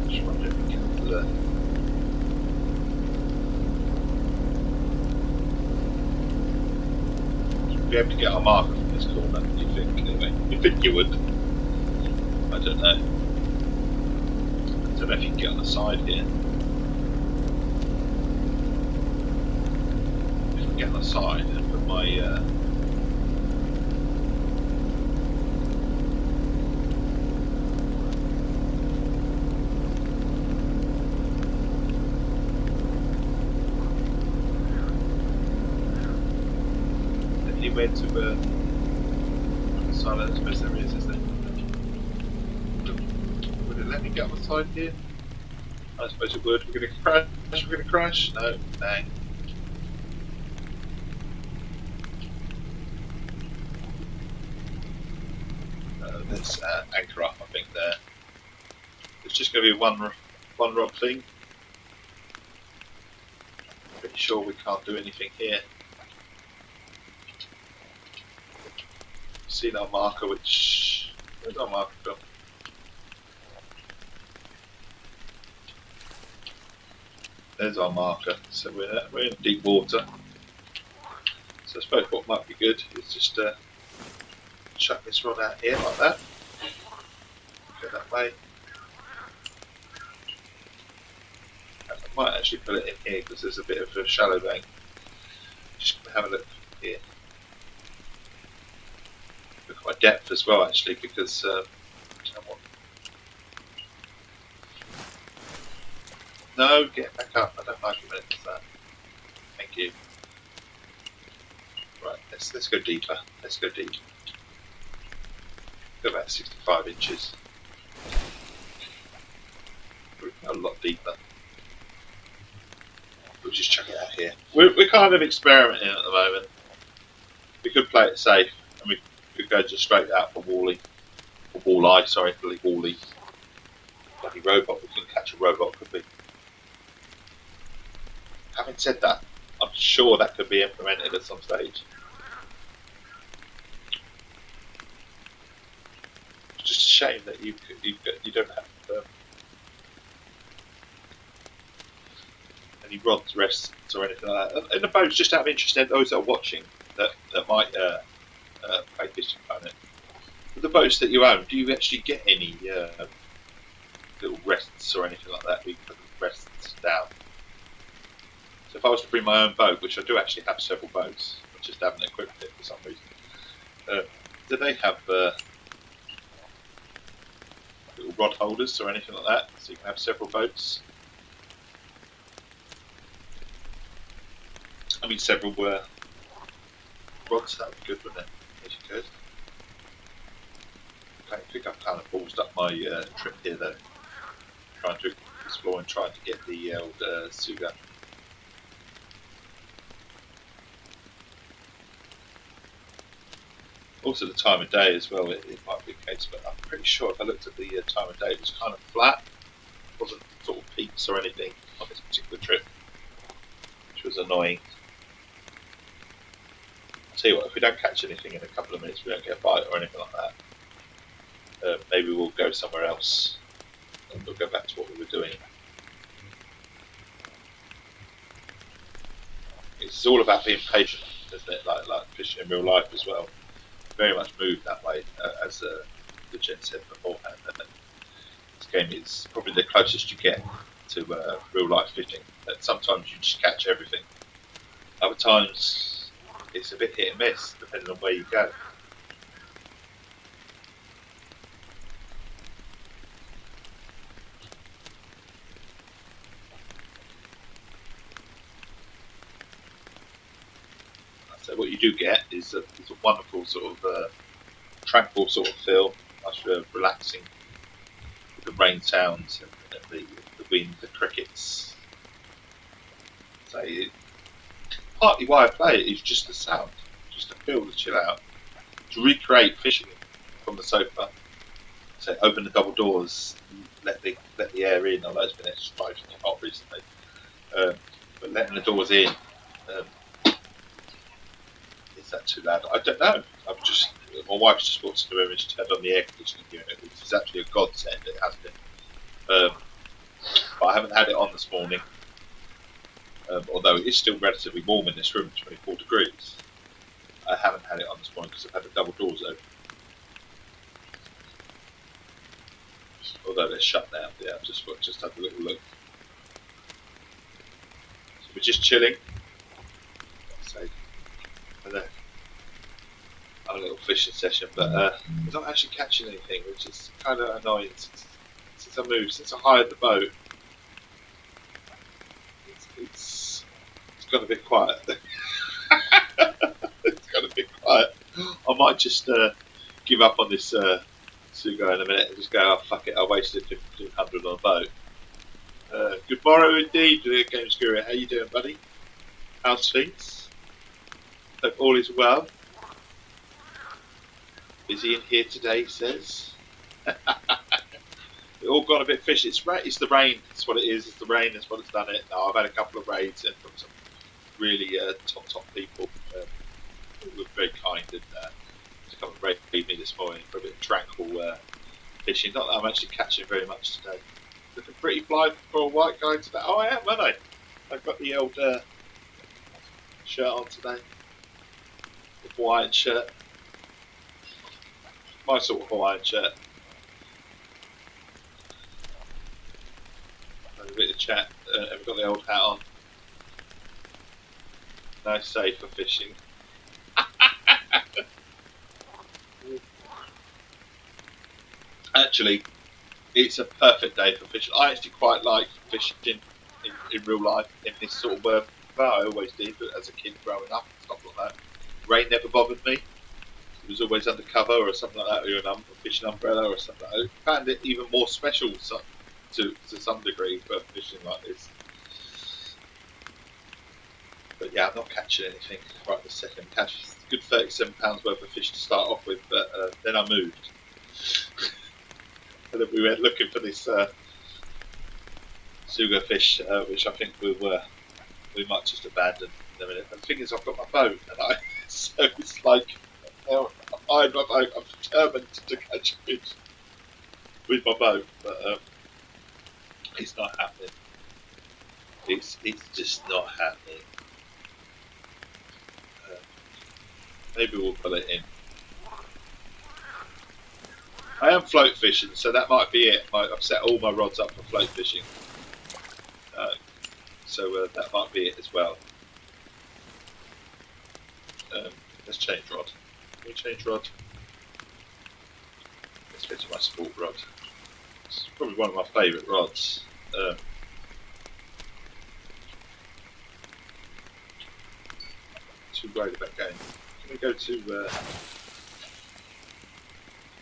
Just wondering if we can do that. Be able to get our marker from this corner, do you think? Anyway, you think you would? I don't know. I don't know if you can get on the side here. If I get on the side and put my where to silent, I suppose there is there? Would it let me get on the side here? I suppose it would. We're going to crash. We're going to crash. No, bang. Let's anchor up, I think, there. It's just going to be one rod thing. Pretty sure we can't do anything here. Seen our marker, which... Where's our marker gone? There's our marker. So we're in deep water. So I suppose what might be good is just chuck this rod out here like that. Go that way. And I might actually put it in here because there's a bit of a shallow bank. Just gonna have a look here. Look at my depth as well, actually, because no, get back up. I don't like a minute of that. Thank you. Right, let's go deeper. Let's go deep. Go about 65 inches. A lot deeper. We'll just chuck it out here. We're kind of experimenting at the moment. We could play it safe, and we could go just straight out for Wally. Or Walleye, sorry, Wally. Bloody robot. We couldn't catch a robot, could we? having said that, I'm sure that could be implemented at some stage. It's just a shame that you don't have any rods, rests, or anything like that. And the boats, just out of interest, those that are watching that might play fishing planet. With the boats that you own, do you actually get any little rests or anything like that? We put the rests down. So if I was to bring my own boat, which I do actually have several boats, I just haven't equipped it for some reason. Do they have little rod holders or anything like that, so you can have several boats? I mean, several rods. That would be good, wouldn't it? If you could. I think I've kind of ballsed up my trip here, though. Trying to explore and trying to get the old Suga. Also the time of day as well, it might be a case, but I'm pretty sure if I looked at the time of day, it was kind of flat. It wasn't sort of peaks or anything on this particular trip, which was annoying. I'll tell you what, if we don't catch anything in a couple of minutes, we don't get a bite or anything like that, maybe we'll go somewhere else and we'll go back to what we were doing. It's all about being patient, isn't it? Like fishing in real life as well. Very much moved that way, as the gent said beforehand. This game is probably the closest you get to real life fishing. That sometimes you just catch everything. Other times it's a bit hit and miss, depending on where you go. So what you do get is a wonderful sort of tranquil sort of feel, much relaxing with the rain sounds and the wind, the crickets. So partly why I play it is just the sound, just to feel the chill out, to recreate fishing from the sofa. So open the double doors, let the air in. Although it's been extremely hot recently, but letting the doors in. Is that too loud? I don't know. My wife's just walked into the room and she turned on the air conditioning unit, which is actually a godsend. It has been, but I haven't had it on this morning. Although it is still relatively warm in this room, 24 degrees. I haven't had it on this morning because I've had the double doors open. Although they're shut now. Yeah, I've just had a little look. So we're just chilling. Have a little fishing session, but we're not actually catching anything, which is kind of annoying since I moved, since I hired the boat. It's got a bit quiet. It's got a bit quiet. I might just give up on this Sugo in a minute and just go, oh fuck it, I wasted 1,500 on a boat. Good morrow indeed, Games Guru. How you doing, buddy? How's things? Hope all is well. Busy in here today, he says. It all gone a bit fishy. It's the rain. That's what it is. It's the rain. That's what it's done it. No, I've had a couple of raids from some really top people who were very kind and just come and raid me this morning for a bit of tranquil fishing. Not that I'm actually catching very much today. Looking pretty fly for a white guy today. Oh, I am, aren't I? I've got the old shirt on today. The Hawaiian shirt. My sort of Hawaiian shirt. A bit of chat. Have we got the old hat on? Nice safe for fishing. Actually, it's a perfect day for fishing. I actually quite like fishing in real life in this sort of weather. I always did, but as a kid growing up and stuff like that. Rain never bothered me. It was always under cover or something like that, or a fishing umbrella or something like that. I found it even more special to some degree for fishing like this. But yeah, I'm not catching anything right this second. Catch a good £37 worth of fish to start off with, but then I moved. And then we went looking for this Sugo fish, which I think we we might just abandon them. And the thing is, I've got my boat, and so it's like, well, I'm determined to catch a fish with my boat, but it's not happening. It's just not happening. Maybe we'll put it in. I am float fishing, so that might be it. I've set all my rods up for float fishing, so that might be it as well. Let's change rod. Can we change rod? Let's go to my sport rod. It's probably one of my favourite rods. Too worried about going. Can we go to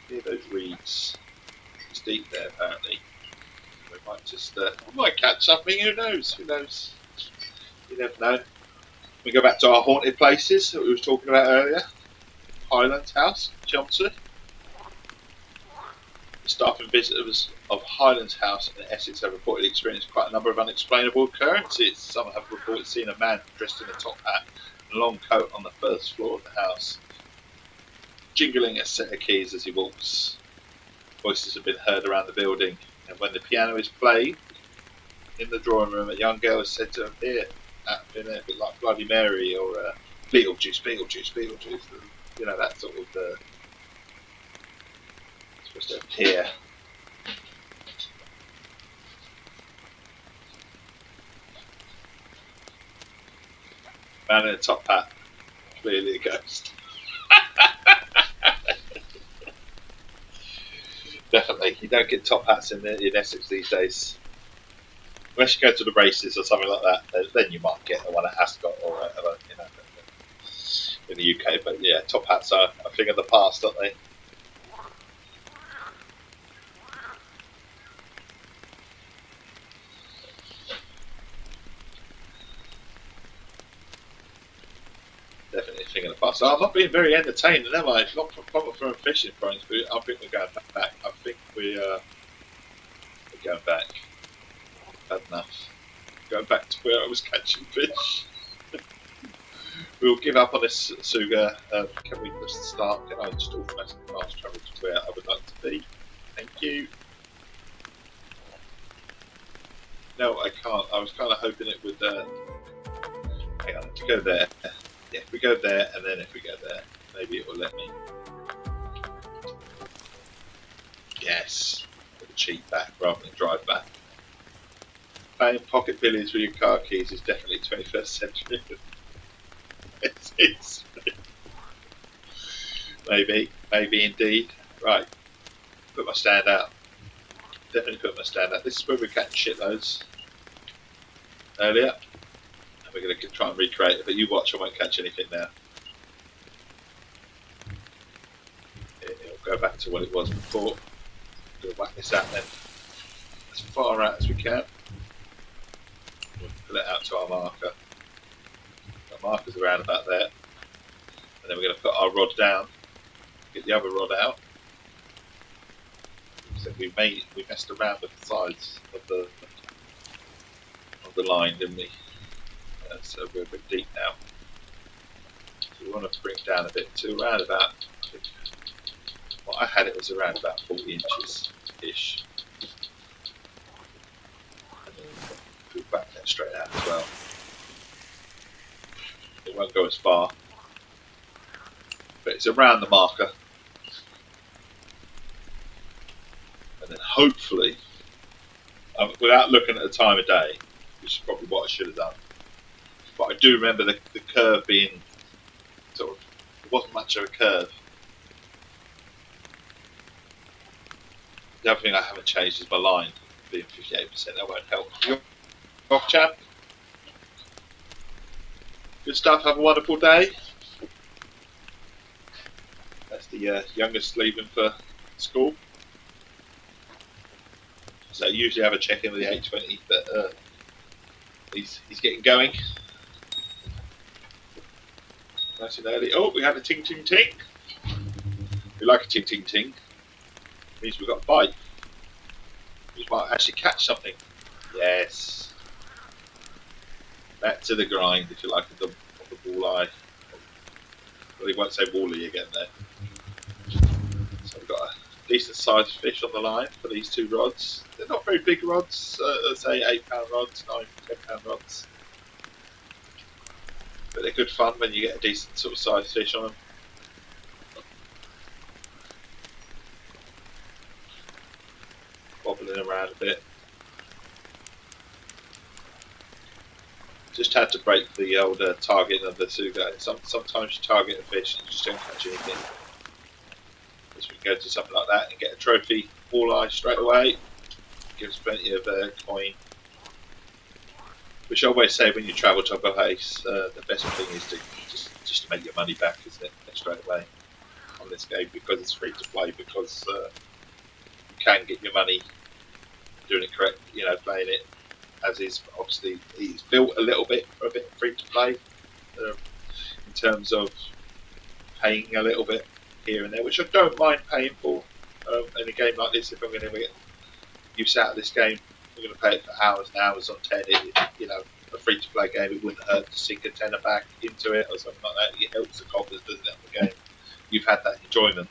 near those reeds? It's deep there apparently. We might just we might catch something. Who knows? Who knows? You never know. We go back to our haunted places that we were talking about earlier. Highlands House, Chelmsford. The staff and visitors of Highlands House in Essex have reportedly experienced quite a number of unexplainable occurrences. Some have reported seeing a man dressed in a top hat and long coat on the first floor of the house, jingling a set of keys as he walks. Voices have been heard around the building, and when the piano is played in the drawing room, a young girl is said to appear, in a bit like Bloody Mary or Beetlejuice, you know, that sort of supposed to appear. Man in a top hat, clearly a ghost. Definitely, you don't get top hats in Essex these days. Unless you go to the races or something like that, then you might get one at Ascot or whatever, you know, in the UK. But yeah, top hats are a thing of the past, aren't they? Definitely a thing of the past. So I'm not being very entertaining, am I? Not from a fishing point of view. I think we're going back. I think we're going back. Had enough. Going back to where I was catching fish. We'll give up on this, Suga. Can we just start? Can I just automatically fast travel to where I would like to be? Thank you. No, I can't. I was kind of hoping it would. Hang on, to go there. Yeah, if we go there, and then if we go there, maybe it will let me. Yes, with a cheat back rather than drive back. Playing pocket billiards with your car keys is definitely 21st century. It's maybe indeed. Right, put my stand out. Definitely put my stand out. This is where we're catching shitloads earlier. We're going to try and recreate it, but you watch, I won't catch anything now. It'll go back to what it was before. We'll whack this out then, as far out as we can. We'll pull it out to our marker. Our marker's around about there. And then we're going to put our rod down, get the other rod out. So we messed around with the sides of the line, didn't we? So we're a bit deep now. So we want to bring down a bit to around about, I think, well, I had it was around about 40 inches ish. And then we'll back that straight out as well. It won't go as far, but it's around the marker. And then hopefully, without looking at the time of day, which is probably what I should have done. But I do remember the curve being sort of, it wasn't much of a curve. The other thing I haven't changed is my line being 58%. That won't help. You off, champ? Good stuff. Have a wonderful day. That's the youngest leaving for school. So I usually have a check in with the 820, but he's getting going. Nice and early. Oh, we had a ting ting ting. We like a ting ting ting. Means we've got a bite. We might actually catch something. Yes. back to the grind, if you like, of the walleye. Well, we won't say walleye again there. So we've got a decent sized fish on the line for these 2 rods. They're not very big rods, let's say 8-pound rods, 9-10-pound rods. But they're good fun when you get a decent sort of sized fish on them. Wobbling around a bit. Just had to break the old target of the Suga. Sometimes you target a fish and you just don't catch anything. So we can go to something like that and get a trophy walleye straight away. Gives plenty of coin. Which I always say when you travel to a place, the best thing is to just to make your money back, isn't it? Straight away on this game, because it's free to play, because you can get your money doing it correct, you know, playing it as is. Obviously, it's built a little bit for a bit free to play in terms of paying a little bit here and there, which I don't mind paying for in a game like this. If I'm going to get use out of this game, I'm going to pay it for hours and hours on 10. You know, a free to play game, it wouldn't hurt to sink a tenner back into it or something like that. It helps the coppers, doesn't it, the game? You've had that enjoyment.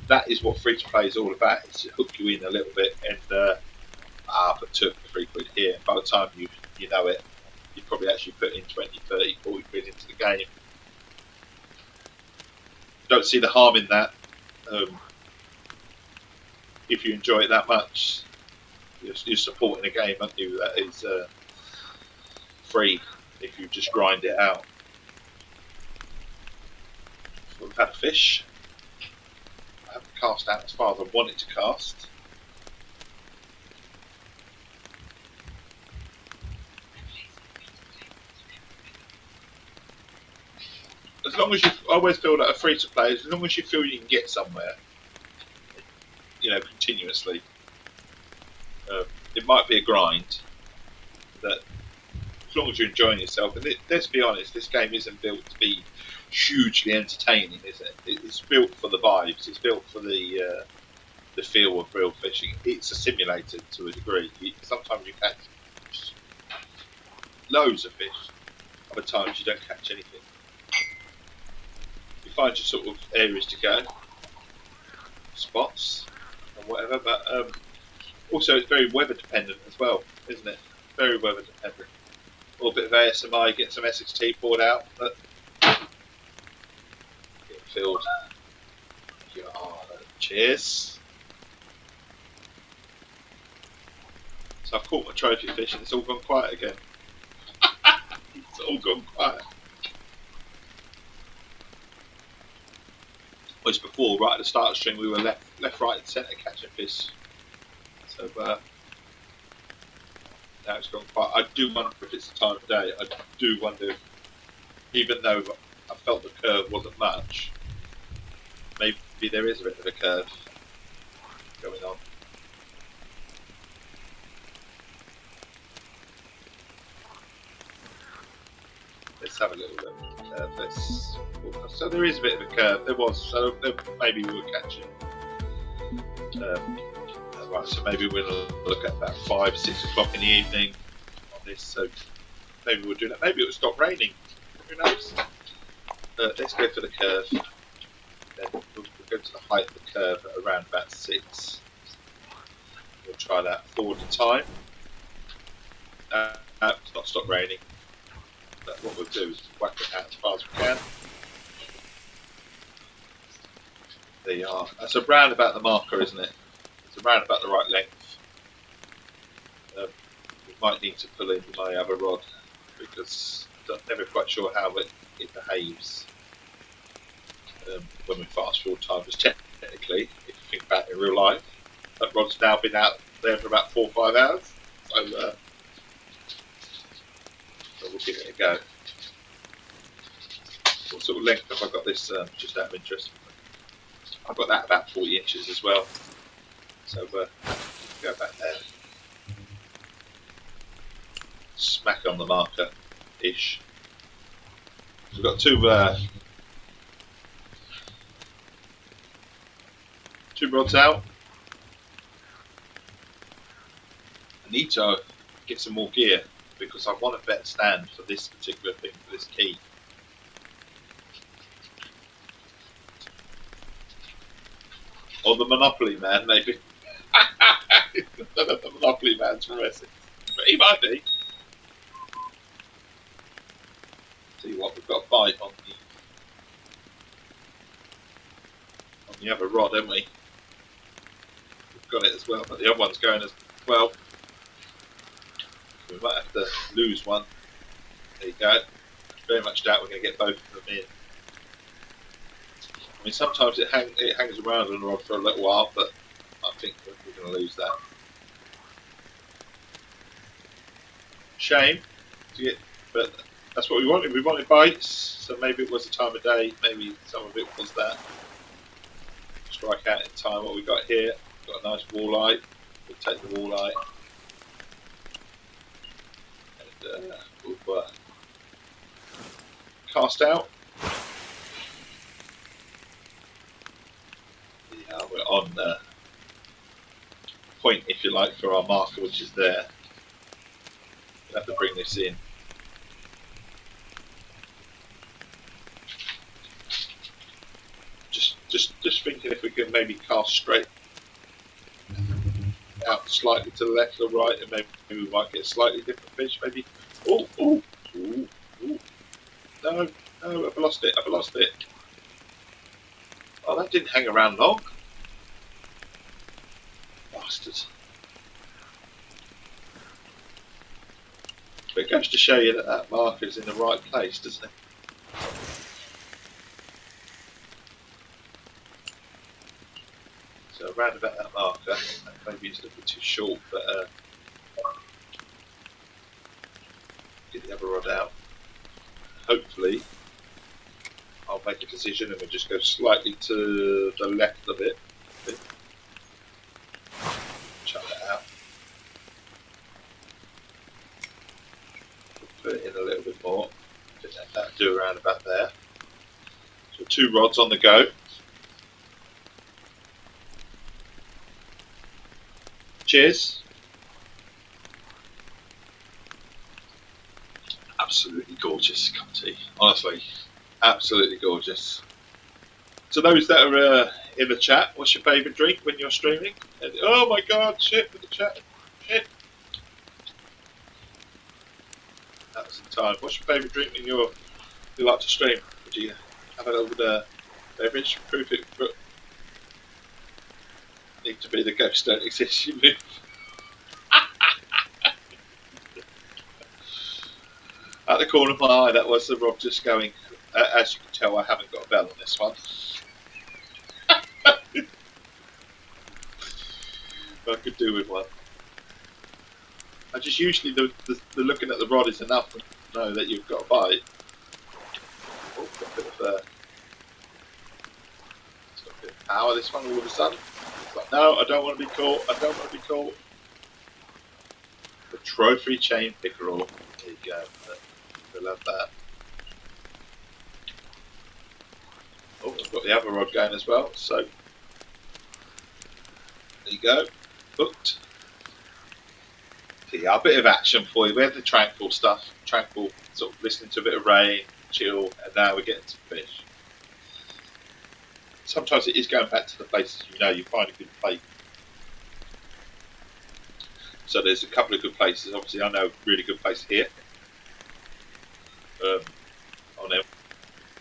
That is what free to play is all about. It's to hook you in a little bit and but took £3 here. By the time you know it, you probably actually put in 20, 30, 40 quid into the game. Don't see the harm in that. If you enjoy it that much, you're supporting a game, aren't you? That is free if you just grind it out. So we've had a fish. I haven't cast out as far as I wanted to cast. As long as I always feel that a free to play, as long as you feel you can get somewhere, you know, continuously. It might be a grind, but as long as you're enjoying yourself, and let's be honest, this game isn't built to be hugely entertaining, is it? It's built for the vibes. It's built for the feel of real fishing. It's a simulator to a degree. Sometimes you catch loads of fish. Other times you don't catch anything. You find your sort of areas to go, spots and whatever, but also it's very weather dependent as well, isn't it? Very weather dependent. A little bit of ASMR, get some Essex Tea poured out, but get filled. Yeah, cheers. So I've caught my trophy fish and it's all gone quiet again. It's all gone quiet. Whereas before, right at the start of the stream, we were left, right, and centre catching fish. So now it's gone quiet. I do wonder if it's the time of day. I do wonder if, even though I felt the curve wasn't much, maybe there is a bit of a curve going on. Let's have a little look. So there is a bit of a curve. There was. So maybe we were catching. Right. So maybe we'll look at about 5, 6 o'clock in the evening on this. So maybe we'll do that. Maybe it will stop raining. Who knows? Let's go for the curve. Then we'll go to the height of the curve at around about 6. We'll try that forward in time. It's not stopped raining. But what we'll do is whack it out as far as we can. There you are. That's around about the marker, isn't it? It's around about the right length. We might need to pull in my other rod because I'm never quite sure how it behaves when we fast forward time. Because technically, if you think about it in real life, that rod's now been out there for about 4 or 5 hours. So we'll give it a go. What sort of length have I got this, just out of interest? I've got that about 40 inches as well. So go back there. Smack on the marker-ish. We've got two rods out. I need to get some more gear. because I want a better stand for this particular thing, for this key. Or the Monopoly Man, maybe. The Monopoly Man's from Essex. But he might be. See what, we've got a bite on the other rod, haven't we? We've got it as well, but the other one's going as well. We might have to lose one. There you go. Very much doubt we're going to get both of them in. I mean, sometimes it hangs around on the rod for a little while, but I think we're going to lose that. Shame to get, but that's what we wanted. We wanted bites, so maybe it was the time of day. Maybe some of it was that. Strike out in time. What we got here? Got a nice walleye. We'll take the walleye. And we'll cast out. Yeah, we're on point, if you like, for our marker, which is there. We'll have to bring this in. Just thinking if we can maybe cast straight out slightly to the left or right, and maybe we might get a slightly different fish. Maybe. Oh, oh, oh, oh. No, no, I've lost it. I've lost it. Oh, that didn't hang around long. Bastards. But it goes to show you that that marker is in the right place, doesn't it? So around about that marker, maybe it's a little bit too short, but get the other rod out. Hopefully, I'll make a decision and we'll just go slightly to the left of it. Chuck that out. Put it in a little bit more. Let that do around about there. So 2 rods on the go. Cheers. Absolutely gorgeous cup of tea. Honestly, absolutely gorgeous. To those that are in the chat, what's your favourite drink when you're streaming? And, oh my god, shit with the chat. Shit. That was the time. What's your favourite drink when you like to stream? Would you have a little beverage? Proof it, but need to be the ghost don't exist, you move. At the corner of my eye, that was the Rob just going. As you can tell, I haven't got a bell on this one. I could do with one. I just usually the looking at the rod is enough to know that you've got a bite. Oh, got a bit of it's got a bit of power. This one all of a sudden. It's like, no, I don't want to be caught. I don't want to be caught. The trophy chain pickerel. There you go. We'll have that. Oh, I've got the other rod going as well. So there you go. Hooked. Yeah, a bit of action for you. We had the tranquil stuff, tranquil, sort of listening to a bit of rain, chill, and now we're getting some fish. Sometimes it is going back to the places you find a good plate. So there's a couple of good places. Obviously, I know a really good place here on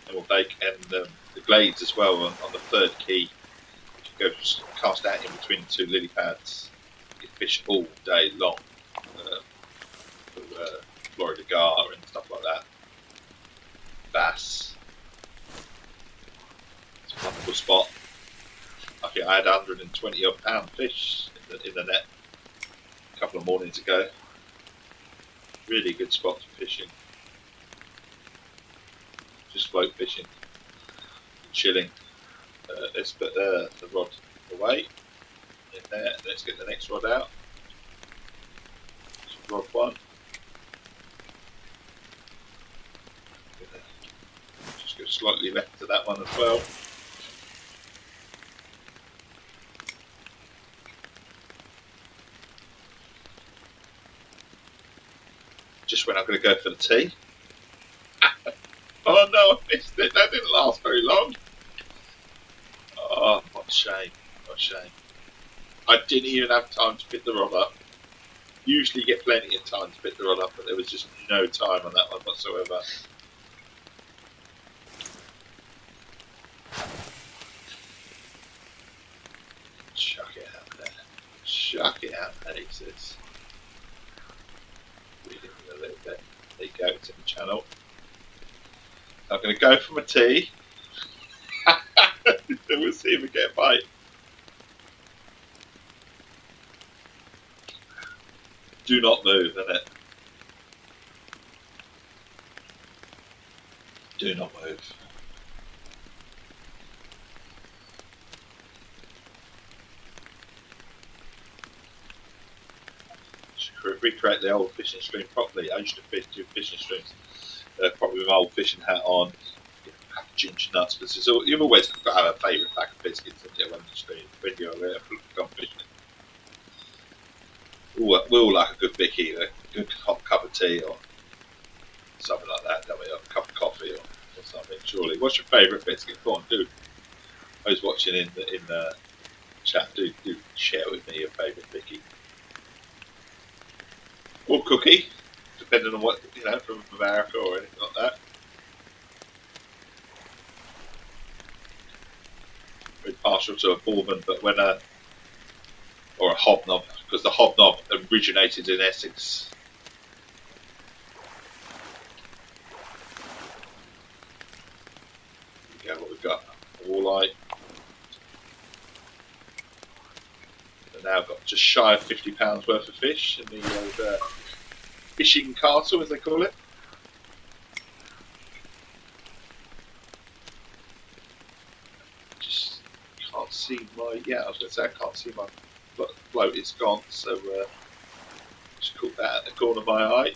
Emerald Lake, and the glades as well on the 3rd key. You go cast out in between the 2 lily pads. You fish all day long. Florida gar and stuff like that. Bass. It's a wonderful spot. I think I had 120 odd pound fish in the net a couple of mornings ago. Really good spot for fishing. Just float fishing, chilling. Let's put the rod away in there. Let's get the next rod out. So rod 1. Just go slightly left to that one as well. just when I'm going to go for the tea. Oh no, I missed it. That didn't last very long. Oh, what a shame. What a shame. I didn't even have time to pick the rod up. Usually you get plenty of time to pick the rod up, but there was just no time on that one whatsoever. Chuck it out there. Chuck it out there, he says. Reading a little bit. There you go, it's in the channel. I'm going to go for my tea. We'll see if we get a bite. Do not move, innit? Do not move. Should recreate the old fishing stream properly. I used to do fishing streams probably with my old fishing hat on, pack of ginger nuts. Because you've always got to have a favourite pack of biscuits when you're gone fishing. We all like a good bicky, a good hot cup of tea or something like that, don't we? Or a cup of coffee or something, surely. What's your favourite biscuit? Go on, do. I was watching in the chat, do share with me your favourite bicky. Or cookie, depending on what, from America or anything like that. Very partial to a bourbon, but when or a hobnob, because the hobnob originated in Essex. Here we go, what we've got. Walleye. And now I've got just shy of £50 worth of fish in the old fishing castle, as they call it. Just can't see my, I was going to say I can't see my float, it's gone, so just caught that at the corner of my eye.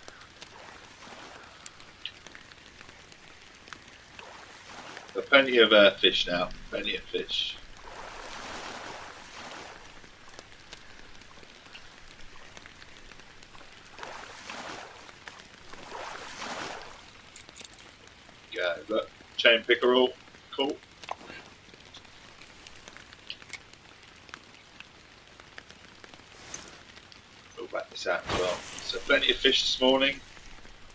But plenty of fish now, plenty of fish. Go, look, chain pickerel, cool. Back this out as well. So plenty of fish this morning.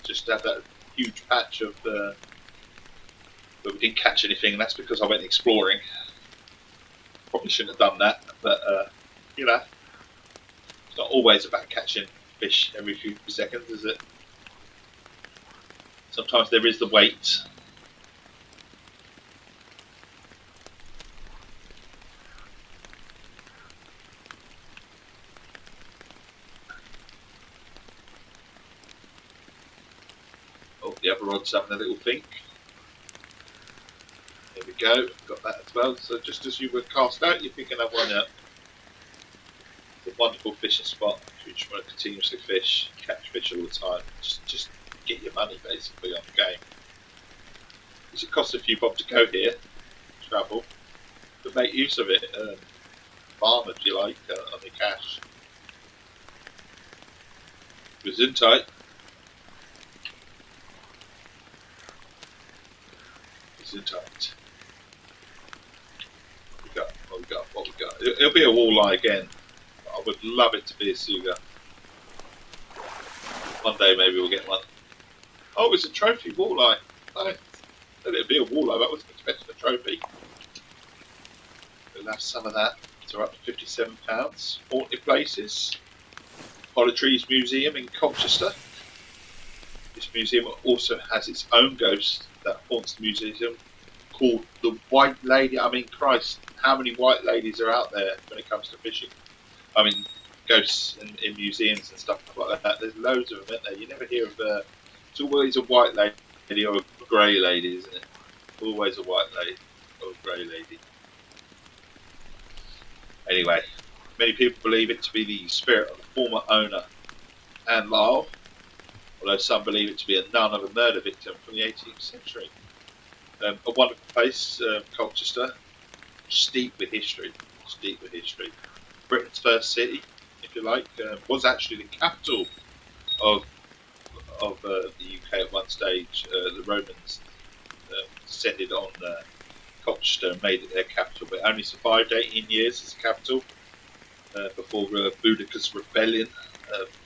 Just had that huge patch of but we didn't catch anything, and that's because I went exploring. Probably shouldn't have done that, but it's not always about catching fish every few seconds, is it? Sometimes there is the wait. The other rod's having a little think. There we go, got that as well. So just as you were cast out, you're picking up one up. It's a wonderful fishing spot. If you just want to continuously fish, catch fish all the time, just get your money basically on the game. Because it costs a few bob to go here, travel, but make use of it. Farm if you like on your cash. Gesundheit. Tight. What we got? It'll be a walleye again. I would love it to be a suga. One day maybe we'll get one. Oh, it's a trophy walleye. Nice. It'll be a walleye. That wasn't expecting a trophy. We'll have some of that. So we're up to £57. Haunted places. Hollytrees Museum in Colchester. This museum also has its own ghost that haunts the museum, called the White Lady. I mean, Christ, how many white ladies are out there when it comes to fishing? I mean, ghosts in museums and stuff like that. There's loads of them, isn't there? You never hear of it's always a white lady or a grey lady, isn't it? Always a white lady or a grey lady. Anyway, many people believe it to be the spirit of the former owner, Anne Lyle, although some believe it to be a nun of a murder victim from the 18th century. A wonderful place, Colchester, steep with history. Britain's first city, if you like, was actually the capital of of the UK at one stage. The Romans descended on Colchester and made it their capital, but it only survived 18 years as a capital before Boudicca's rebellion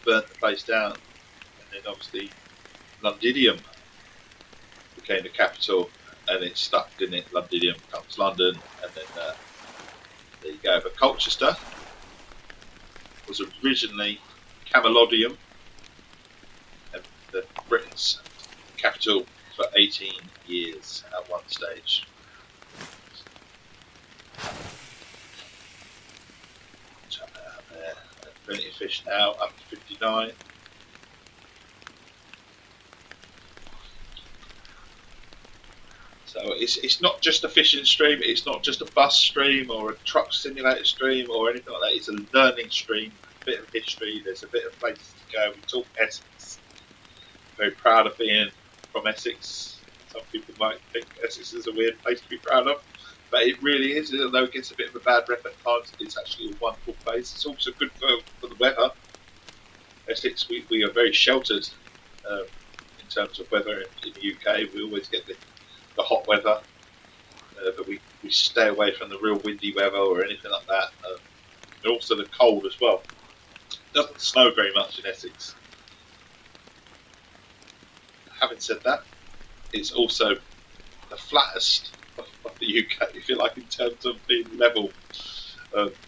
burnt the place down. And then obviously Londinium became the capital, and it stuck, didn't it? Londinium becomes London, and then there you go. But Colchester was originally Camalodunum, and Britain's capital for 18 years at one stage. Plenty of fish now, up to 59. So it's not just a fishing stream, it's not just a bus stream or a truck simulator stream or anything like that. It's a learning stream, a bit of history, there's a bit of places to go. We talk Essex, very proud of being from Essex. Some people might think Essex is a weird place to be proud of, but it really is. Although it gets a bit of a bad rep at times, it's actually a wonderful place. It's also good for the weather. Essex, we are very sheltered in terms of weather in the UK. We always get the hot weather, but we stay away from the real windy weather or anything like that. And also the cold as well. It doesn't snow very much in Essex. Having said that, it's also the flattest of the UK, if you like, in terms of being level.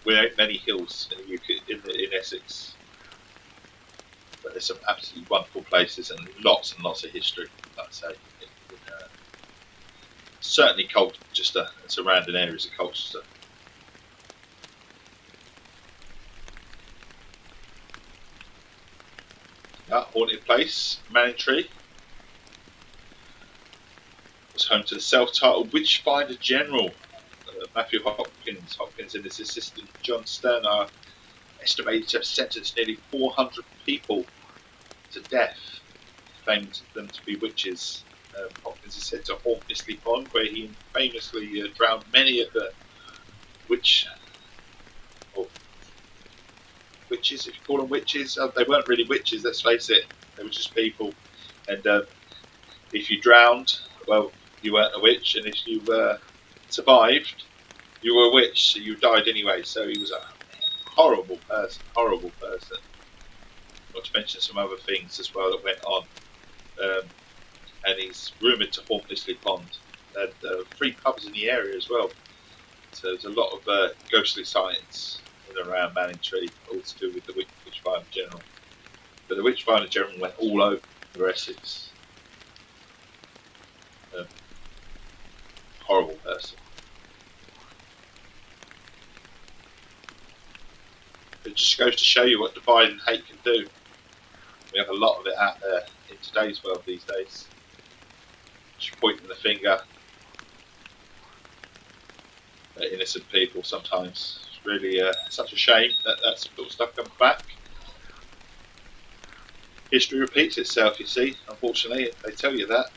We ain't many hills in the UK, in Essex. But there's some absolutely wonderful places and lots of history, like I say. Certainly Colchester and surrounding areas of Colchester. Haunted place, Manningtree, was home to the self-titled Witchfinder General, Matthew Hopkins. Hopkins and his assistant John Stern are estimated to have sentenced nearly 400 people to death, claimed them to be witches. Hopkins is said to haunt Misley Pond, where he famously drowned many of the witches, if you call them witches. They weren't really witches, let's face it, they were just people. And if you drowned, well, you weren't a witch, and if you survived, you were a witch, so you died anyway. So he was a horrible person. Not to mention some other things as well that went on. And he's rumoured to haunt Misley Pond. There are 3 pubs in the area as well. So there's a lot of ghostly sightings in and around Manningtree, all to do with the Witchfinder General. But the Witchfinder General went all over Essex. Horrible person. It just goes to show you what divide and hate can do. We have a lot of it out there in today's world these days. Just pointing the finger at innocent people sometimes. It's really such a shame that that sort of stuff comes back. History repeats itself, you see. Unfortunately, they tell you that.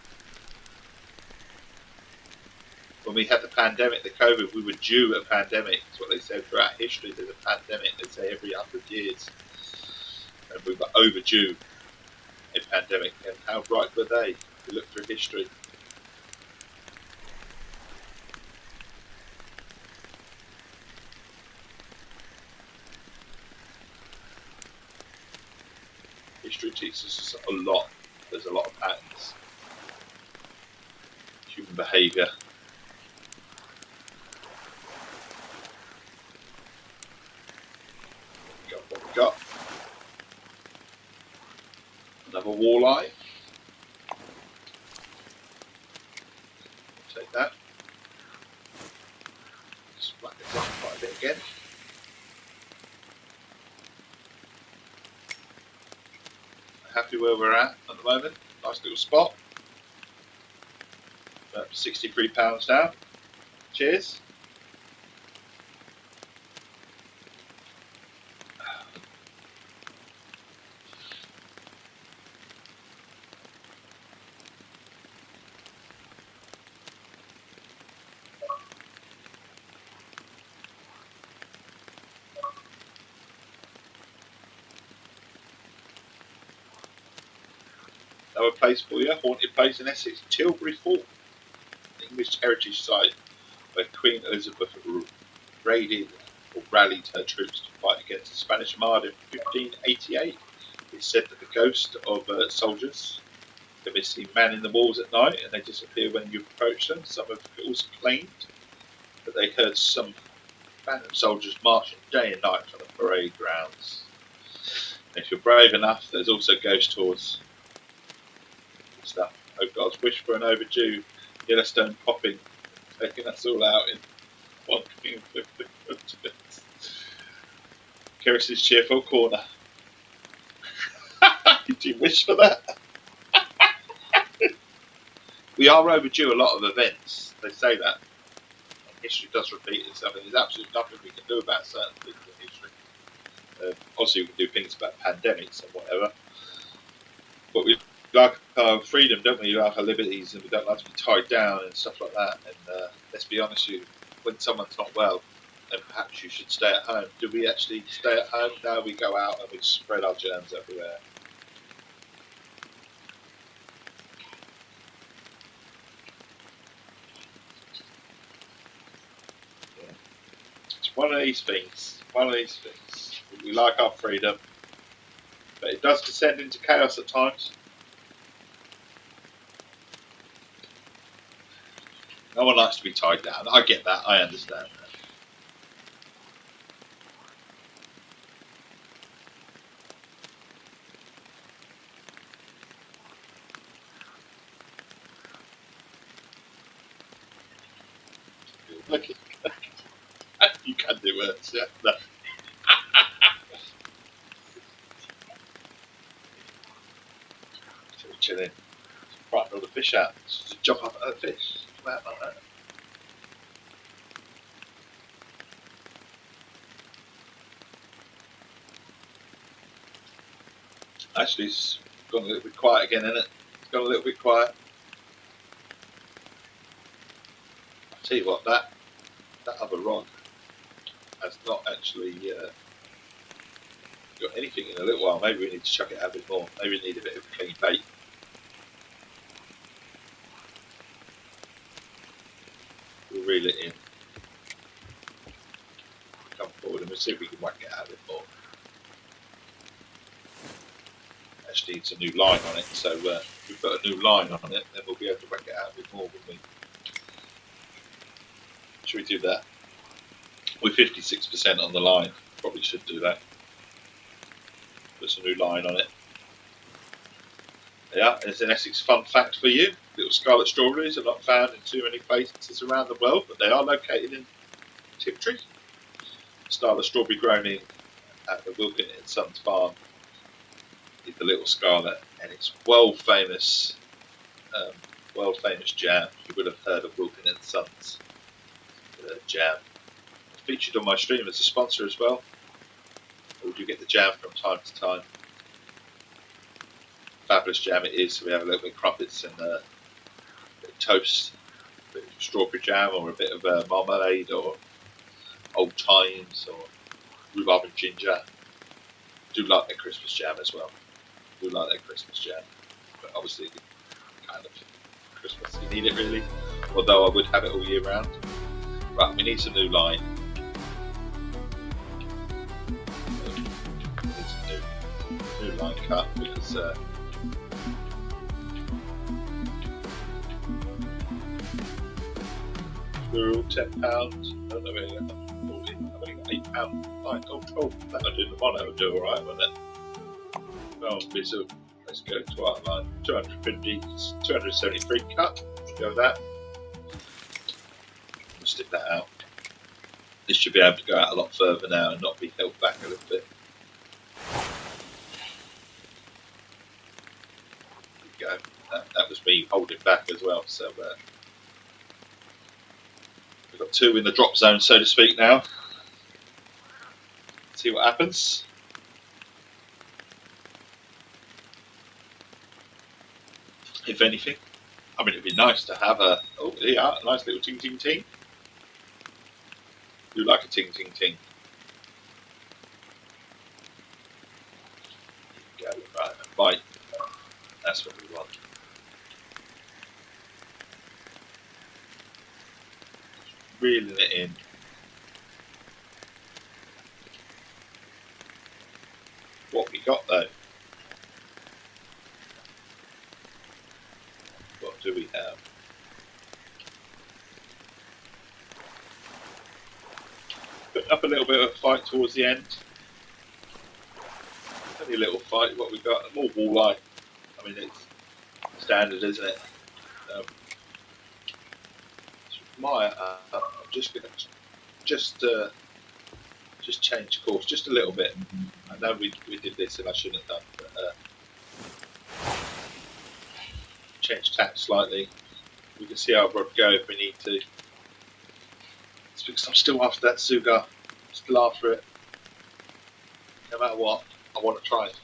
When we had the pandemic, the COVID, we were due a pandemic. That's what they said throughout history. There's a pandemic, they say, every 100 years. And we were overdue a pandemic. And how right were they? If we look through history. History teaches us a lot. There's a lot of patterns. Human behaviour. What we got? Another walleye. Take that. Just black it up quite a bit again. Happy where we're at the moment. Nice little spot. About £63 now. Cheers. Another place for you, haunted place in Essex, Tilbury Fort, English heritage site where Queen Elizabeth raided or rallied her troops to fight against the Spanish Armada in 1588. It's said that the ghost of soldiers can be seen manning the walls at night and they disappear when you approach them. Some have also claimed that they heard some phantom soldiers marching day and night from the parade grounds. And if you're brave enough, there's also ghost tours and stuff. Oh God's wish for an overdue Yellowstone popping, taking us all out in one thing. Keris's cheerful corner. Did you wish for that? We are overdue a lot of events. They say that. And history does repeat itself, and there's absolutely nothing we can do about certain things in history. Obviously, we can do things about pandemics and whatever. But we like our freedom, don't we? We like our liberties, and we don't like to be tied down and stuff like that. And let's be honest with you, when someone's not well, then perhaps you should stay at home. Do we actually stay at home? No, we go out and we spread our germs everywhere. It's one of these things. We like our freedom, but it does descend into chaos at times. No one likes to be tied down. I get that. I understand that. Look, you can do worse. Yeah. No. So we're chilling. Right, all the fish out. Just jump up at the fish. Come out like that. Actually, it's gone a little bit quiet again, isn't it? It's gone a little bit quiet. I'll tell you what, that other rod has not actually got anything in a little while. Maybe we need to chuck it out a bit more. Maybe we need a bit of clean bait. We'll reel it in. Come forward and we'll see if we can whack it out a bit more. Actually needs a new line on it, so if we put a new line on it, then we'll be able to whack it out a bit more, won't we? Should we do that? We're 56% on the line. Probably should do that. Put some new line on it. Yeah, there's an Essex fun fact for you. Little scarlet strawberries are not found in too many places around the world, but they are located in Tiptree. The style of strawberry grown in at the Wilkin and Sons farm is the little scarlet, and it's world famous jam. You would have heard of Wilkin and Sons jam. Featured on my stream as a sponsor as well. We do get the jam from time to time. Fabulous jam it is. So we have a little bit of crumpets and a bit of toast, a bit of strawberry jam, or a bit of marmalade, or old times, or rhubarb and ginger. Do like their Christmas jam as well. Do like their Christmas jam, but obviously kind of Christmas you need it really. Although I would have it all year round. Right, we need some new line. New line cut because they're all £10. I don't know really. I've only got £8 line. Oh, 12. That'll do the mono. Will do all right, won't it? Oh, so let's go to our line. 250, 273 cut. Let's go with that. We'll stick that out. This should be able to go out a lot further now and not be held back a little bit. Go. That was me holding back as well. So we've got two in the drop zone, so to speak. Now, see what happens. If anything, I mean, it'd be nice to have a a nice little ting ting ting. Do like a ting ting ting. There you go, right, bite. That's what we want. Reeling it in. What we got though? What do we have? Putting up a little bit of a fight towards the end. Only a little fight. What we got? More walleye. I mean, it's standard, isn't it? I'm just gonna just change course just a little bit. I know we did this and I shouldn't have done, but change tack slightly. We can see our rod go if we need to. It's because I'm still after that sugar. Still after it. No matter what, I want to try and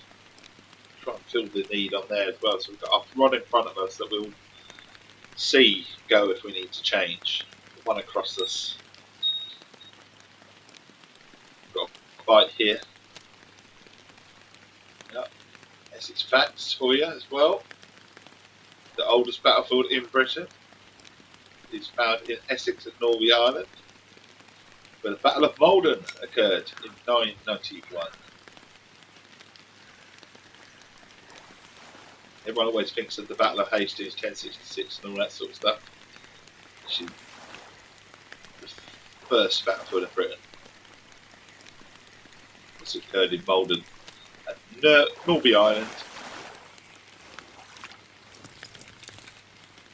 fill the need on there as well. So we've got our rod in front of us that we'll see go if we need to change. The one across us. Got a bite here. Yep. Essex facts for you as well. The oldest battlefield in Britain is found in Essex and Norway Island, where the Battle of Maldon occurred in 991. Everyone always thinks of the Battle of Hastings, 1066, and all that sort of stuff. Which is the first battlefield of Britain. This occurred in Maldon at Norway Island.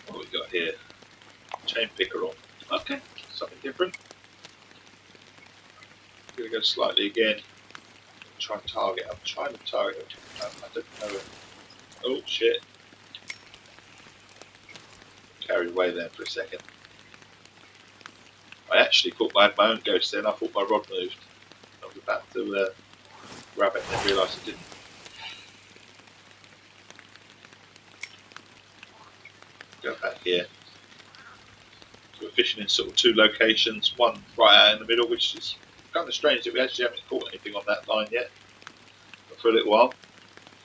What have we got here? Chain pickerel. Okay, something different. I'm going to go slightly again. Try and target. I'm trying to target. I don't know. Oh shit. Carried away there for a second. I actually thought I had my own ghost then. I thought my rod moved. I was about to grab it and then realised it didn't. Go back here. So we're fishing in sort of two locations, one right out in the middle, which is kind of strange that we actually haven't caught anything on that line yet. But for a little while,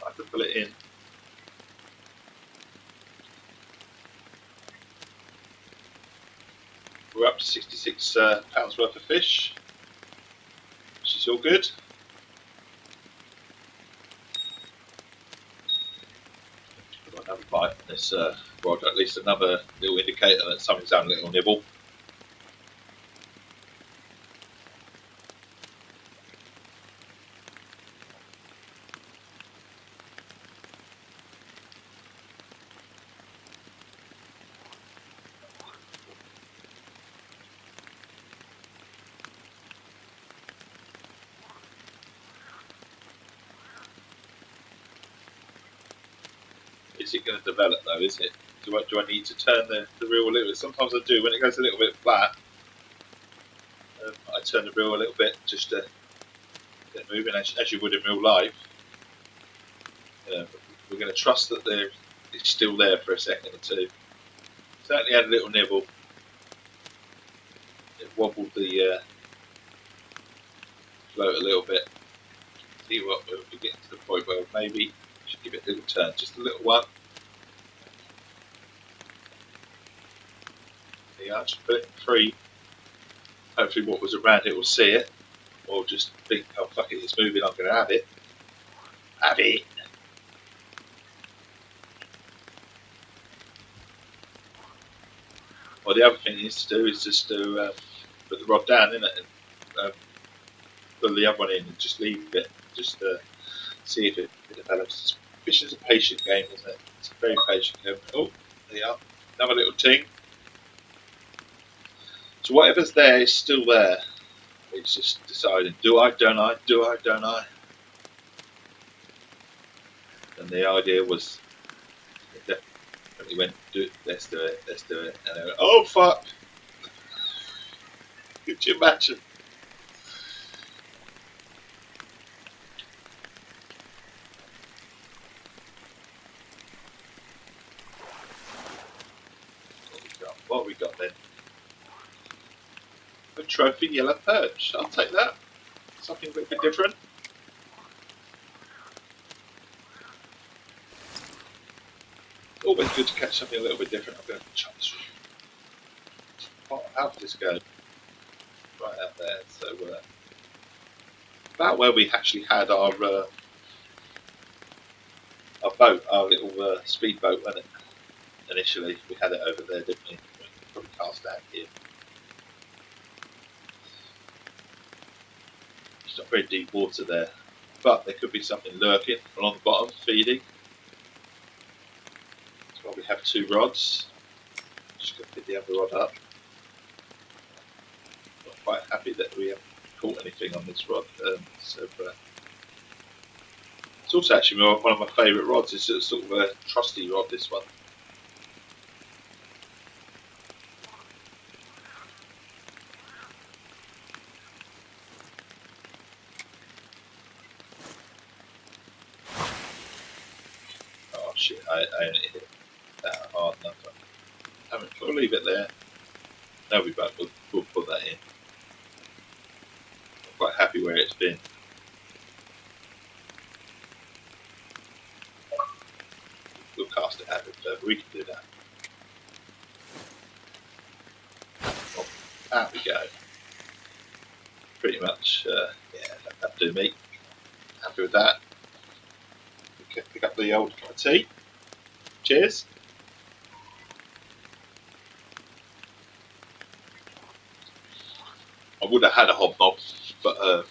I can pull it in. We're up to 66 pounds worth of fish, which is all good. Got another bite on this rod, at least another little indicator that something's having a little nibble. Is it going to develop though, is it? Do I need to turn the reel a little bit? Sometimes I do. When it goes a little bit flat, I turn the reel a little bit just to get moving as you would in real life. We're going to trust that it's still there for a second or two. Certainly had a little nibble. It wobbled the float a little bit. See what, we're getting to the point where maybe should give it a little turn, just a little one. Yeah, just put it free. Hopefully what was around it will see it. Or just think, oh fuck it, it's moving, I'm going to have it. Have it. Well, the other thing it needs to do is just to put the rod down in it and pull the other one in and just leave it. Just see if it develops. Fishing is a patient game, isn't it? It's a very patient game. Oh, there you are. Another little ting. So whatever's there is still there. It's just deciding, do I, don't I, do I, don't I? And the idea was, it definitely went, let's do it. And they went, oh fuck! Could you imagine? What have we got then? A trophy yellow perch. I'll take that. Something a little bit different. be good to catch something a little bit different. I'm going to chuck this. How did this go? Right out there. So about where we actually had our boat, our little speedboat, wasn't it? Initially, we had it over there, didn't we? We probably cast out here. It's not very deep water there, but there could be something lurking along the bottom, feeding. That's why we have 2 rods. Just going to pick the other rod up. Not quite happy that we haven't caught anything on this rod. It's also actually one of my favourite rods. It's a sort of a trusty rod, this one. Oh shit, I only hit that hard enough. We'll leave it there. No, we'll put that in. I'm quite happy where it's been. We'll cast it out a bit further. We can do that. Oh, out we go. Pretty much, yeah, that'll do me. Happy with that. We can pick up the old cup of tea. Cheers. I would have had a hobnob, but I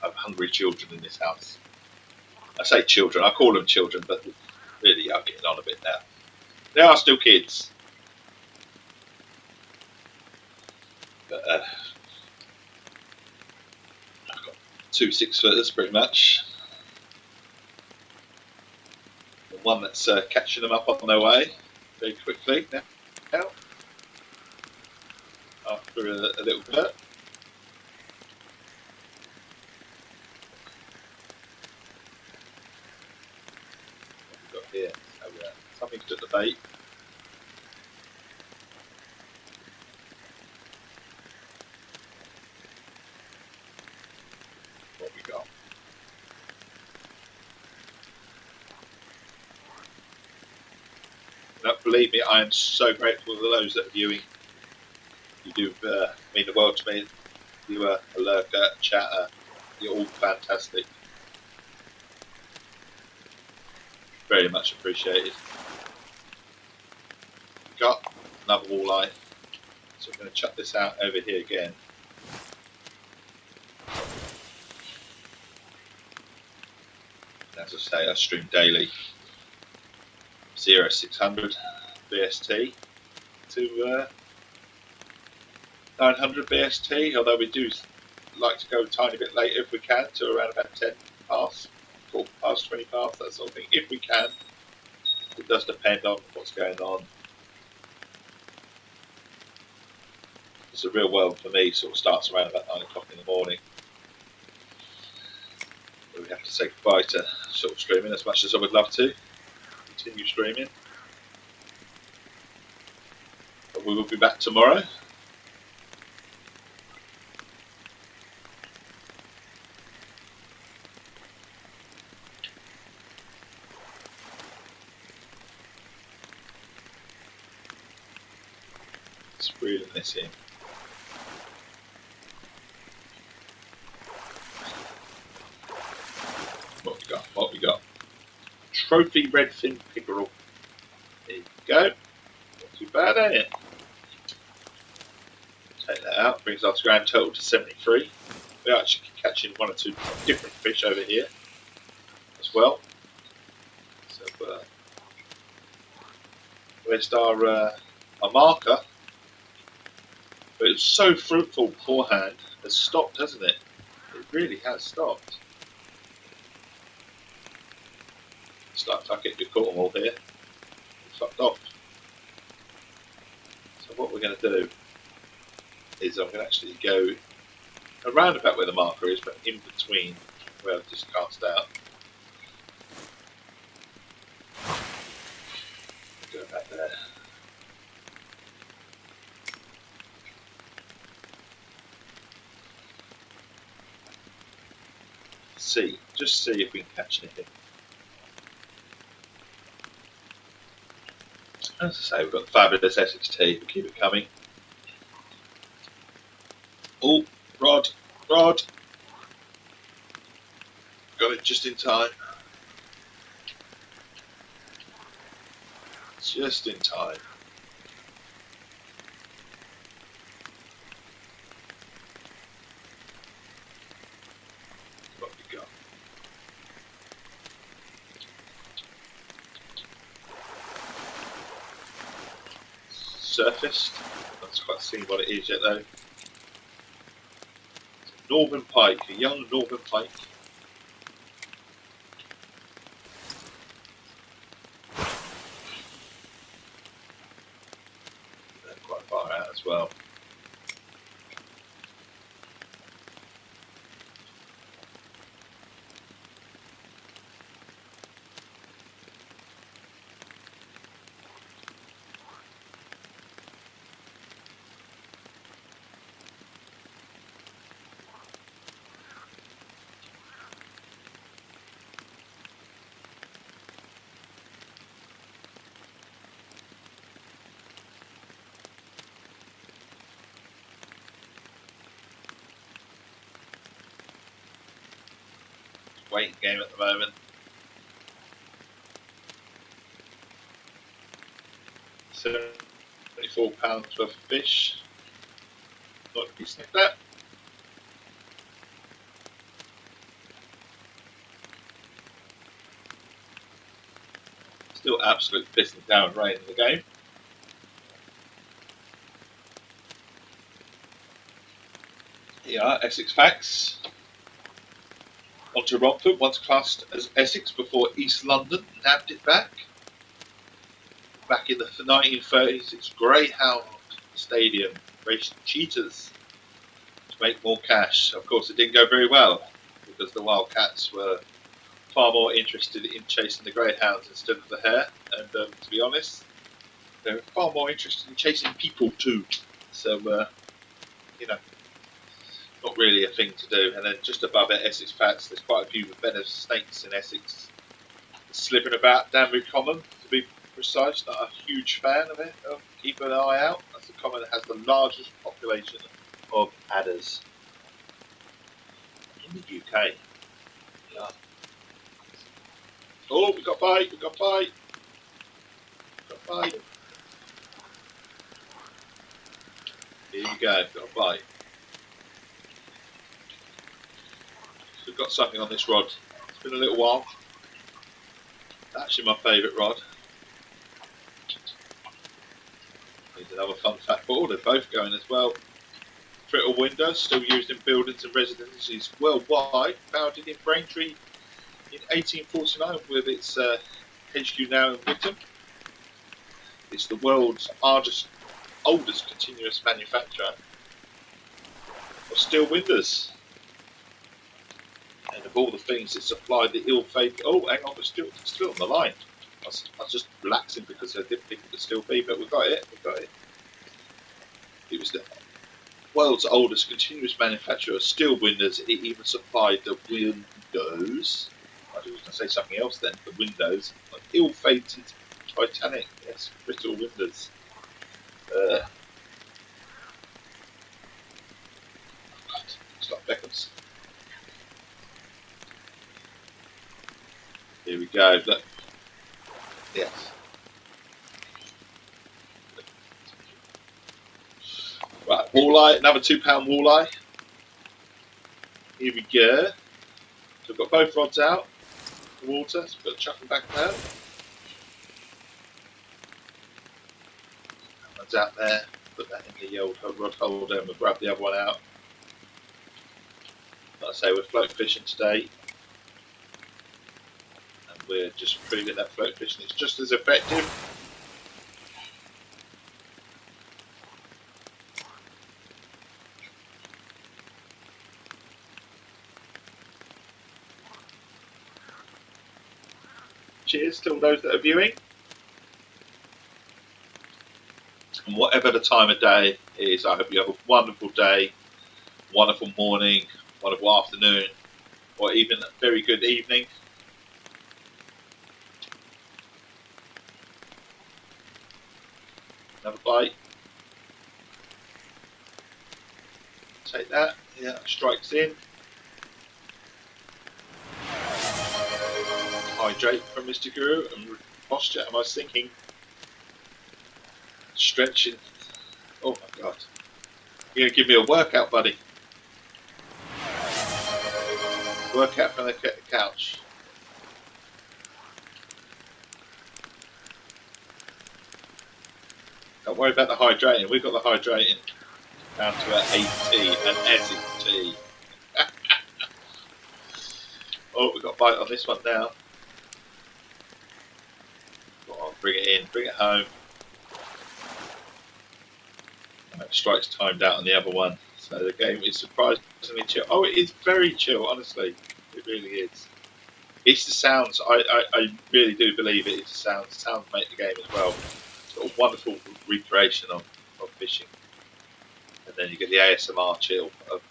have hungry children in this house. I say children, I call them children, but really I'm getting on a bit now. They are still kids. But I've got 2 6-footers pretty much. And one that's catching them up on their way very quickly now. After a little bit. Here. So, something to the bait. What we got? Now, believe me, I am so grateful to those that are viewing. You do mean the world to me. You are a lurker, chatter. You're all fantastic. Very much appreciated. Got another walleye, so I'm going to chuck this out over here again. As I say, I stream daily. 0600 BST to 900 BST, although we do like to go a tiny bit later if we can, to around about 10 past. Past 20 past, that sort of thing, if we can. It does depend on what's going on. It's the real world for me sort of starts around about 9 o'clock in the morning. But we have to say goodbye to sort of streaming, as much as I would love to continue streaming. But we will be back tomorrow. Reeling this in. What we got? What we got? Trophy redfin pickerel. There you go. Not too bad, ain't it? Take that out. Brings our grand total to 73. We're actually catching 1 or 2 different fish over here as well. So where's our marker? But it was so fruitful beforehand. It's stopped, hasn't it? It really has stopped. It's like, fuck it, you caught them all here. It's fucked off. So what we're going to do is I'm going to actually go around about where the marker is, but in between where I've just cast out. Go back there. Just see if we can catch anything. As I say, we've got the fabulous Essex Tea. We keep it coming. Oh, Rod. Got it just in time. Just in time. What we got? Surfaced. Not quite seen what it is yet though. Northern pike, a young northern pike. They're quite far out as well. Waiting game at the moment. £74 worth of fish. Not to be sniffed at. Still absolute pissing down rain in the game. Here are Essex facts. On to Romford, once classed as Essex before East London nabbed it back. Back in the 1930s, its Greyhound Stadium raced cheetahs to make more cash. Of course, it didn't go very well because the Wildcats were far more interested in chasing the greyhounds instead of the hare. And to be honest, they were far more interested in chasing people too. So, you know, not really a thing to do. And then just above it, Essex Facts, there's quite a few venomous snakes in Essex slipping about Danbury Common, to be precise. Not a huge fan of it. Keep an eye out. That's the common that has the largest population of adders in the UK. Yeah. Oh, we got bite, we got bite. Got bite. Here you go, got a bite. We've got something on this rod. It's been a little while. Actually my favourite rod. Here's another fun fact ball. They're both going as well. Frittle windows, still used in buildings and residences worldwide. Founded in Braintree in 1849 with its HQ now in Witham. It's the world's oldest continuous manufacturer of steel windows. And of all the things that supplied the ill-fated... Oh, hang on, we're still on the line. I was just relaxing because I didn't think it would still be, but we got it. It was the world's oldest continuous manufacturer of steel windows. It even supplied the windows. I was going to say something else then. The windows, like ill-fated Titanic, yes, brittle windows. God, it's like Beckham's. Here we go. Look. Yes. Right, walleye, another £2 walleye. Here we go. So we've got both rods out the water, so we've got to chuck them back down. That one's out there, put that in the old rod holder and we'll grab the other one out. Like I say, we're float fishing today. And we're just proving that float fishing is just as effective. Cheers to all those that are viewing. And whatever the time of day is, I hope you have a wonderful day, wonderful morning, wonderful afternoon, or even a very good evening. Another bite. Take that. Yeah, strikes in. Hydrate from Mr. Guru and posture. And I was thinking, stretching. Oh my God. You're going to give me a workout, buddy. Workout from the couch. Don't worry about the hydrating. We've got the hydrating down to an 8T, an Essex Tea. Oh, we've got a bite on this one now. Go on, bring it in, bring it home. Strike's timed out on the other one. So the game is surprisingly chill. Oh, it is very chill, honestly. It really is. It's the sounds. I really do believe it is the sounds. The sounds make the game as well. It's got a wonderful recreation of fishing. And then you get the ASMR chill of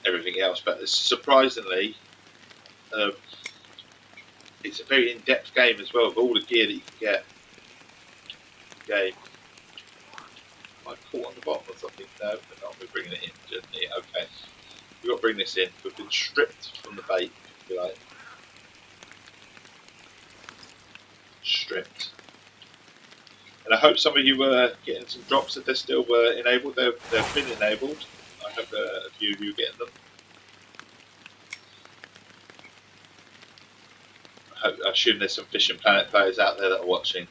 everything else. But surprisingly, it's a very in-depth game as well, with all the gear that you can get. Game. Am I caught on the bottom or something? No, but not. We're bringing it in. Gently. Okay. We've got to bring this in. We've been stripped from the bait, if you like. Stripped. And I hope some of you were getting some drops if they're still enabled. They've been enabled. I hope a few of you are getting them. I assume there's some Fishing Planet players out there that are watching.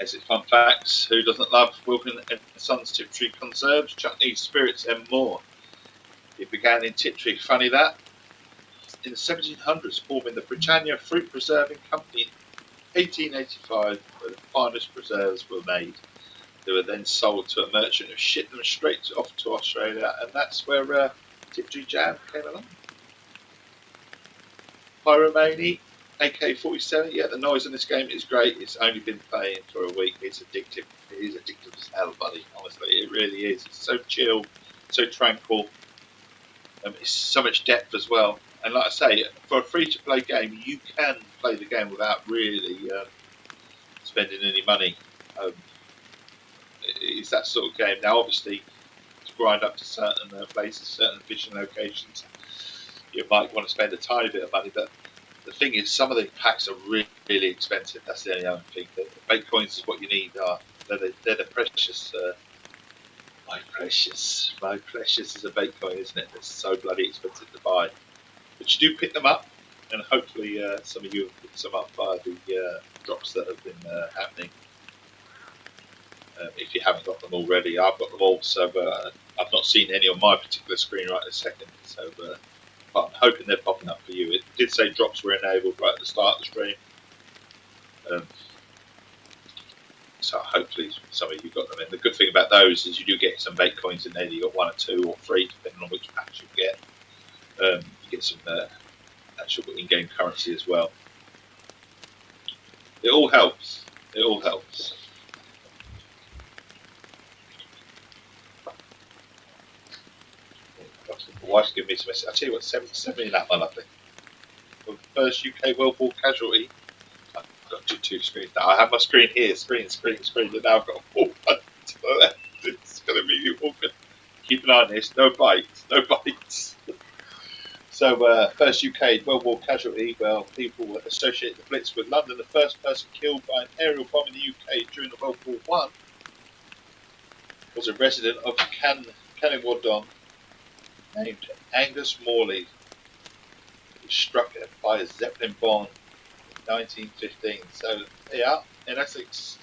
Essex Fun Facts. Who doesn't love Wilkin and Sons Tiptree conserves, chutneys, spirits and more? It began in Tiptree. Funny that. In the 1700s, forming the Britannia Fruit Preserving Company in 1885, where the finest preserves were made. They were then sold to a merchant who shipped them straight off to Australia, and that's where Tiptree Jam came along. Pyromania. AK-47, yeah, the noise in this game is great. It's only been playing for a week. It's addictive. It is addictive as hell, buddy. Honestly, it really is. It's so chill, so tranquil. It's so much depth as well. And like I say, for a free-to-play game, you can play the game without really spending any money. It's that sort of game. Now, obviously, to grind up to certain places, certain fishing locations, you might want to spend a tiny bit of money, but the thing is, some of the packs are really, really expensive. That's the only thing. The bait coins is what you need. They're the precious. My precious is a bait coin, isn't it? It's so bloody expensive to buy. But you do pick them up, and hopefully some of you have picked some up via the drops that have been happening. If you haven't got them already, I've got them all. So I've not seen any on my particular screen right this second. So. But I'm hoping they're popping up for you. It did say drops were enabled right at the start of the stream. So hopefully some of you got them in. The good thing about those is you do get some bait coins in there. You got 1 or 2 or 3, depending on which packs you get. You get some actual in-game currency as well. It all helps. It all helps. My wife's giving me some message. I'll tell you what, send me that one, lovely. The first UK World War casualty. I've got two screens now. I have my screen here, screen, and now I've got a full one to the left. It's going to be awkward. Keep an eye on this. No bites. So, first UK World War casualty. Well, people associate the Blitz with London. The first person killed by an aerial bomb in the UK during the World War I was a resident of Canning named Angus Morley, who was struck by a Zeppelin bomb in 1915. So, yeah, in Essex,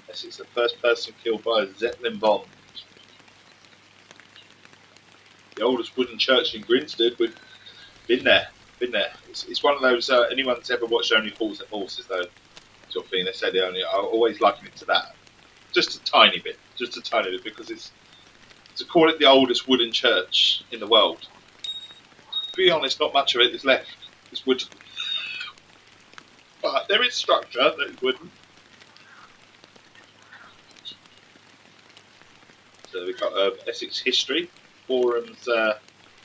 the first person killed by a Zeppelin bomb. The oldest wooden church in Grinstead. We've been there. It's one of those. Anyone that's ever watched Only Fools and Horses, though, sort of thing. They say they only. I always liken it to that. Just a tiny bit, because it's. To call it the oldest wooden church in the world. To be honest, not much of it is left. It's wooden. But there is structure that is wooden. we've got Essex history. Boreham's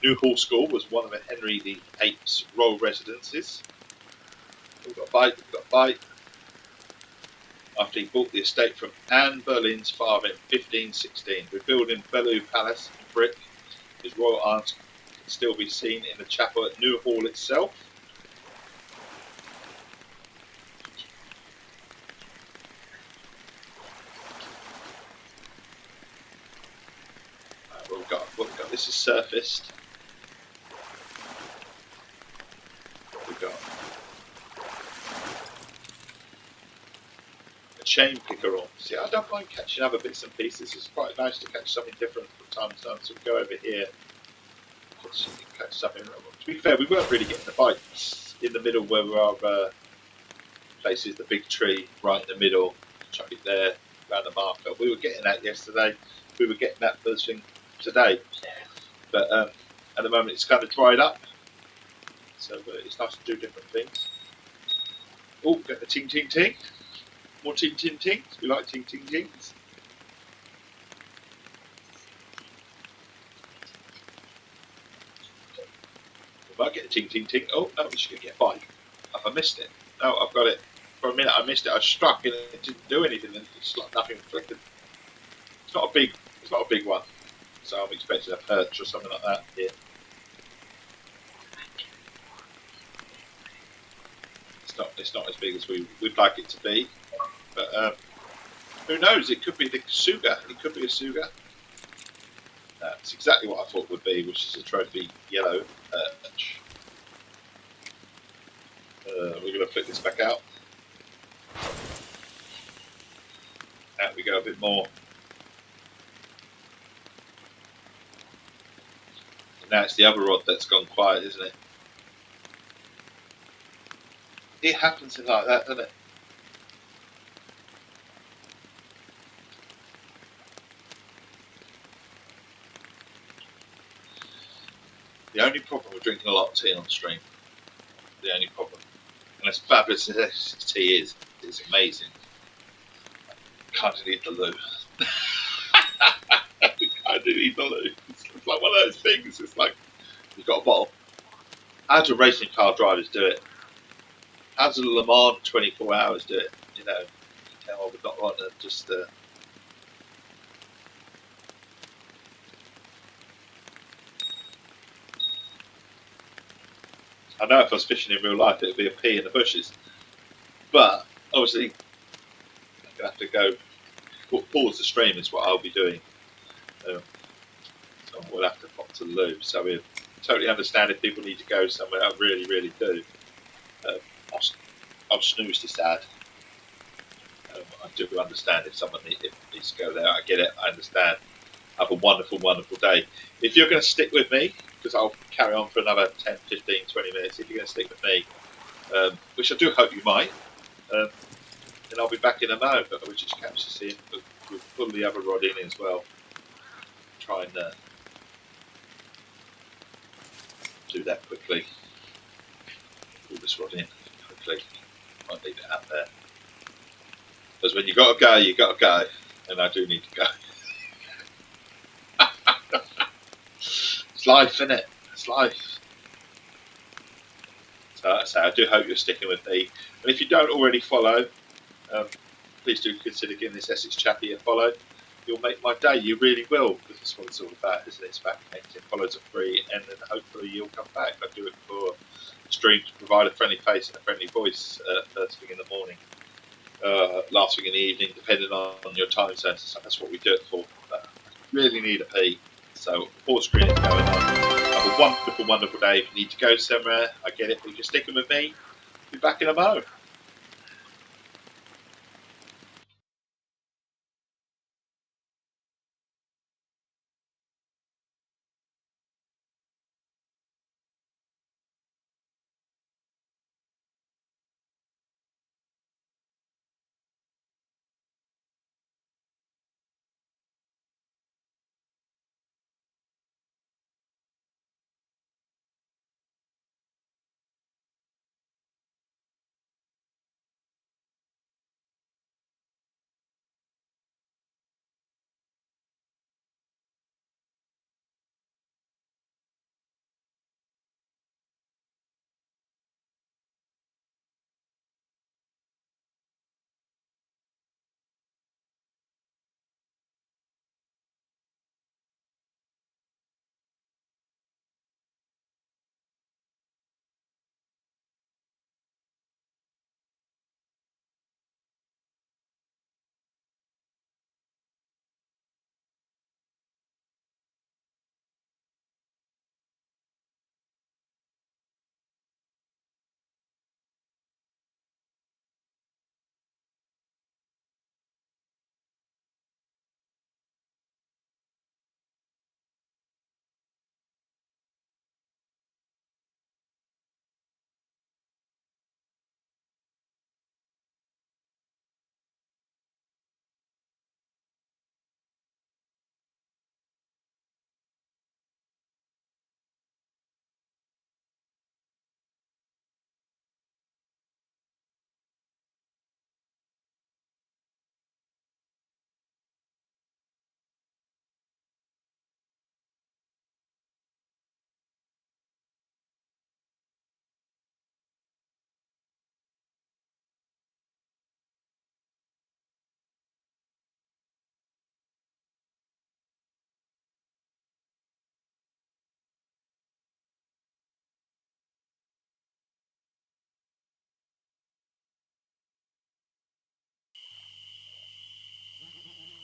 New Hall School was one of Henry VIII's royal residences. We've got a bite. After he bought the estate from Anne Boleyn's father in 1516, rebuilding Belleau Palace in brick, his royal arms can still be seen in the chapel at New Hall itself. What we've got, this is surfaced. We've got a chain picker on. See, I don't mind catching other bits and pieces. It's quite nice to catch something different from time to time. So we go over here, catch something. To be fair, we weren't really getting the bites in the middle where our place is, the big tree right in the middle. Chuck it there around the marker. We were getting that yesterday. We were getting that first thing today, but at the moment it's kind of dried up, so it's nice to do different things. Oh, get the ting ting ting, more ting ting tings. We like ting ting tings. We might get the ting ting ting. Oh no, we should get a bite. Have I missed it? No, I've got it. For a minute I missed it. I struck and it didn't do anything, and it's like nothing flickered. It's not a big one. So I'm expecting a perch or something like that here. It's not as big as we'd like it to be, but who knows? It could be the Suga. It could be a Suga. That's exactly what I thought it would be, which is a trophy yellow perch. We're going to flick this back out. Out we go a bit more. Now it's the other rod that's gone quiet, isn't it? It happens like that, doesn't it? The only problem with drinking a lot of tea on stream, the only problem, and as fabulous as Essex tea is, it's amazing. Kind of need the loo. I do need the loo. It's like one of those things. It's like you've got a bottle. How do racing car drivers do it? How does a Le Mans 24 hours do it? You know, we're not on just. I know if I was fishing in real life, it would be a pea in the bushes. But obviously, I'm gonna have to go. Pause the stream is what I'll be doing. So we'll have to pop to the loo. So we totally understand if people need to go somewhere. I really, really do. I'll snooze this ad. I do understand if someone needs to go there. I get it. I understand. Have a wonderful, wonderful day. If you're going to stick with me, because I'll carry on for another 10, 15, 20 minutes, if you're going to stick with me, which I do hope you might, then I'll be back in a mo. But we'll just catch this in. We'll pull the other rod in as well. Try and do that quickly. Pull this rod in quickly. Might leave it out there. Because when you got to go, you got to go. And I do need to go. It's life, isn't it? It's life. So I do hope you're sticking with me. And if you don't already follow, please do consider giving this Essex chappie a follow. You'll make my day. You really will. Because that's what it's all about, isn't it? It's about connecting. Follows are free, and then hopefully you'll come back. I do it for stream to provide a friendly face and a friendly voice first thing in the morning, last thing in the evening, depending on your time zone. So that's what we do it for. Really need a pee. So pause screen is going on. Have a wonderful, wonderful day. If you need to go somewhere, I get it. But if you're sticking with me, be back in a mo.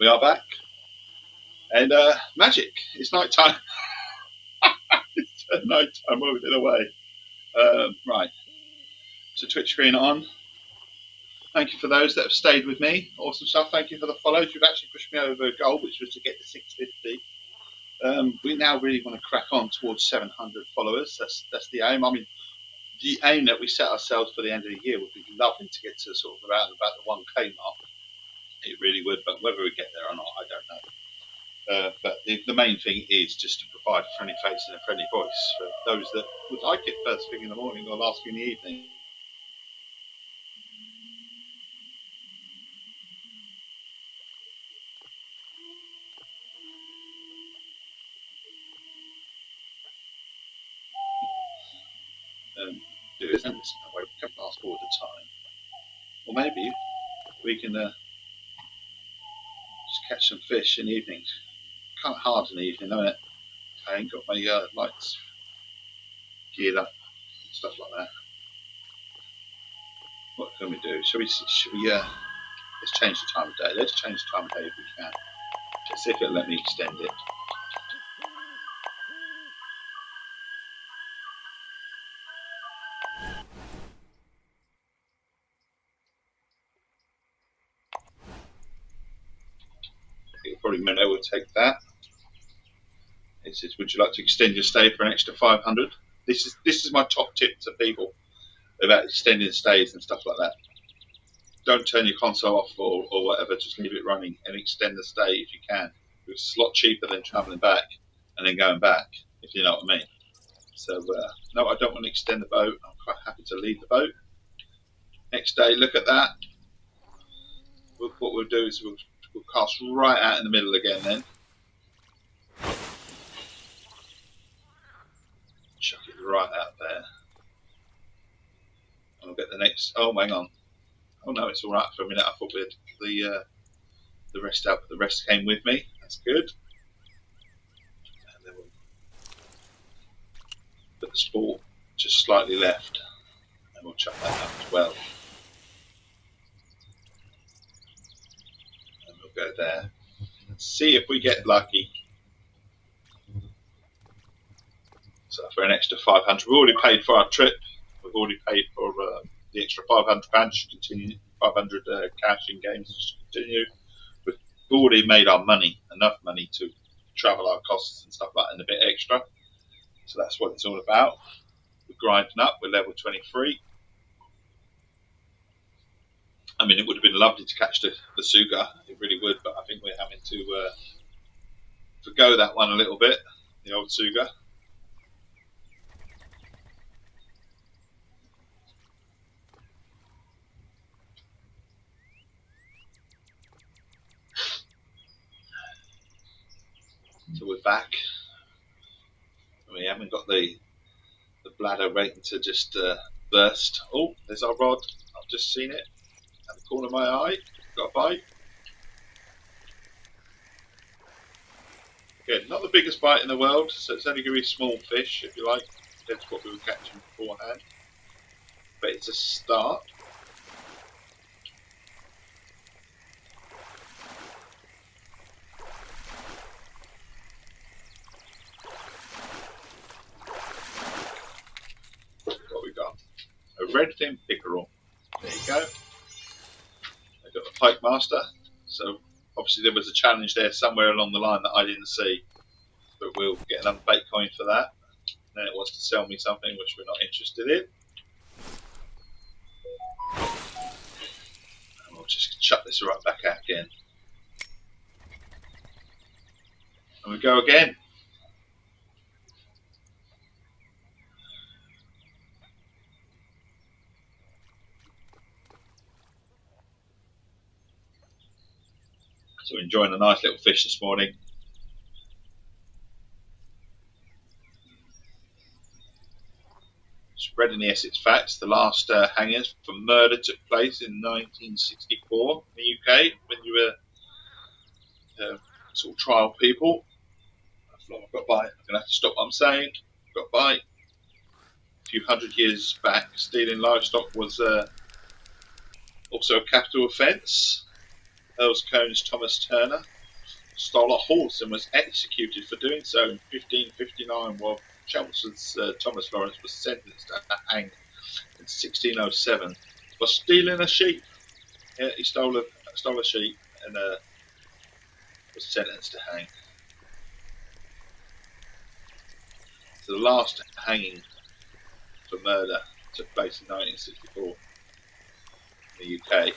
We are back. And magic. It's night time. It's night time while we've been away. Right. So Twitch screen on. Thank you for those that have stayed with me. Awesome stuff. Thank you for the follows. You've actually pushed me over a goal, which was to get to 650. We now really want to crack on towards 700 followers. That's the aim. I mean, the aim that we set ourselves for the end of the year would be lovely to get to sort of around about the 1K mark. It really would, but whether we get there or not, I don't know. But the main thing is just to provide a friendly face and a friendly voice for those that would like it first thing in the morning or last thing in the evening. Do it, isn't it? That way we can fast forward the time. Or maybe we can just catch some fish in the evenings. Kind of hard in the evening, isn't it? I ain't got my lights geared up, stuff like that. What can we do? Should we let's change the time of day. Let's change the time of day if we can. Let's see if it'll let me extend it. It probably meant I would take that. It says, would you like to extend your stay for an extra 500? This is my top tip to people about extending stays and stuff like that. Don't turn your console off or whatever, just leave it running and extend the stay if you can. It's a lot cheaper than travelling back and then going back, if you know what I mean. So, no, I don't want to extend the boat. I'm quite happy to leave the boat. Next day, look at that. What we'll do is we'll cast right out in the middle again then. Chuck it right out there. And we'll get the next. Oh, hang on. Oh no, it's all right for a minute. I thought we had the rest out, but the rest came with me. That's good. And then we'll put the sport just slightly left, and we'll chuck that out as well. And we'll go there. Let's see if we get lucky. So for an extra 500, we've already paid for our trip. We've already paid for the extra £500 to continue. 500 cash in games to continue. We've already made our money, enough money to travel our costs and stuff like that, and a bit extra. So that's what it's all about. We're grinding up. We're level 23. I mean, it would have been lovely to catch the Suga. It really would, but I think we're having to forgo that one a little bit. The old Suga. So we're back. We haven't got the bladder waiting to just burst. Oh, there's our rod. I've just seen it at the corner of my eye. Got a bite. Again, not the biggest bite in the world, so it's only going to be small fish, if you like, compared to what we were catching beforehand. But it's a start. A redfin pickerel. There you go. I got the pike master. So obviously there was a challenge there somewhere along the line that I didn't see, but we'll get another bait coin for that. Then it wants to sell me something which we're not interested in. And we'll just chuck this right back out again. And we go again. So enjoying a nice little fish this morning. Spreading the Essex facts. The last hangers for murder took place in 1964 in the UK when you were sort of trial people. I've got by. I'm going to have to stop what I'm saying. Got by. A few hundred years back, stealing livestock was also a capital offence. Earl's Cone's Thomas Turner stole a horse and was executed for doing so in 1559, while Chelmsford's Thomas Lawrence was sentenced to hang in 1607 for stealing a sheep. Yeah, he stole a sheep and was sentenced to hang. So the last hanging for murder took place in 1964 in the UK.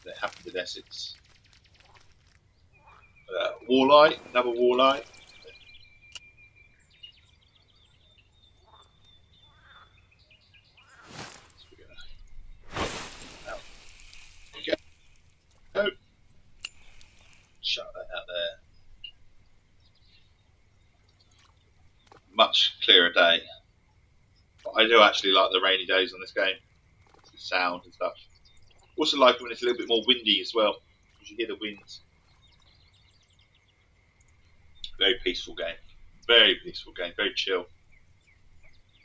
It happened in Essex. Walleye, another walleye. Go. Shut that out there. Much clearer day. But I do actually like the rainy days on this game. The sound and stuff. Also like it when it's a little bit more windy as well, because you hear the winds. Very peaceful game. Very peaceful game. Very chill.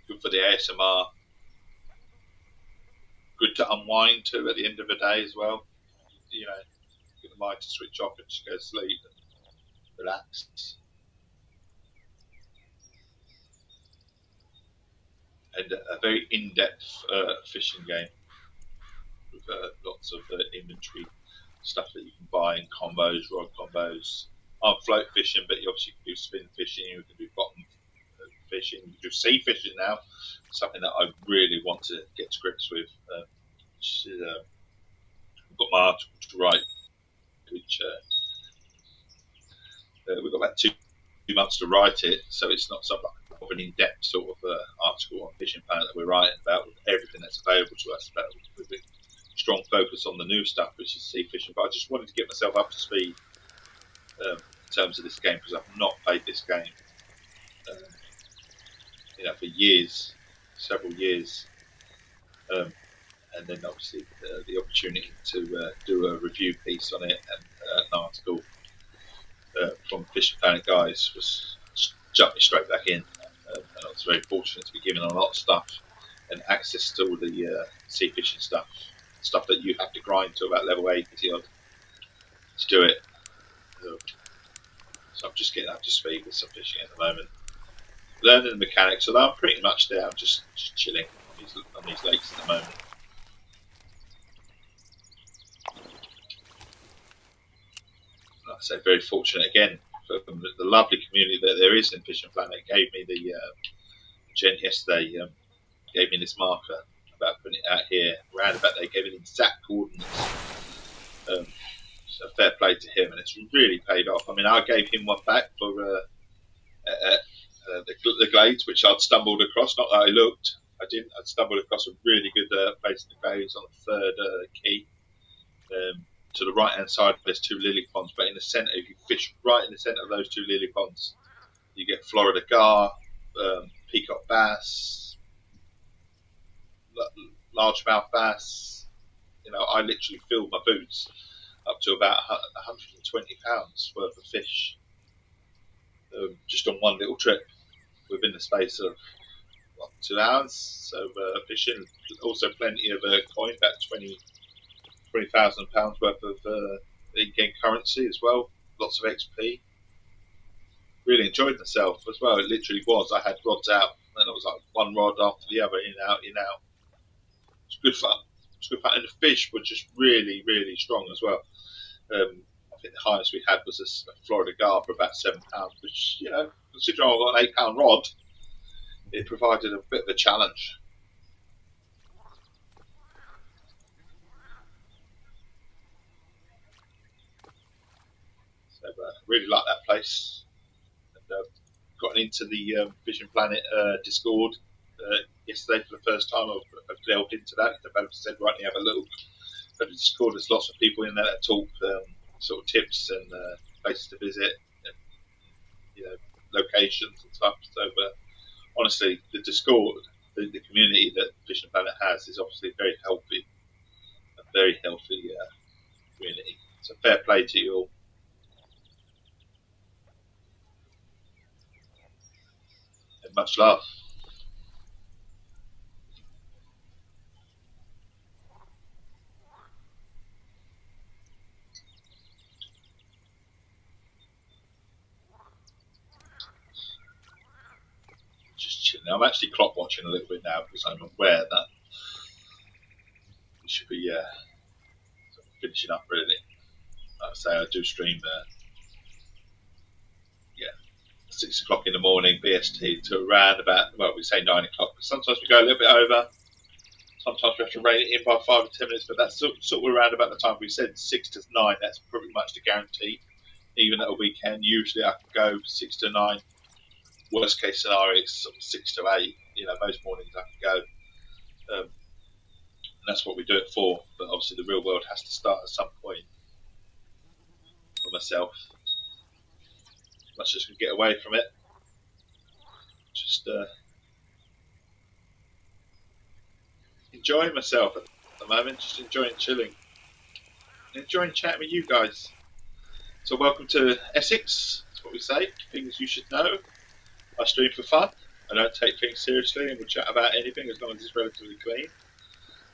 Good for the ASMR. Good to unwind to at the end of the day as well. You know, get the mind to switch off and just go to sleep and relax. And a very in-depth fishing game with lots of inventory stuff that you can buy in combos, rod combos. I'm float fishing, but you obviously can do spin fishing, you can do bottom fishing, you can do sea fishing now, something that I really want to get to grips with. I've got my article to write, which we've got about 2 months to write it, so it's not something of an in-depth sort of article on Fishing Planet that we're writing about with everything that's available to us, but with a strong focus on the new stuff, which is sea fishing. But I just wanted to get myself up to speed in terms of this game, because I've not played this game for years, several years, and then obviously the opportunity to do a review piece on it and an article from Fishing Planet guys was jumped me straight back in, and I was very fortunate to be given a lot of stuff and access to all the sea fishing stuff that you have to grind to about level 80 odd to do it. So I'm just getting up to speed with some fishing at the moment, learning the mechanics. Although I'm pretty much there, I'm just chilling on these lakes at the moment. Like I say, very fortunate again for the lovely community that there is in Fishing Planet. Gave me the gent yesterday gave me this marker about putting it out here. Roundabout, they gave me the exact coordinates. So fair play to him, and it's really paid off. I mean, I gave him one back for the glades, which I'd stumbled across. Not that I looked, I didn't. I'd stumbled across a really good place in the glades on the third key. To the right hand side, there's 2 lily ponds, but in the centre, if you fish right in the centre of those 2 lily ponds, you get Florida gar, peacock bass, largemouth bass. You know, I literally filled my boots up to about 120 pounds worth of fish just on one little trip within the space of 2 hours. So fishing, also plenty of coin, about 20,000 pounds worth of in-game currency as well. Lots of XP. Really enjoyed myself as well. It literally was. I had rods out, and it was like one rod after the other, in out, in out. It's good fun. It's good fun, and the fish were just really, really strong as well. I think the highest we had was a Florida gar for about £7, which, you know, considering I've got an £8 rod, it provided a bit of a challenge. So really like that place. And got into the Fishing Planet Discord yesterday for the first time. I've delved into that. The developer said, right, you have a little Discord. There's lots of people in there that talk sort of tips and places to visit, and, you know, locations and stuff. So honestly, the Discord, the community that Fishing Planet has, is obviously a very healthy community. So fair play to you all. And much love. I'm actually clock watching a little bit now because I'm aware that we should be finishing up really. Like I say, I do stream 6 o'clock in the morning BST to around about, well, we say 9 o'clock, but sometimes we go a little bit over. Sometimes we have to rein it in by 5 or 10 minutes, but that's sort of around about the time we said 6 to 9. That's pretty much the guarantee. Even at a weekend, usually I can go 6 to 9. Worst case scenario, it's sort of 6 to 8. Most mornings I can go. And that's what we do it for. But obviously the real world has to start at some point for myself. Much as I can get away from it. Just enjoying myself at the moment. Just enjoying chilling. Enjoying chatting with you guys. So welcome to Essex. That's what we say. Things you should know. I stream for fun. I don't take things seriously and we'll chat about anything as long as it's relatively clean.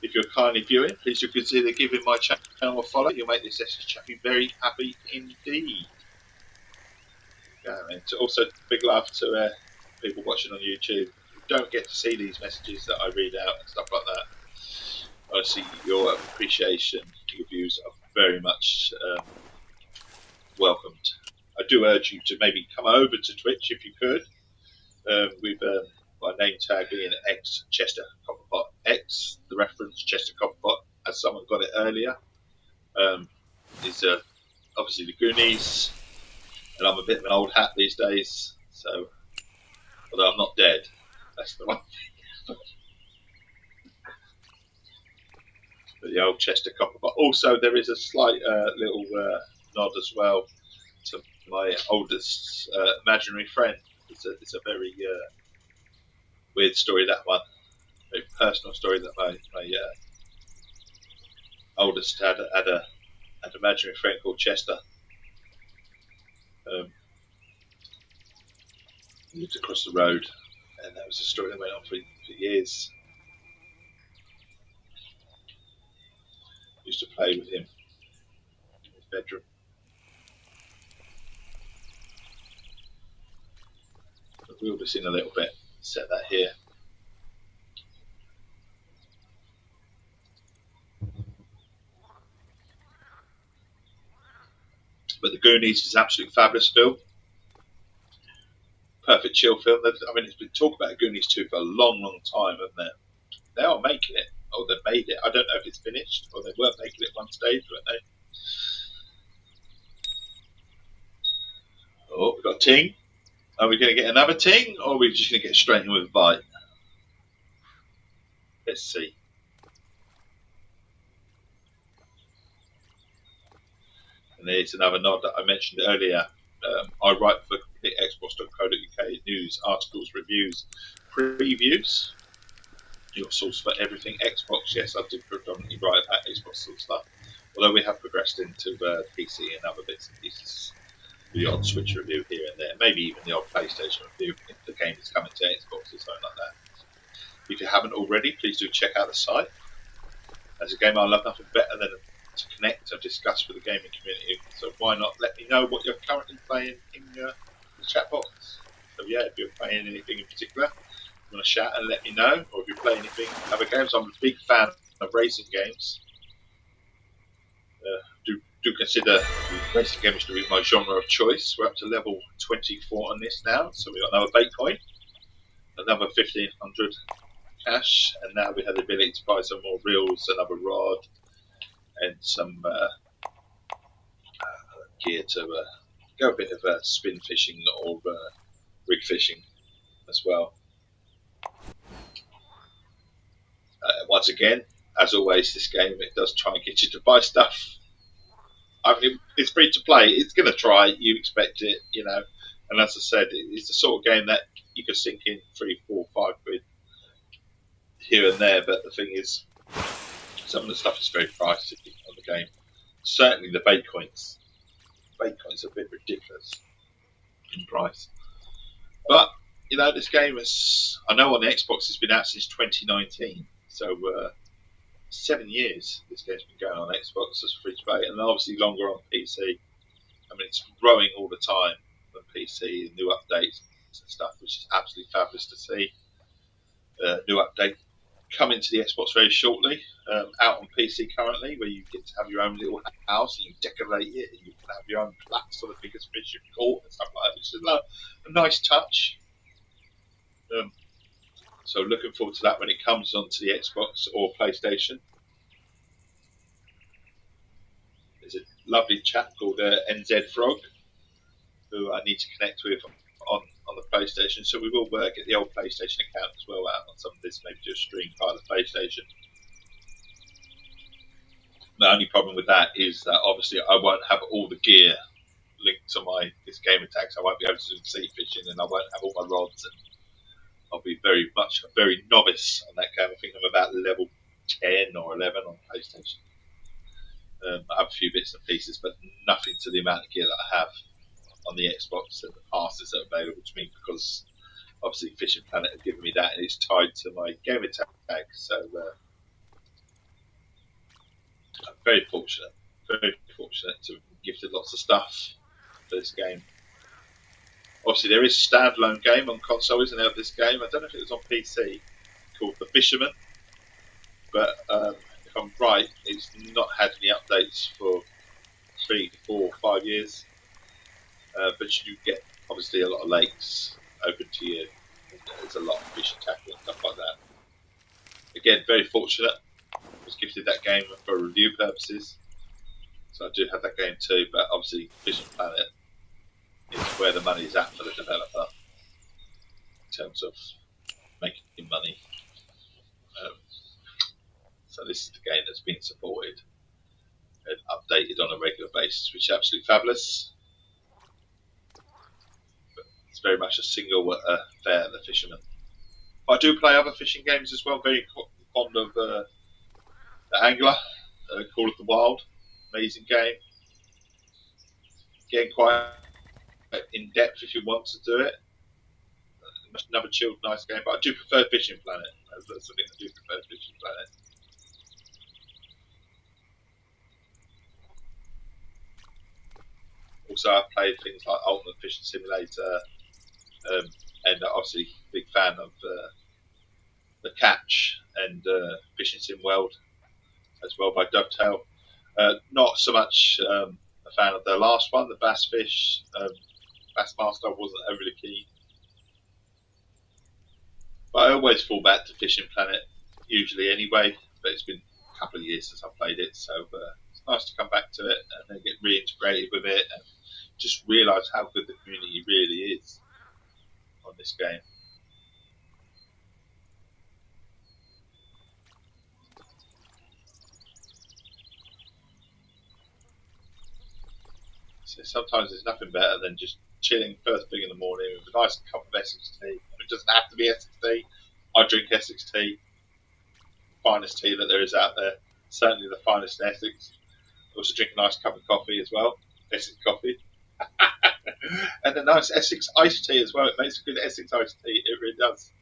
If you're kindly viewing, please do consider giving my channel a follow. You'll make this Essex chat very happy indeed. And also big love to people watching on YouTube who don't get to see these messages that I read out and stuff like that. Honestly, your appreciation, your views are very much welcomed. I do urge you to maybe come over to Twitch if you could. With my name tag being X Chester Copperpot. X, the reference Chester Copperpot, as someone got it earlier, is obviously the Goonies. And I'm a bit of an old hat these days, so although I'm not dead, that's the one thing. But the old Chester Copperpot. Also, there is a slight little nod as well to my oldest imaginary friend. It's a very weird story, that one. Very personal story that my oldest had an imaginary friend called Chester. He lived across the road, and that was a story that went on for years. Used to play with him in his bedroom. But we'll be seeing a little bit. Set that here. But The Goonies is an absolutely fabulous film. Perfect chill film. I mean, it's been talked about Goonies 2 for a long, long time, haven't they? They are making it. Oh, they've made it. I don't know if it's finished, or they were making it at one stage, weren't they? Oh, we've got a ting. Are we going to get another ting, or are we just going to get straight in with a bite? Let's see. And there's another nod that I mentioned earlier. I write for Xbox.co.uk news, articles, reviews, previews. Your source for everything Xbox. Yes, I did predominantly write about Xbox sort of stuff. Although we have progressed into PC and other bits and pieces. The odd Switch review here and there. Maybe even the odd PlayStation review if the game is coming to Xbox or something like that. If you haven't already, please do check out the site. As a game, I love nothing better than to connect and discuss with the gaming community. So why not let me know what you're currently playing in the chat box. So yeah, if you're playing anything in particular, you want to chat and let me know. Or if you're playing anything other games, I'm a big fan of racing games. Do consider racing games to be my genre of choice. We're up to level 24 on this now, so we've got another Bitcoin, another 1,500 cash, and now we have the ability to buy some more reels, another rod, and some gear to go a bit of spin fishing or rig fishing as well. Once again, as always, this game, it does try and get you to buy stuff. I mean, it's free to play. It's going to try. You expect it, you know. And as I said, it's the sort of game that you can sink in 3, 4, 5 quid here and there. But the thing is, some of the stuff is very pricey on the game. Certainly the Bitcoins. Bitcoins are a bit ridiculous in price. But, you know, this game is, I know on the Xbox it's been out since 2019. So, 7 years this game's been going on Xbox as free to play, and obviously longer on PC. I mean, it's growing all the time on PC, new updates and stuff, which is absolutely fabulous to see. new update coming to the Xbox very shortly. Out on PC currently, where you get to have your own little house and you decorate it, and you can have your own plaques for the biggest fish you've caught and stuff like that, which is a nice touch. So looking forward to that when it comes onto the Xbox or PlayStation. There's a lovely chap called NZ Frog who I need to connect with on the PlayStation. So we will get the old PlayStation account as well out on some of this, maybe do a stream via the PlayStation. The only problem with that is that obviously I won't have all the gear linked to this game attack, so I won't be able to do sea fishing, and I won't have all my rods, and I'll be very novice on that game. I think I'm about level 10 or 11 on PlayStation. I have a few bits and pieces, but nothing to the amount of gear that I have on the Xbox and the passes that are available to me, because obviously Fishing Planet have given me that, and it's tied to my game attack. So I'm very fortunate to have been gifted lots of stuff for this game. Obviously, there is a standalone game on console, isn't there, of this game? I don't know if it was on PC, called The Fisherman, but if I'm right, it's not had any updates for 3, 4, 5 years. But you get, obviously, a lot of lakes open to you. There's a lot of fish and tackle and stuff like that. Again, very fortunate. I was gifted that game for review purposes. So I do have that game too, but obviously Fishing Planet is where the money is at for the developer in terms of making money. So this is the game that's been supported and updated on a regular basis, which is absolutely fabulous. But it's very much a single affair, The Fisherman. I do play other fishing games as well. Very fond of The Angler, Call of the Wild. Amazing game. Getting quite in depth if you want to do it. Another chilled, nice game, but I do prefer Fishing Planet. That's something I do prefer Fishing Planet. Also, I've played things like Ultimate Fishing Simulator, and obviously big fan of The Catch and Fishing Sim World as well by Dovetail. Not so much a fan of their last one, the Bass Fish. Bassmaster wasn't overly keen. But I always fall back to Fishing Planet, usually anyway, but it's been a couple of years since I played it, so it's nice to come back to it and then get reintegrated with it and just realise how good the community really is on this game. So sometimes there's nothing better than just chilling first thing in the morning with a nice cup of Essex tea. It doesn't have to be Essex tea. I drink Essex tea, finest tea that there is out there. Certainly the finest in Essex. I also drink a nice cup of coffee as well, Essex coffee, and a nice Essex iced tea as well. It makes a good Essex iced tea. It really does.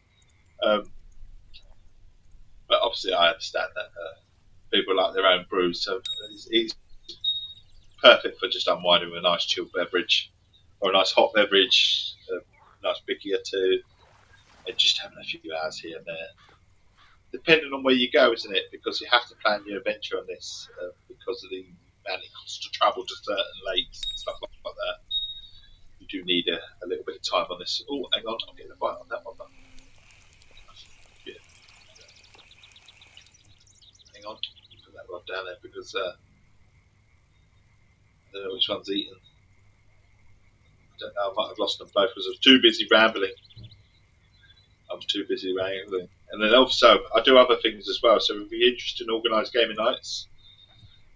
But obviously, I understand that people like their own brews, so it's perfect for just unwinding with a nice chilled beverage or a nice hot beverage, a nice bicky or two, and just having a few hours here and there. Depending on where you go, isn't it? Because you have to plan your adventure on this because of the amount it costs to travel to certain lakes and stuff like that. You do need a little bit of time on this. Oh, hang on, I'm getting a bite on that one. Yeah. Hang on, put that rod down there because I don't know which one's eaten. I don't know, I might have lost them both because I was too busy rambling. And then also, I do other things as well. So if you're interested in organised gaming nights,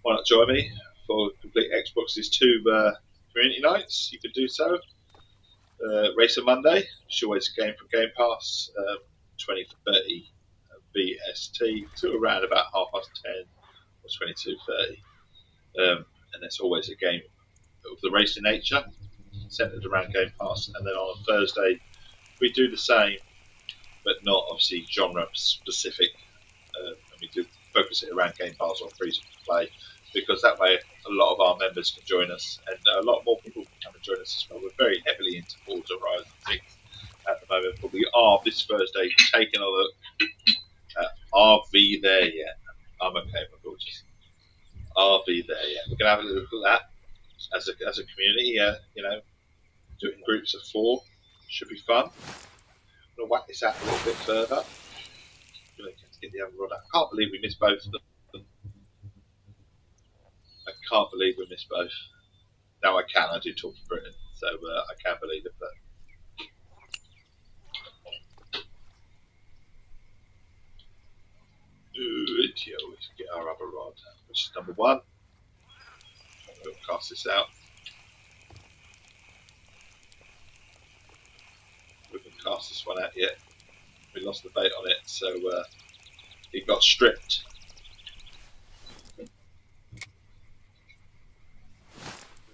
why not join me for Complete Xbox's 2 community nights? You could do so. Racer Monday, which is always a game from Game Pass, 20:30 BST to around about 10:30 or 22:30. And that's always a game of the racing nature, centred around Game Pass. And then on a Thursday, we do the same, but not obviously genre specific. And we do focus it around Game Pass or free to play, because that way a lot of our members can join us and a lot more people can come and join us as well. We're very heavily into Forza Horizon 6 at the moment, but we are this Thursday taking a look at RV There Yet. I'm okay, my gorgeous. RV There Yet. We're going to have a look at that as a community, do it in groups of 4. Should be fun. I'm going to whack this out a little bit further. I'm going to get the other rod out. I can't believe we missed both of them. I can't believe we missed both. Now I can. I do talk for Britain, so I can believe it. But let's get our other rod, which is number 1. We'll cast this out. We haven't cast this one out yet. We lost the bait on it, so it got stripped. We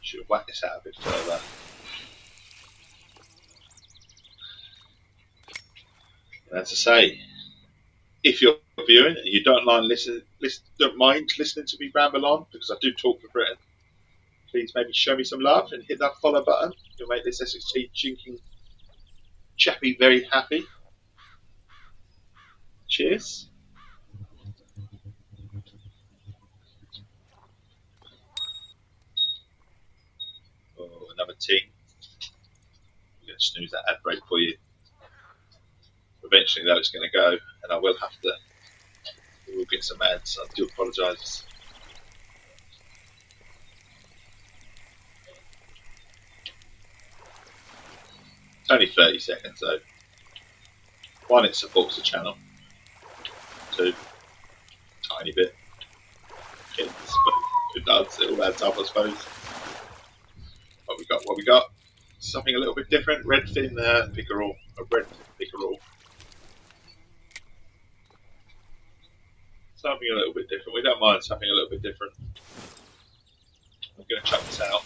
should whack this out a bit further. And as I say, if you're viewing and you don't mind listening to me ramble on, because I do talk for Britain, please maybe show me some love and hit that follow button. You'll make this Essex Tea drinking chappy very happy. Cheers. Oh, another tea. I'm going to snooze that ad break for you. Eventually, though, it's going to go, and I will have to. We will get some ads. I do apologise. It's only 30 seconds, though. 1, it supports the channel. 2, tiny bit. It does. It all adds up, I suppose. What we got? Something a little bit different. Redfin pickerel. A redfin pickerel. Something a little bit different. We don't mind something a little bit different. I'm going to chuck this out.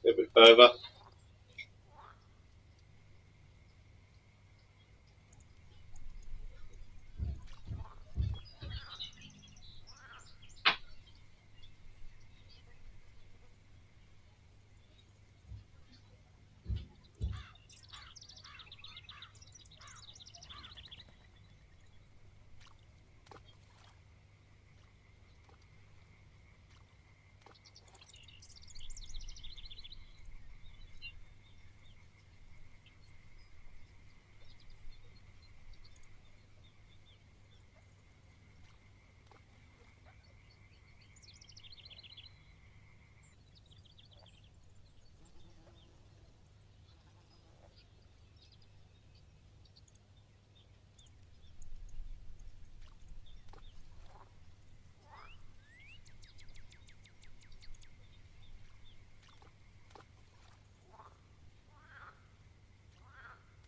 A little bit further.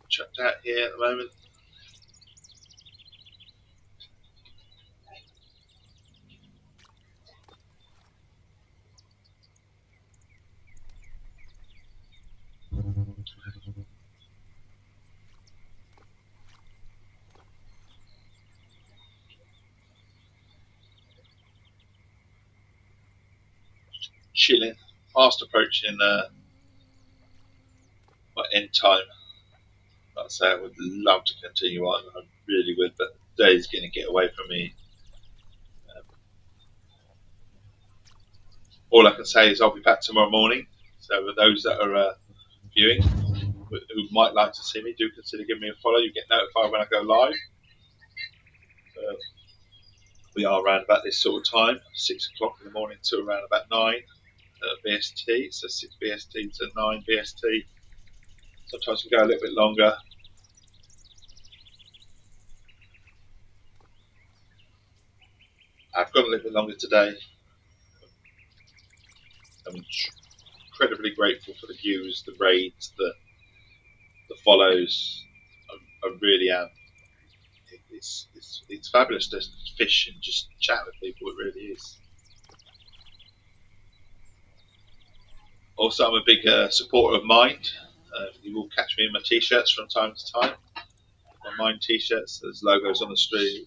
Chucked out here at the moment. Chilling, fast approaching my end time. Like I say, I would love to continue on, I really would, but the day's going to get away from me. All I can say is I'll be back tomorrow morning. So for those that are viewing, who might like to see me, do consider giving me a follow. You get notified when I go live. We are around about this sort of time, 6 o'clock in the morning to around about 9 BST, so 6 BST to 9 BST. Sometimes we go a little bit longer. I've gone a little bit longer today. I'm incredibly grateful for the views, the raids, the follows. I really am. It's fabulous to fish and just chat with people. It really is. Also, I'm a big supporter of Mind. You will catch me in my t-shirts from time to time. My Mind t-shirts. There's logos on the street.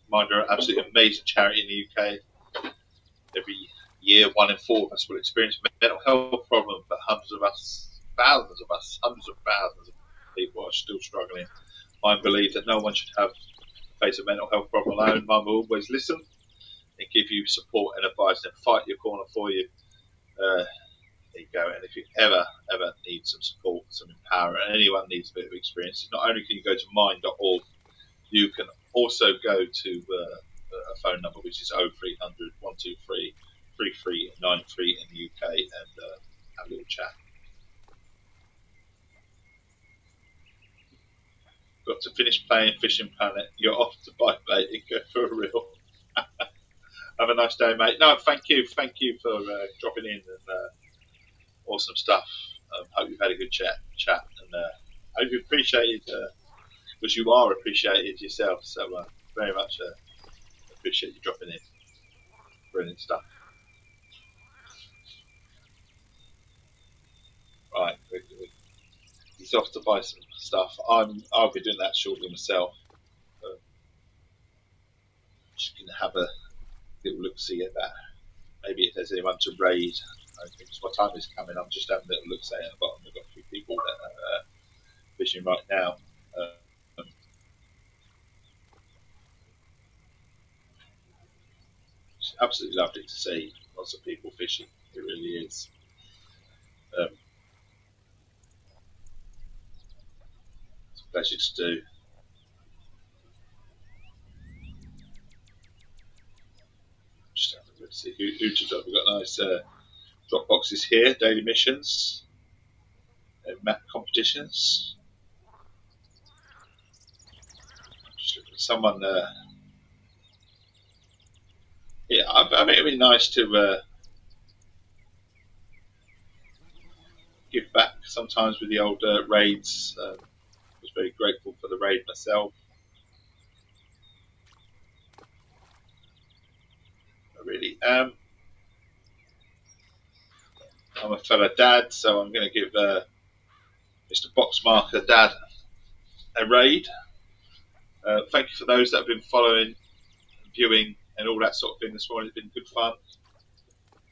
Mind are an absolutely amazing charity in the UK. Every year, 1 in 4 of us will experience a mental health problem, but hundreds of thousands of people are still struggling. I believe that no one should have to face a mental health problem alone. Mum will always listen and give you support and advice and fight your corner for you. There you go. And if you ever need some support, some empowerment, and anyone needs a bit of experience, not only can you go to mind.org, you can also go to a phone number which is 0300 123 3393 in the UK and have a little chat. Got to finish playing Fishing Planet. You're off to bike, mate. Go for a reel. Have a nice day, mate. No, thank you for dropping in and awesome stuff. Hope you've had a good chat, and hope you appreciated, because you are appreciated yourself. So very much appreciate you dropping in. Brilliant stuff. Right, he's off to buy some stuff. I'll be doing that shortly myself. Just gonna have a little look see at that. Maybe if there's anyone to raid. I think my time is coming. I'm just having a little look say at the bottom. We've got a few people that are fishing right now. It's absolutely lovely to see lots of people fishing. It really is. It's a pleasure to do. Just having a look to see who to drop. We've got nice drop boxes here, daily missions, map competitions. Just looking at someone. Yeah, I think it'd be nice to give back sometimes with the old raids. I was very grateful for the raid myself. I really am. I'm a fellow dad, so I'm going to give Mr. Boxmarker Dad a raid. Thank you for those that have been following, viewing, and all that sort of thing this morning. It's been good fun.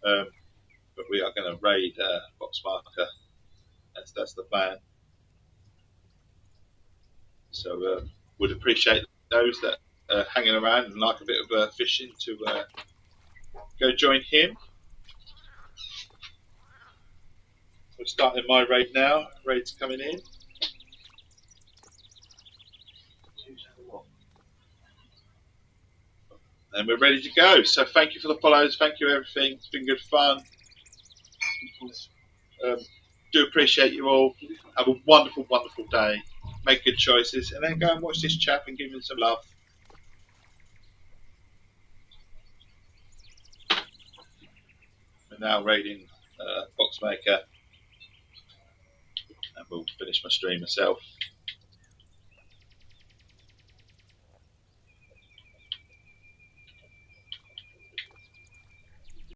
But we are going to raid Boxmarker. That's the plan. So would appreciate those that are hanging around and like a bit of fishing to go join him. We're starting my raid now. Raid's coming in. And we're ready to go. So thank you for the follows. Thank you for everything. It's been good fun. Do appreciate you all. Have a wonderful, wonderful day. Make good choices. And then go and watch this chap and give him some love. We're now raiding Boxmaker. And we'll finish my stream myself.